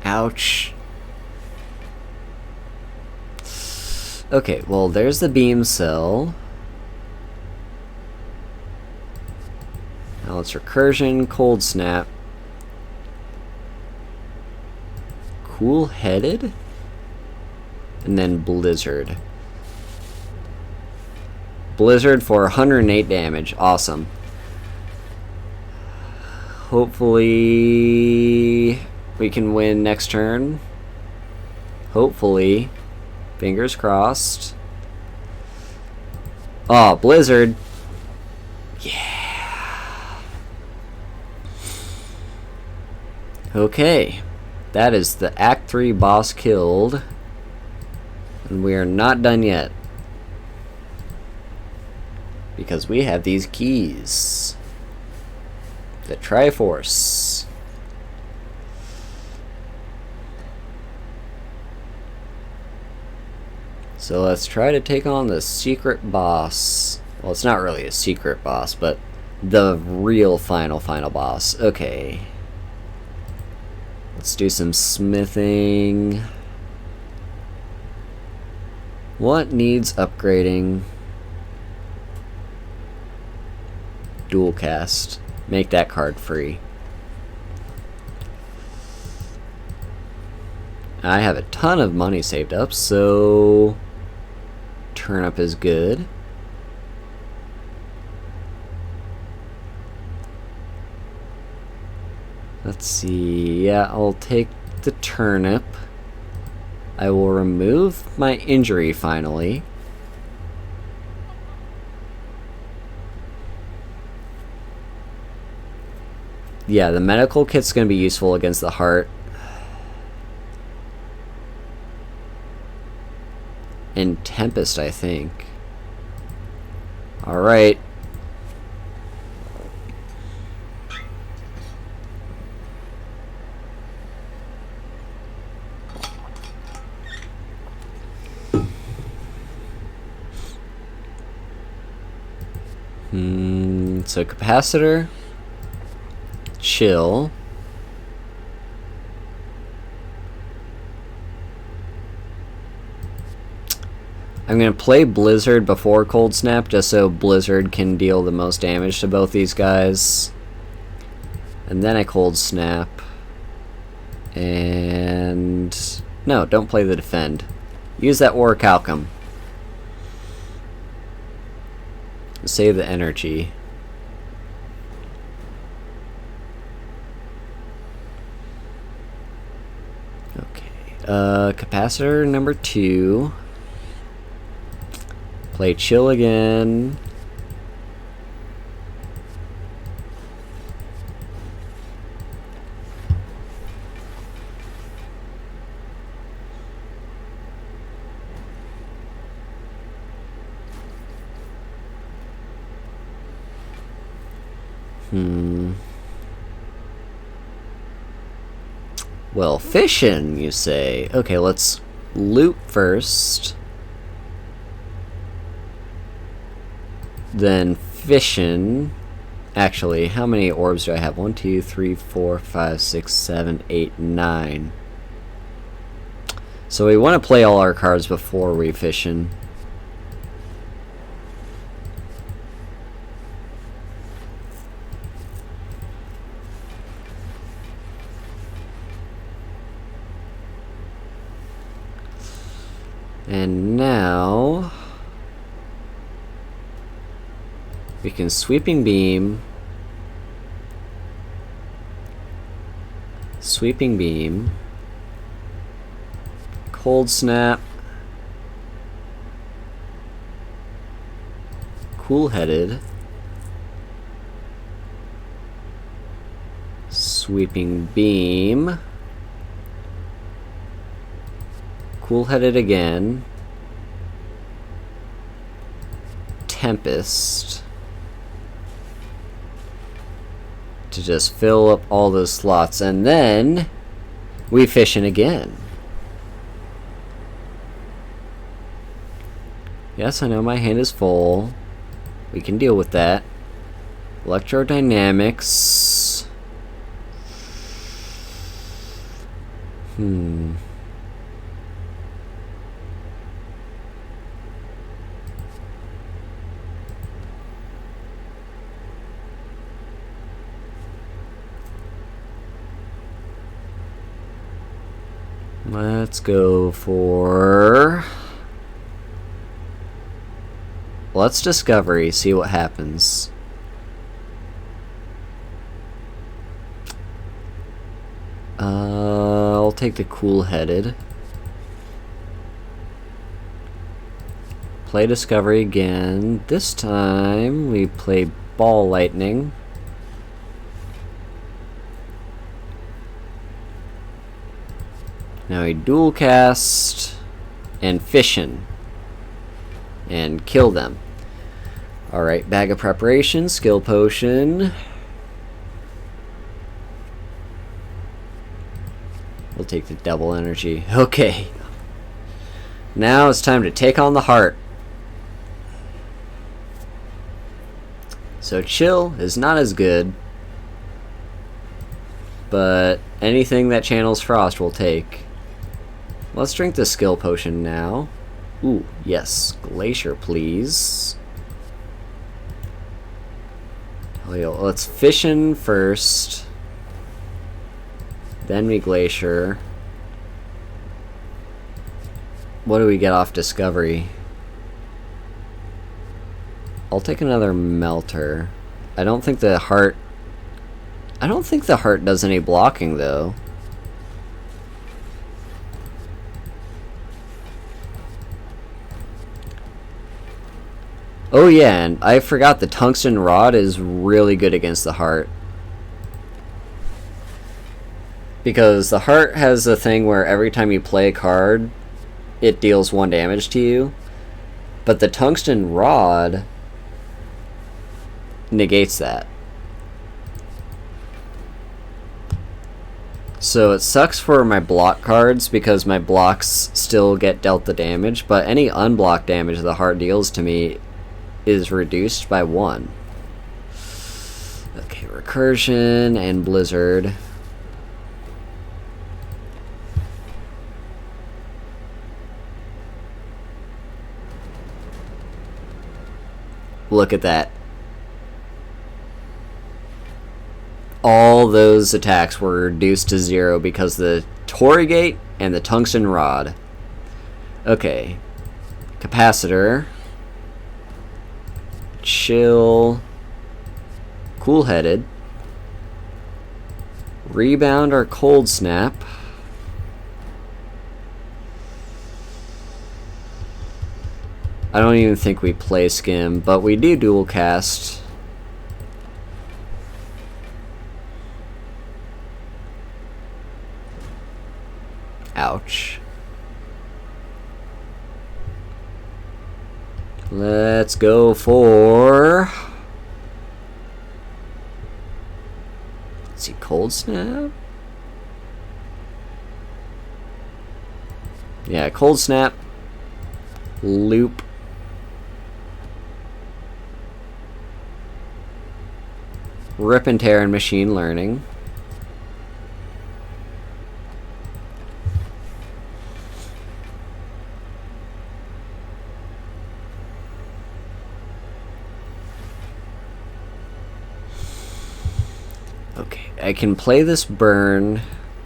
Ouch. Okay, well, there's the beam cell. Now it's recursion, cold snap. Cool-headed? And then Blizzard. Blizzard for 108 damage. Awesome. Hopefully we can win next turn. Hopefully. Fingers crossed. Oh, Blizzard. Yeah. Okay. That is the Act 3 boss killed. And we are not done yet. Because we have these keys. The Triforce. So let's try to take on the secret boss. Well, it's not really a secret boss, but the real final boss. Okay. Let's do some smithing. What needs upgrading? Dual cast. Make that card free. I have a ton of money saved up, so turnip is good. Let's see. Yeah, I'll take the turnip. I will remove my injury finally. Yeah, the medical kit's going to be useful against the heart. And Tempest, I think. Alright. So capacitor. Chill. I'm going to play Blizzard before Cold Snap just so Blizzard can deal the most damage to both these guys. And then I Cold Snap. And no, don't play the defend. Use that Orichalcum. Save the energy. Capacitor number 2. Play chill again. Well, fishin', you say. Okay, let's loot first. Then fishin'. Actually, how many orbs do I have? 1, 2, 3, 4, 5, 6, 7, 8, 9. So we want to play all our cards before we fishin'. And now we can sweeping beam, cold snap, cool-headed, sweeping beam, cool-headed again, Tempest, to just fill up all those slots, and then we fission again. Yes, I know my hand is full. We can deal with that. Electrodynamics. Let's go for... Let's discovery, see what happens. I'll take the cool-headed. Play discovery again. This time we play ball lightning. Now we dual cast and fission and kill them. Alright, bag of preparation, skill potion. We'll take the double energy. Okay. Now it's time to take on the heart. So chill is not as good, but anything that channels frost will take. Let's drink the skill potion now. Ooh, yes. Glacier, please. Let's fission first. Then we glacier. What do we get off discovery? I'll take another melter. I don't think the heart does any blocking though. Oh yeah, and I forgot the tungsten rod is really good against the heart. Because the heart has a thing where every time you play a card, it deals 1 damage to you. But the tungsten rod negates that. So it sucks for my block cards because my blocks still get dealt the damage, but any unblocked damage the heart deals to me is reduced by 1. Okay, recursion and blizzard. Look at that. All those attacks were reduced to 0 because the Torrigate and the tungsten rod. Okay. Capacitor. Chill. Cool-headed. Rebound or cold snap. I don't even think we play skim, but we do dual cast. Ouch. Let's go for... Let's see, cold snap? Yeah, cold snap. Loop. Rip and tear and machine learning. Okay, I can play this burn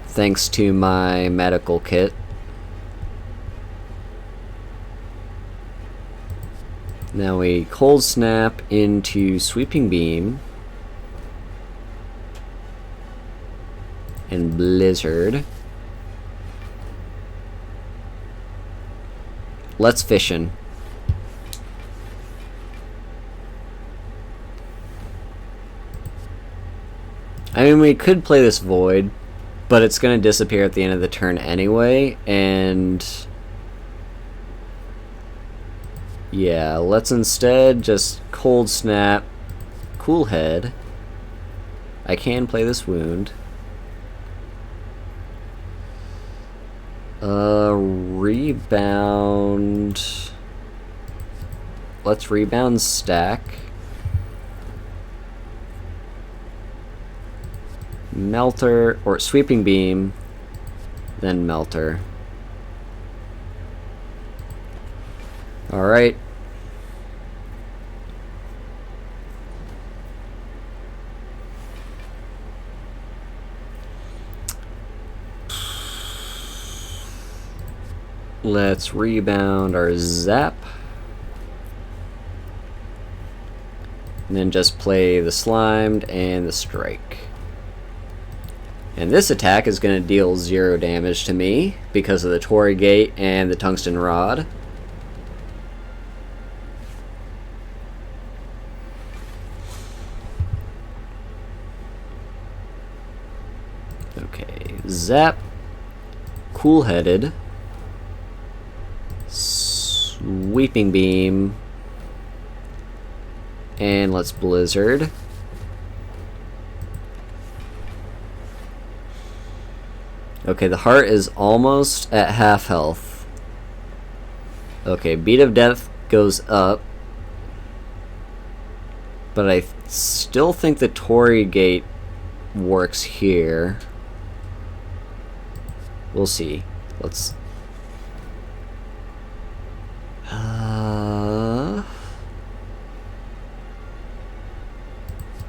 thanks to my medical kit. Now we cold snap into sweeping beam and blizzard. Let's fission. I mean, we could play this void, but it's going to disappear at the end of the turn anyway, and yeah, let's instead just cold snap cool head. I can play this wound. Rebound. Let's rebound stack. Melter, or sweeping beam, then melter. Alright. Let's rebound our zap. And then just play the slimed and the strike. And this attack is going to deal 0 damage to me because of the Torii Gate and the tungsten rod. Okay, zap, cool-headed, sweeping beam, and let's blizzard. Okay, the heart is almost at half health. Okay, beat of death goes up, but I still think the Torii Gate works here. We'll see. Let's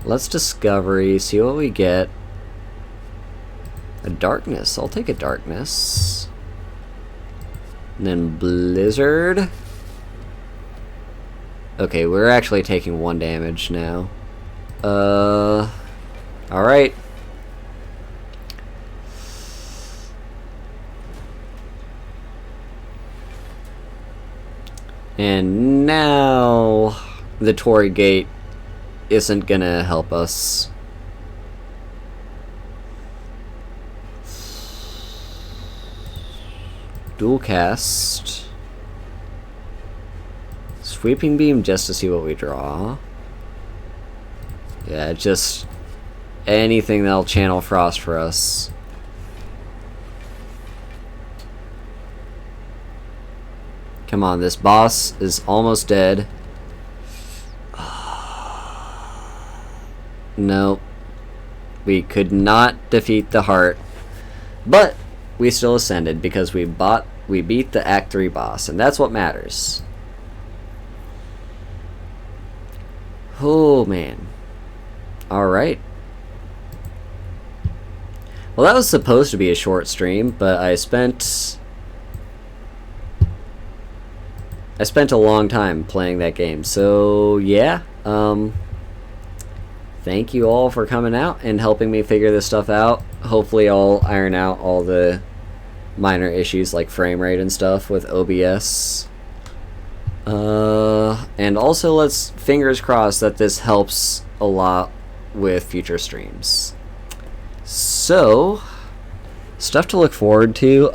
let's discovery, see what we get. A darkness. I'll take a darkness. And then blizzard. Okay, we're actually taking 1 damage now. Alright. And now the Torii Gate isn't gonna help us. Dual cast. Sweeping beam just to see what we draw. Yeah, just anything that'll channel frost for us. Come on, this boss is almost dead. Nope. We could not defeat the heart. But we still ascended because we beat the Act 3 boss, and that's what matters. Oh man. Alright. Well, that was supposed to be a short stream, but I spent a long time playing that game. So yeah, thank you all for coming out and helping me figure this stuff out. Hopefully I'll iron out all the minor issues like frame rate and stuff with OBS. And also let's fingers crossed that this helps a lot with future streams. So, stuff to look forward to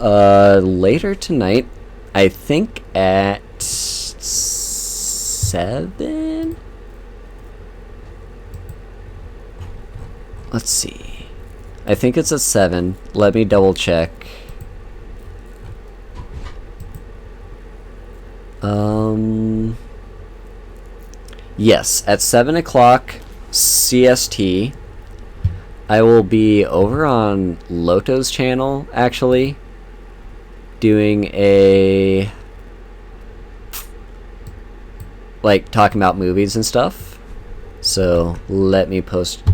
later tonight, I think at 7? Let's see. I think it's at 7. Let me double check. Yes, at 7 o'clock CST, I will be over on Loto's channel, actually, doing a, like, talking about movies and stuff. So, let me post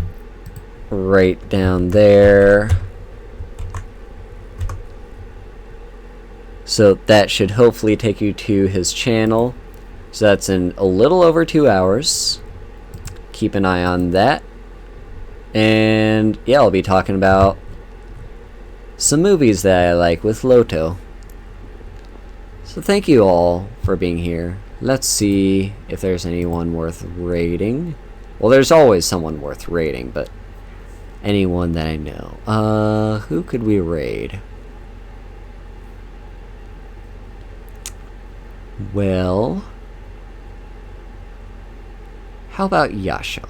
right down there. So that should hopefully take you to his channel. So that's in a little over 2 hours. Keep an eye on that. And yeah, I'll be talking about some movies that I like with Loto. So thank you all for being here. Let's see if there's anyone worth rating. Well, there's always someone worth rating, but anyone that I know. Who could we raid? Well, how about Yasho?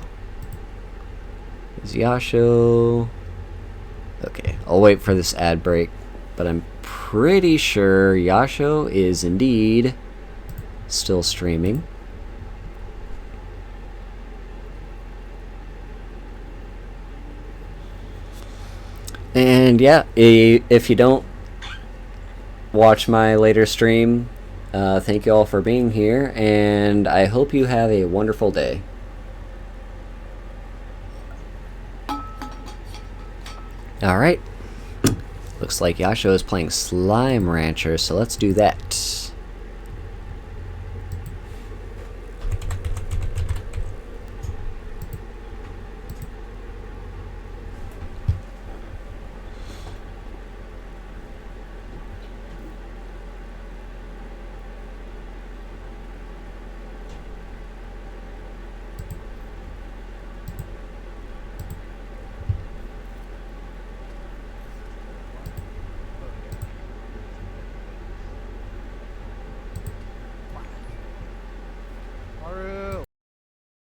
Is Yasho... Okay, I'll wait for this ad break, but I'm pretty sure Yasho is indeed still streaming. And yeah, if you don't watch my later stream, thank you all for being here, and I hope you have a wonderful day. Alright. Looks like Yasho is playing Slime Rancher, so let's do that.